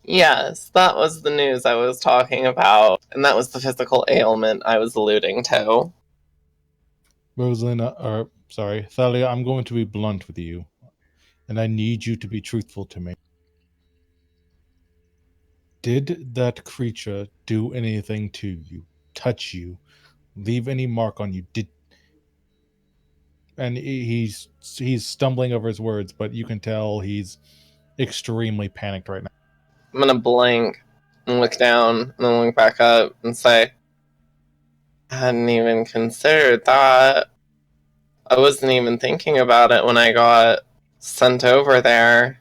Yes, that was the news I was talking about, and that was the physical ailment I was alluding to. Thalia, I'm going to be blunt with you, and I need you to be truthful to me. Did that creature do anything to you, touch you, leave any mark on you? And he's stumbling over his words, but you can tell he's extremely panicked right now. I'm gonna blink and look down, and then look back up and say, I hadn't even considered that. I wasn't even thinking about it when I got sent over there.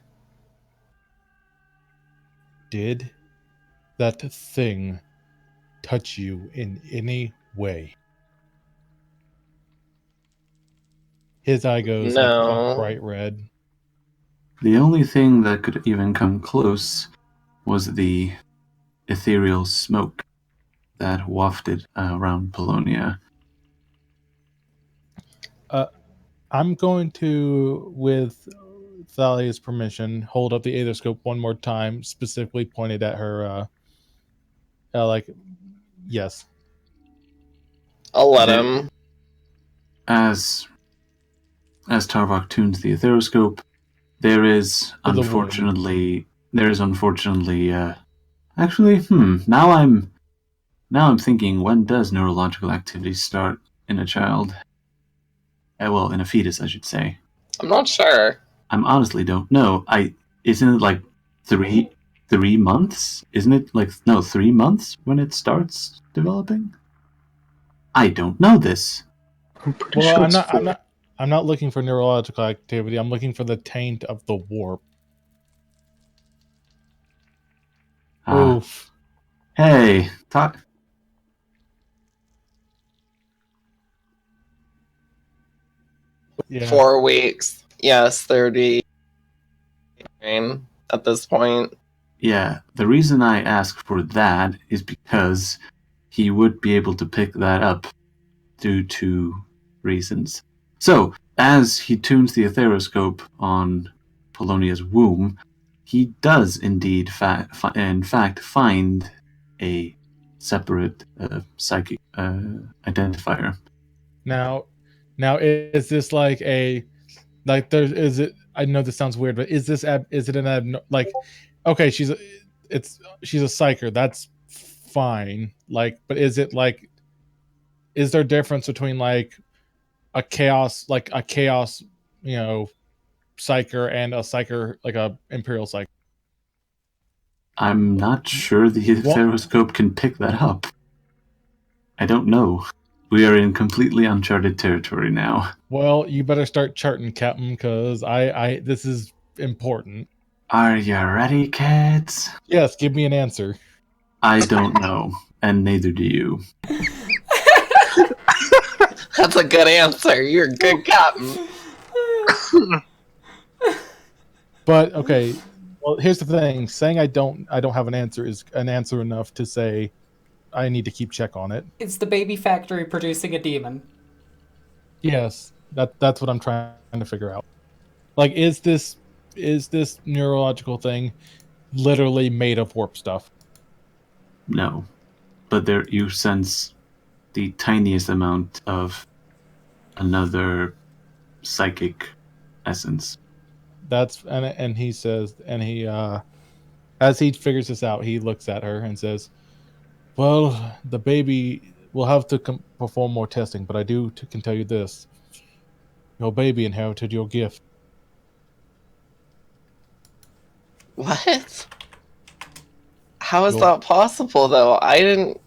Did that thing touch you in any way? His eye goes like a No. bright red. The only thing that could even come close was the ethereal smoke that wafted around Polonia. I'm going to, with Thalia's permission, hold up the aethoscope one more time, specifically pointed at her. Yes. I'll let him. As Tarvok tunes the etheroscope, there is unfortunately actually now I'm thinking, when does neurological activity start in a child? Well, in a fetus, I should say. I'm not sure. I honestly don't know. Isn't it like 3 months? Isn't it like 3 months when it starts developing? I don't know this. I'm pretty Well, sure I'm not looking for neurological activity. I'm looking for the taint of the warp. Oof. Hey, talk. Yeah. 4 weeks. Yes, 30 at this point. Yeah, the reason I ask for that is because he would be able to pick that up due to reasons. So, as he tunes the etheroscope on Polonia's womb, he does indeed in fact find a separate psychic identifier. Now, is this like a is it? I know this sounds weird, but is it okay? She's a psyker. That's fine. But is it like? Is there a difference between like a chaos, psyker, and a psyker, like a imperial psyker? I'm not sure the Theroscope can pick that up. I don't know. We are in completely uncharted territory now. Well, you better start charting, Captain, because this is important. Are you ready, kids? Yes, give me an answer. I don't know, and neither do you. That's a good answer. You're a good captain. But okay, well, here's the thing: saying I don't have an answer is an answer enough to say I need to keep check on it. It's the baby factory producing a demon. Yes, that's what I'm trying to figure out. Like, is this neurological thing literally made of warp stuff? No, but there you sense the tiniest amount of another psychic essence. That's and he says, and he as he figures this out, he looks at her and says, "Well, the baby will have to perform more testing, but I can tell you this: your baby inherited your gift." What? How is that possible, though? I didn't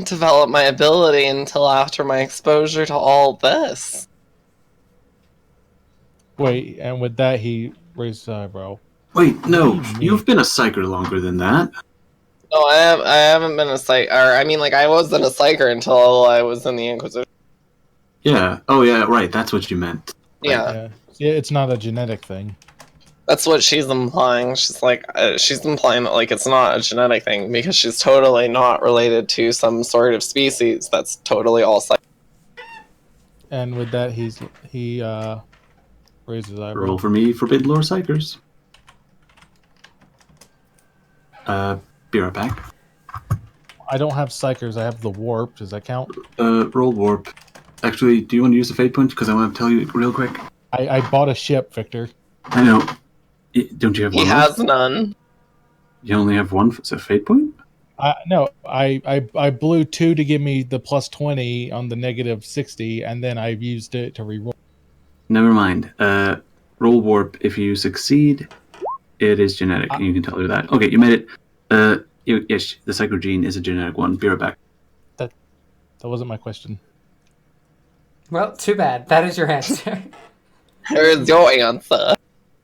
develop my ability until after my exposure to all this. Wait, and with that, he raised his eyebrow. Wait, no, you've been a psyker longer than that. No, I haven't been a psych, or I mean, like, I wasn't a psyker until I was in the Inquisition. Yeah. Oh, yeah. Right. That's what you meant. Yeah. Yeah. It's not a genetic thing. That's what she's implying. She's like, she's implying that like it's not a genetic thing because she's totally not related to some sort of species that's totally all psychic. And with that, he raises his eyebrow. Roll for me, Forbidden Lore Psychers. Be right back. I don't have psychers. I have the warp. Does that count? Roll warp. Actually, do you want to use the fate point? Because I want to tell you real quick. I bought a ship, Victor. I know. Don't you have one? He has none. You only have one fate point? No, I blew 2 to give me the plus 20 on the negative 60, and then I used it to reroll. Never mind. Roll warp. If you succeed, it is genetic. And you can tell her that. Okay, you made it. Yes, the psychogene is a genetic one. Be right back. That wasn't my question. Well, too bad. That is your answer. Here's your answer.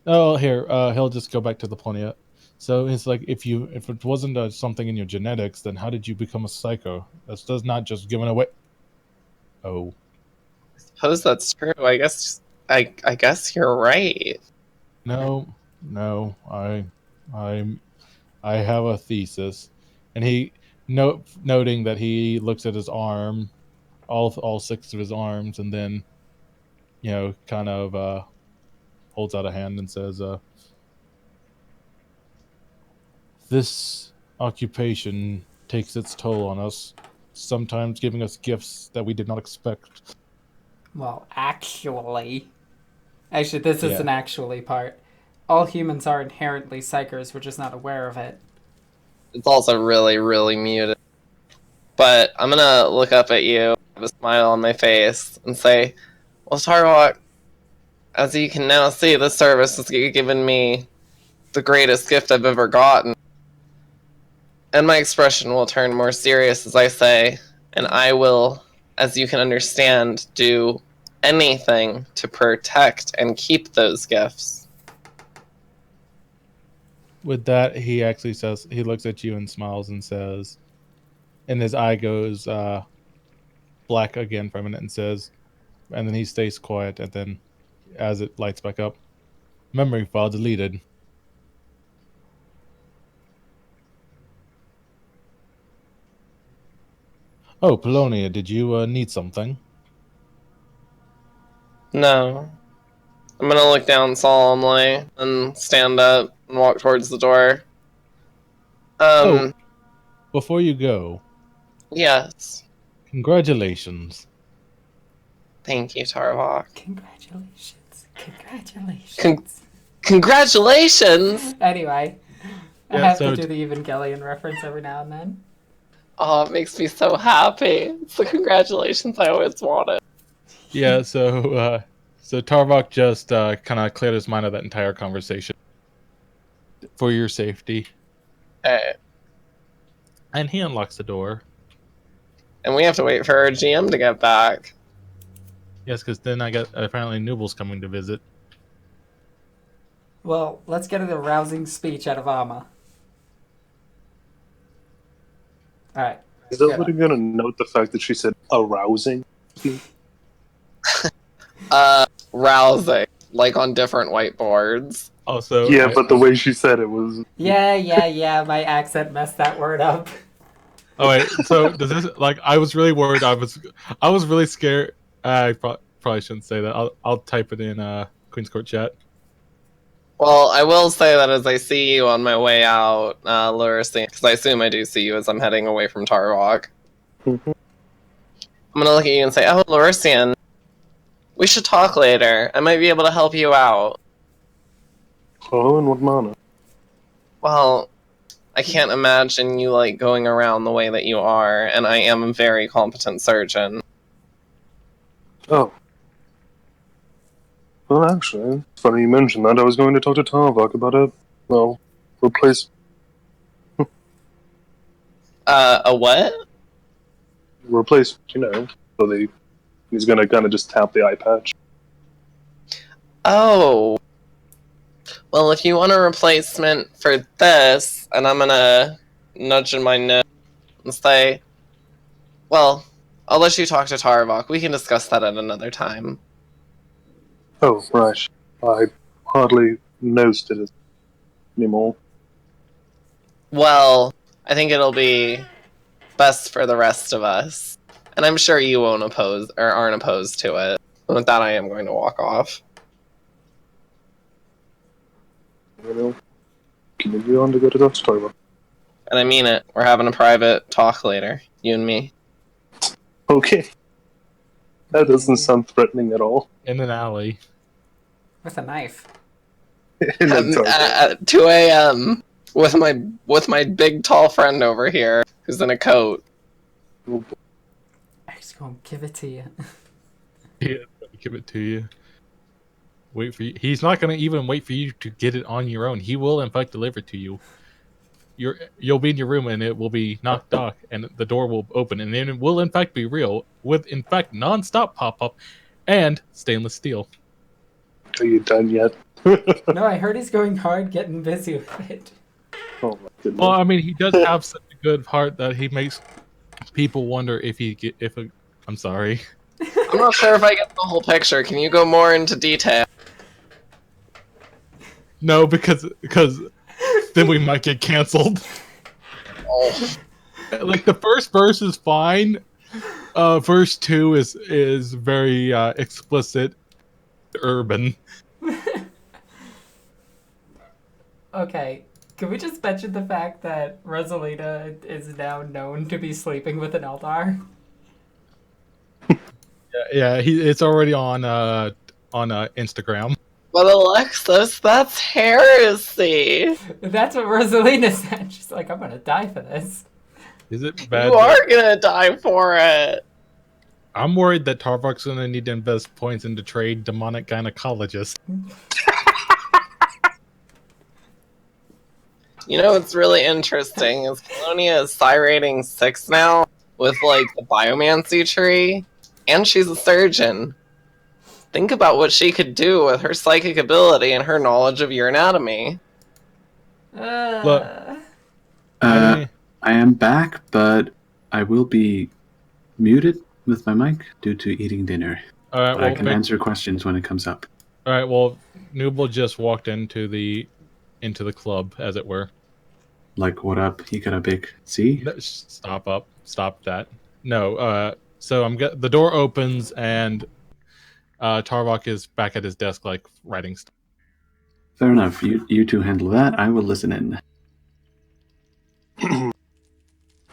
Oh, here, he'll just go back to the Polonia. So it's like, if it wasn't something in your genetics, then how did you become a psycho? That's not just given away. Oh. I suppose that's true. I guess you're right. No, I have a thesis, and he noting that he looks at his arm, all 6 of his arms, and then, kind of holds out a hand and says, "This occupation takes its toll on us, sometimes giving us gifts that we did not expect." Well, actually, this is an actually part. All humans are inherently psychers. We're just not aware of it. It's also really, really muted. But I'm gonna look up at you, have a smile on my face, and say, "Well, Tarwalk, as you can now see, this service has given me the greatest gift I've ever gotten." And my expression will turn more serious as I say, "And I will, as you can understand, do anything to protect and keep those gifts." With that, he actually says, he looks at you and smiles and says, and his eye goes black again for a minute and says, and then he stays quiet, and then as it lights back up, "Memory file deleted." Oh, Polonia, did you need something? No. I'm gonna look down solemnly and stand up and walk towards the door. Before you go, Yes. congratulations. Thank you, Tarvok. Congratulations. Congratulations! Anyway, I Yeah, have so to do the Evangelion reference every now and then. Oh, it makes me so happy. It's the congratulations I always wanted. Yeah, so Tarvok just kind of cleared his mind of that entire conversation. for your safety. Okay. And he unlocks the door. And we have to wait for our GM to get back. Yes, because then I got apparently Nooble's coming to visit. Well, let's get a rousing speech out of Amma. Alright. Is everybody going to note the fact that she said arousing? Rousing. Like on different whiteboards. Also, Yeah, but the way she said it was... Yeah, my accent messed that word up. Oh wait, so does this like I was really worried. I was really scared. I probably shouldn't say that. I'll type it in Queen's Court chat. Well, I will say that as I see you on my way out, Lurisi, because I assume I do see you as I'm heading away from Tarvok. I'm gonna look at you and say, "Oh, Lurisian, we should talk later. I might be able to help you out." Oh, in what manner? Well, I can't imagine you like going around the way that you are, and I am a very competent surgeon. Oh. Well, actually, it's funny you mentioned that. I was going to talk to Tarvok about a replace... A what? Replacement, you know. So he's going to kind of just tap the eye patch. Oh. Well, if you want a replacement for this, and I'm gonna nudge in my nose and say, well, I'll let you talk to Tarvok. We can discuss that at another time. Oh, right. I hardly noticed it anymore. Well, I think it'll be best for the rest of us. And I'm sure you won't oppose, or aren't opposed to it. And with that, I am going to walk off. You know, continue on to go to Dr. Tarvok. And I mean it. We're having a private talk later. You and me. Okay. That doesn't sound threatening at all. In an alley. With a knife. In a dark At 2 a.m. with my big tall friend over here who's in a coat. alley. I'm just gonna give it to you. Yeah, give it to you. Wait for you. He's not going to even wait for you to get it on your own. He will, in fact, deliver it to you. You'll be in your room, and it will be knocked off, and the door will open, and it will, in fact, be real, with, in fact, non-stop pop-up, and stainless steel. Are you done yet? No, I heard he's going hard getting busy with it. Oh my goodness. Well, I mean, he does have such a good heart that he makes people wonder I'm sorry. I'm not sure if I get the whole picture. Can you go more into detail? No, because then we might get canceled. Oh. Like the first verse is fine. Verse 2 is very explicit, urban. Okay, can we just mention the fact that Rosalina is now known to be sleeping with an Eldar? Yeah, it's already on Instagram. But Alexis, that's heresy. That's what Rosalina said. She's like, I'm gonna die for this. Is it bad? You are gonna die for it. I'm worried that Tarvok's gonna need to invest points into trade demonic gynecologists. You know what's really interesting is Polonia is psi rating 6 now with like the biomancy tree, and she's a surgeon. Think about what she could do with her psychic ability and her knowledge of your anatomy. Look. I am back, but I will be muted with my mic due to eating dinner. All right, But I can answer questions when it comes up. All right, well, Nooble just walked into the club, as it were. Like, what up? You got a big C? No, stop that. No, so the door opens and Tarvok is back at his desk, like writing stuff. Fair enough. You two handle that. I will listen in.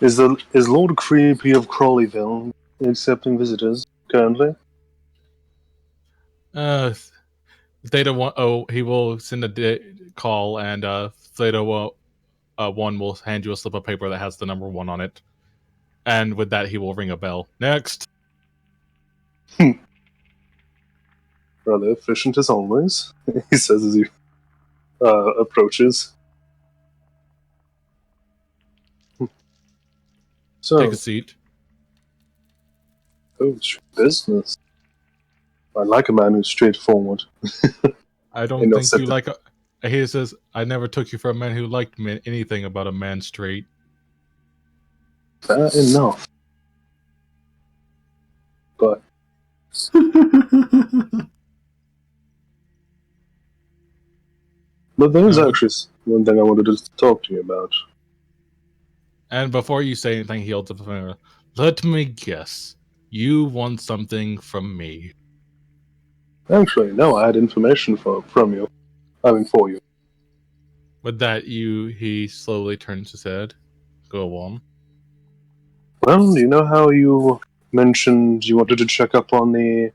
Is Lord Creepy of Crawleyville accepting visitors currently? Theta 1. Oh, he will send a call, and Theta 1 will hand you a slip of paper that has the number 1 on it. And with that, he will ring a bell. Next. Rather efficient as always, he says as he approaches. So, Take a seat. oh, it's business. I like a man who's straightforward. I don't And think you also- like. He says, "I never took you for a man who liked anything about a man straight." Fair enough. But there is actually one thing I wanted to talk to you about. And before you say anything, he holds up a finger. Let me guess. You want something from me. Actually, no, I had information from you. I mean, for you. With that, he slowly turns his head. Go on. Well, you know how you mentioned you wanted to check up on the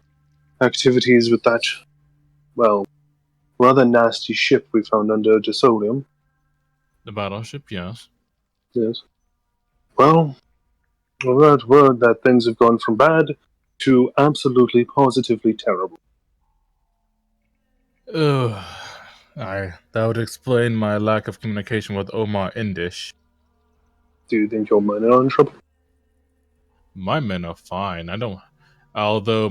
activities with that, well, rather nasty ship we found under Desolium? The battleship, yes. Yes. Well, I've heard word that things have gone from bad to absolutely positively terrible. Ugh. That would explain my lack of communication with Omar Indish. Do you think your men are in trouble? My men are fine. I don't. Although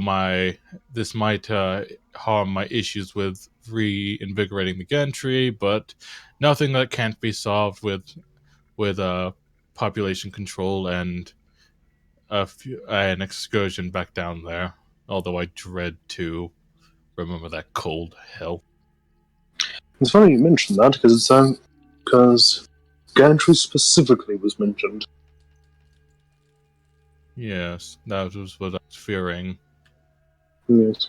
this might harm my issues with reinvigorating the gantry, but nothing that can't be solved with population control and an excursion back down there. Although I dread to remember that cold hell. It's funny you mentioned that because gantry specifically was mentioned. Yes, that was what I was fearing. Yes.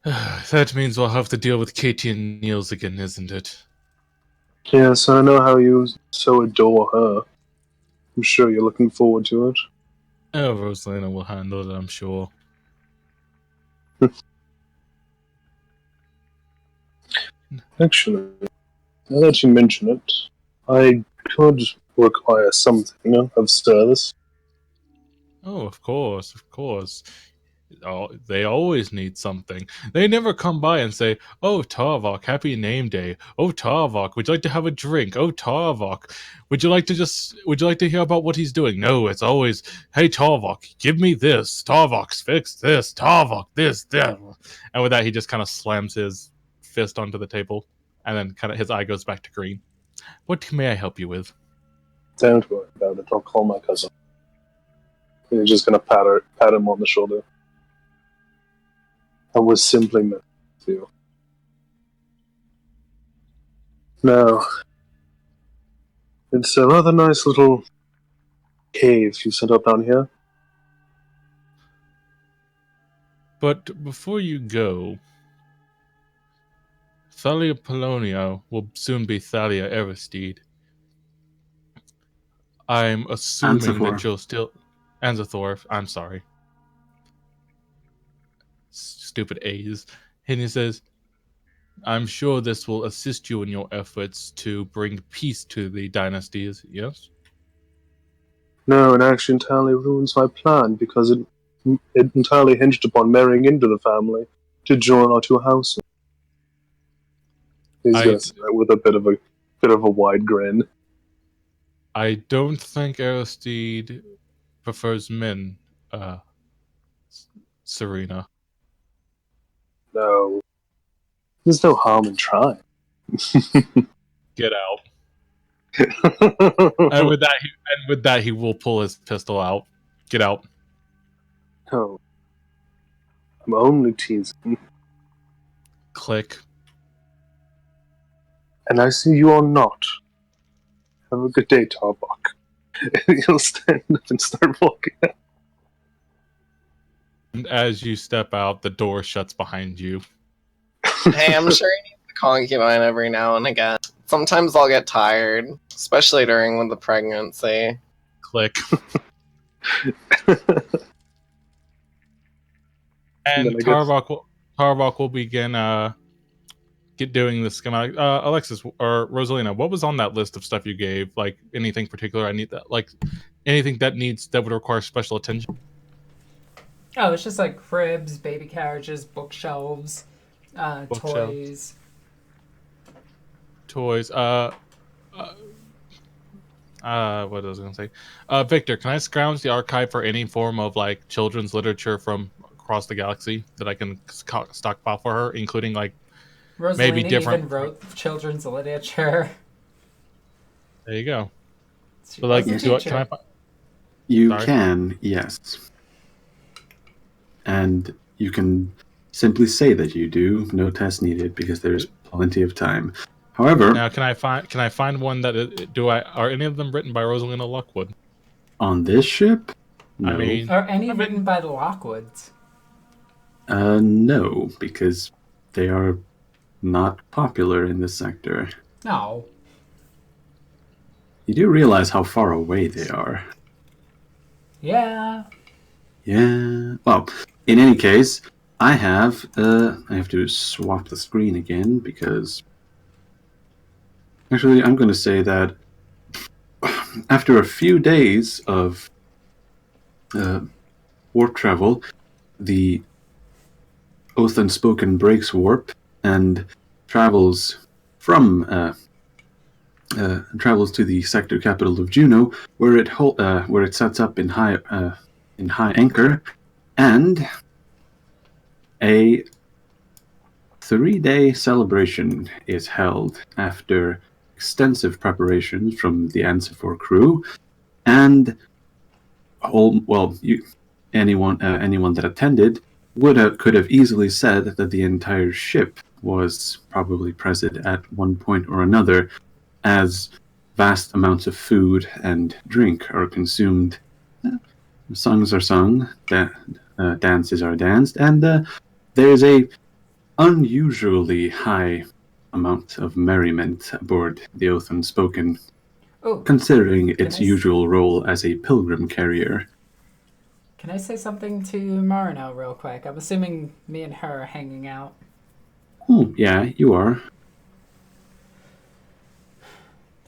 That means we'll have to deal with Katie and Niels again, isn't it? Yes, I know how you so adore her. I'm sure you're looking forward to it. Oh, Rosalina will handle it, I'm sure. Actually, now that you mention it, I could require something of service. Oh, of course, of course. Oh, they always need something. They never come by and say, "Oh, Tarvok, happy name day. Oh, Tarvok, would you like to have a drink? Oh, Tarvok, would you like to hear about what he's doing?" No, it's always, "Hey, Tarvok, give me this. Tarvok's fix this. Tarvok, this, that." And with that, he just kind of slams his fist onto the table, and then kind of his eye goes back to green. What may I help you with? Don't worry about it. I'll call my cousin. And you're just gonna pat him on the shoulder. I was simply meant to. Now, it's a rather nice little cave you set up down here. But before you go, Thalia Polonia will soon be Thalia Aristide. I'm assuming that Ansathor. you'll still... Anzathor, I'm sorry. Stupid A's. And he says, I'm sure this will assist you in your efforts to bring peace to the dynasties, yes? No, it actually entirely ruins my plan because it entirely hinged upon marrying into the family to join our two houses. He's gonna say that with a bit of a wide grin. I don't think Aristide prefers men, Serena. No, there's no harm in trying. Get out. And with that, he will pull his pistol out. Get out. No, I'm only teasing. Click. And I see you are not. Have a good day, Tarbok. He'll stand up and start walking out. And as you step out, the door shuts behind you. Hey, I'm sure he needs a concubine every now and again. Sometimes I'll get tired, especially during the pregnancy. Click. And Then I guess- Tarvok will begin doing the schematic. Alexis or Rosalina, what was on that list of stuff you gave? Like anything particular? I need that. Like anything that would require special attention. Oh, it's just like cribs, baby carriages, bookshelves, Bookshelves. toys. Toys. What was I going to say? Victor, can I scrounge the archive for any form of like children's literature from across the galaxy that I can stockpile for her, including like maybe Rosalina different? even wrote children's literature. There you go. She So was like, a can teacher. I? You Sorry? can, yes. And you can simply say that you do. No test needed because there's plenty of time. However, Now, can I find one that are any of them written by Rosalina Lockwood? on this ship, no. I mean, Are any written by the Lockwoods? No, because they are not popular in this sector. No. You do realize how far away they are. Yeah. Yeah. Well, in any case, I have to swap the screen again because actually I'm going to say that after a few days of warp travel, the Oath Unspoken breaks warp and travels from travels to the sector capital of Juno, where it sets up in high anchor, and a 3-day celebration is held after extensive preparations from the Ansifor crew, and anyone that attended could have easily said that the entire ship was probably present at one point or another, as vast amounts of food and drink are consumed, songs are sung, dances are danced, and there is a unusually high amount of merriment aboard the Oath Unspoken, Oh, considering its I usual role as a pilgrim carrier. can I say something to Marino real quick? I'm assuming me and her are hanging out. Oh, yeah, you are.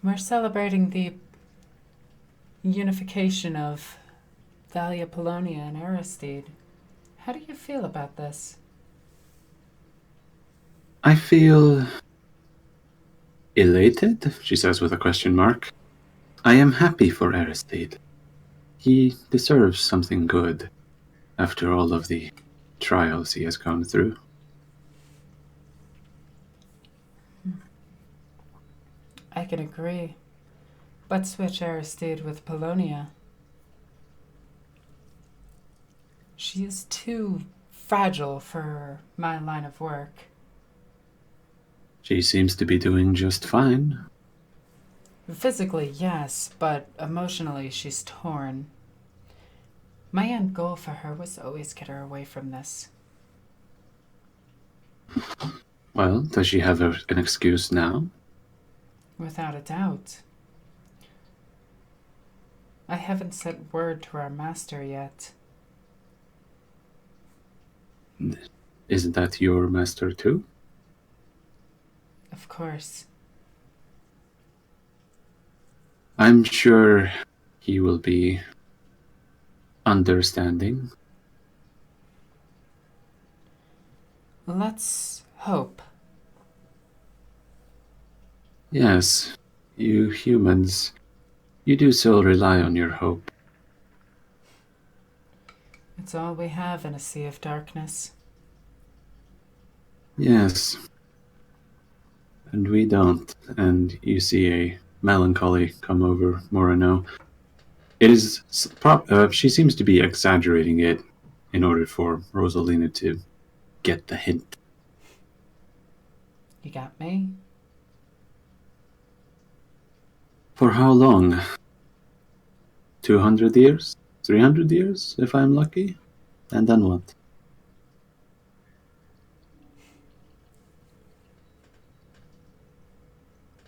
We're celebrating the unification of Thalia, Polonia, and Aristide. How do you feel about this? I feel elated, she says with a question mark. I am happy for Aristide. He deserves something good after all of the trials he has gone through. I can agree. But switch Aristide with Polonia. She is too fragile for my line of work. She seems to be doing just fine. Physically, yes, but emotionally, she's torn. My end goal for her was to always get her away from this. Well, does she have an excuse now? Without a doubt. I haven't sent word to our master yet. Isn't that your master too? Of course. I'm sure he will be understanding. Let's hope. Yes, you humans, you do so rely on your hope. It's all we have in a sea of darkness. Yes. And we don't. And you see a melancholy come over Morano. It is she seems to be exaggerating it in order for Rosalina to get the hint. You got me? For how long? 200 years? 300 years, if I'm lucky? And then what?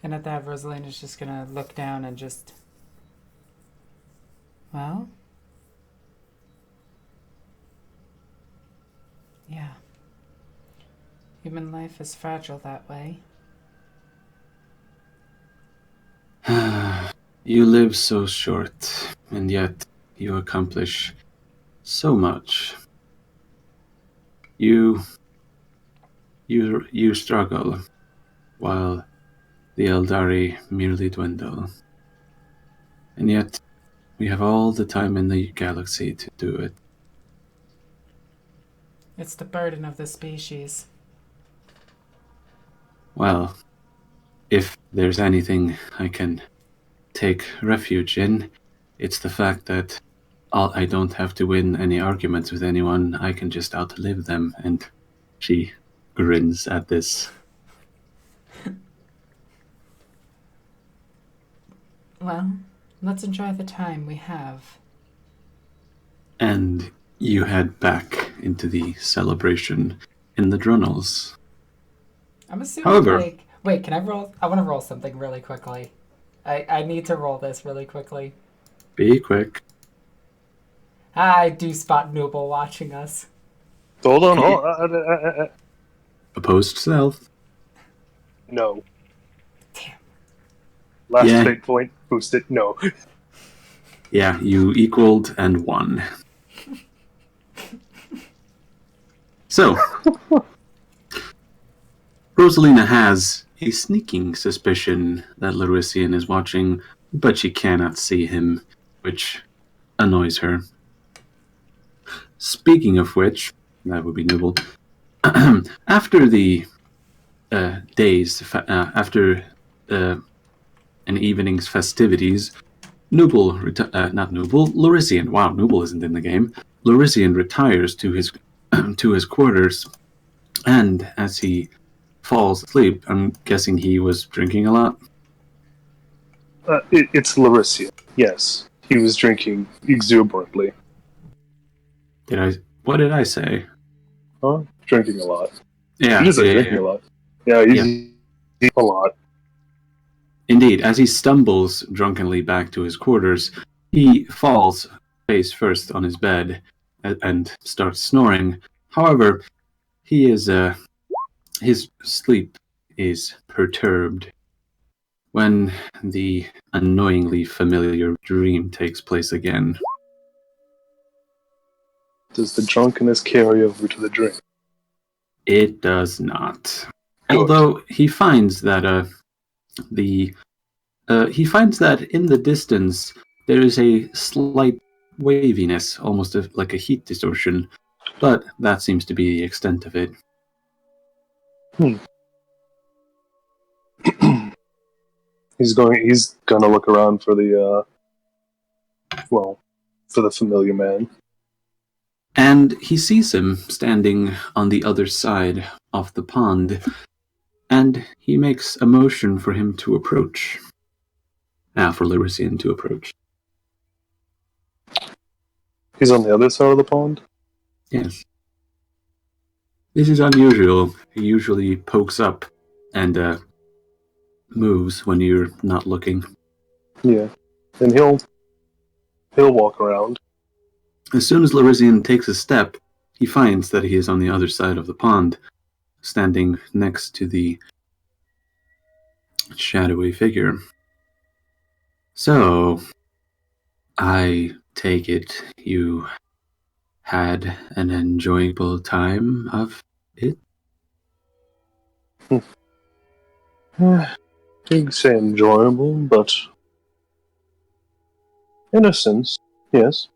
And at that, Rosalina's just gonna look down and just... Well? Yeah. Human life is fragile that way. You live so short, and yet you accomplish so much. You struggle while the Eldari merely dwindle. And yet, we have all the time in the galaxy to do it. It's the burden of the species. Well, if there's anything I can take refuge in, it's the fact that I don't have to win any arguments with anyone. I can just outlive them. And she grins at this. Well, let's enjoy the time we have. And you head back into the celebration in the Drunnels. I'm assuming, However- wait, can I roll? I want to roll something really quickly. I need to roll this really quickly. Be quick. I do spot Noble watching us. Hold on. Opposed stealth. No. Damn. Last Yeah. fate point, boosted. No. Yeah, you equaled and won. So, Rosalina has a sneaking suspicion that Larisian is watching, but she cannot see him, which annoys her. Speaking of which, that would be Nibble. After the after an evening's festivities, Larisian. Wow, Nubel isn't in the game. Larisian retires to his to his quarters, and as he falls asleep, I'm guessing he was drinking a lot. It's Larissa. Yes, he was drinking exuberantly. What did I say? Huh? Drinking a lot. Yeah, He isn't drinking a lot. Yeah, he's a lot. Indeed, as he stumbles drunkenly back to his quarters, he falls face first on his bed and starts snoring. However, his sleep is perturbed when the annoyingly familiar dream takes place again. Does the drunkenness carry over to the drink? It does not. Good. Although he finds that in the distance there is a slight waviness, almost like a heat distortion, but that seems to be the extent of it. He's gonna look around for the for the familiar man. And he sees him standing on the other side of the pond, and he makes a motion for him to approach. For Larisian to approach. He's on the other side of the pond? Yes. This is unusual. He usually pokes up and moves when you're not looking. Yeah. And he'll walk around. As soon as Larisian takes a step, he finds that he is on the other side of the pond, standing next to the shadowy figure. So, I take it you had an enjoyable time of it? You'd say enjoyable, but in a sense, yes.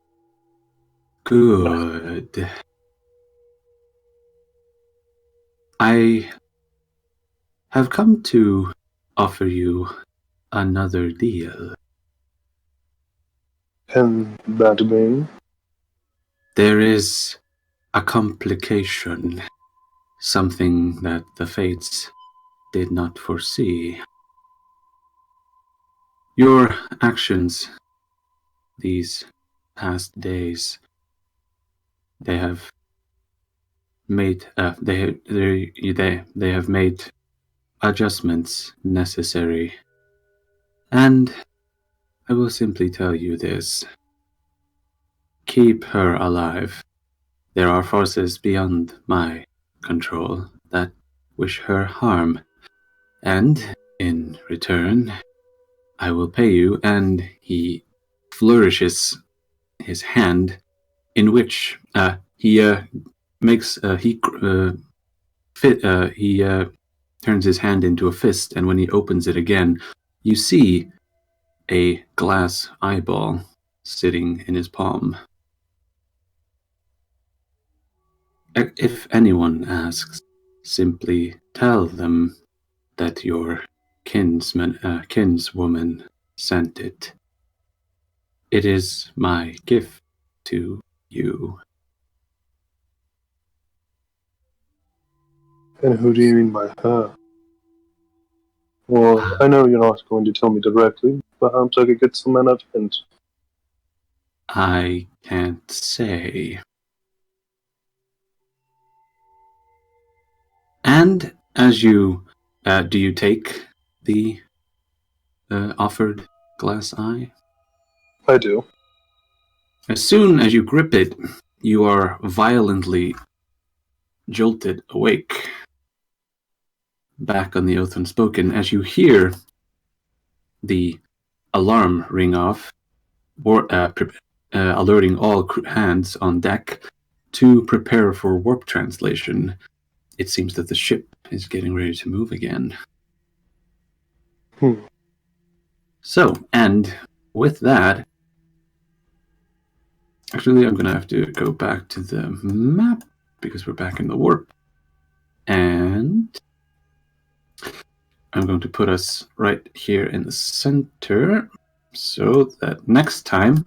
Good. I have come to offer you another deal. And that being? There is a complication, something that the fates did not foresee. Your actions these past days, they have made they have made adjustments necessary, and I will simply tell you this: keep her alive. There are forces beyond my control that wish her harm, and in return, I will pay you. And he flourishes his hand, in which he makes he turns his hand into a fist, and when he opens it again, you see a glass eyeball sitting in his palm. If anyone asks, simply tell them that your kinswoman sent it. It is my gift to you. And who do you mean by her? Well, I know you're not going to tell me directly, but perhaps I could get some kind of hint. I can't say. And as you, do you take the offered glass eye? I do. As soon as you grip it, you are violently jolted awake. Back on the oath unspoken, as you hear the alarm ring off, alerting all hands on deck to prepare for warp translation. It seems that the ship is getting ready to move again. So, and with that, actually, I'm going to have to go back to the map because we're back in the warp. And I'm going to put us right here in the center so that next time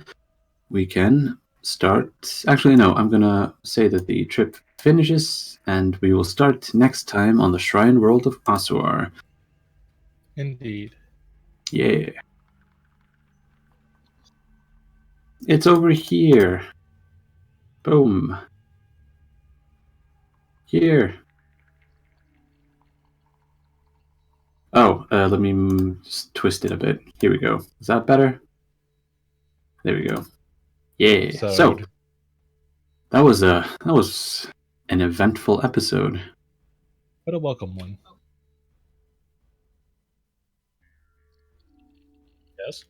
we can start. Actually, no, I'm going to say that the trip finishes and we will start next time on the Shrine World of Asuar. Indeed. Yeah. It's over here. Boom. Here. Oh, let me just twist it a bit. Here we go. Is that better? There we go. Yeah. So that was an eventful episode. But a welcome one. Yes.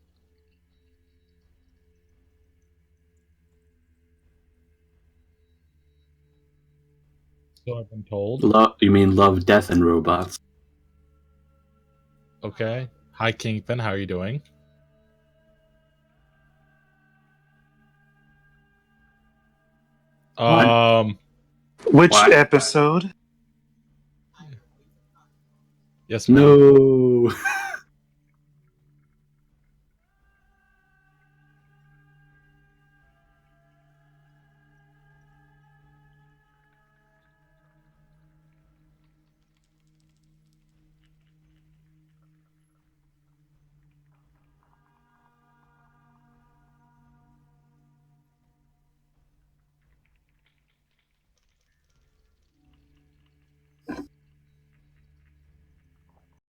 So I've been told. You mean Love, Death, and Robots? Okay. Hi, Kingpin. How are you doing? Which What? episode? Yes, ma'am. No.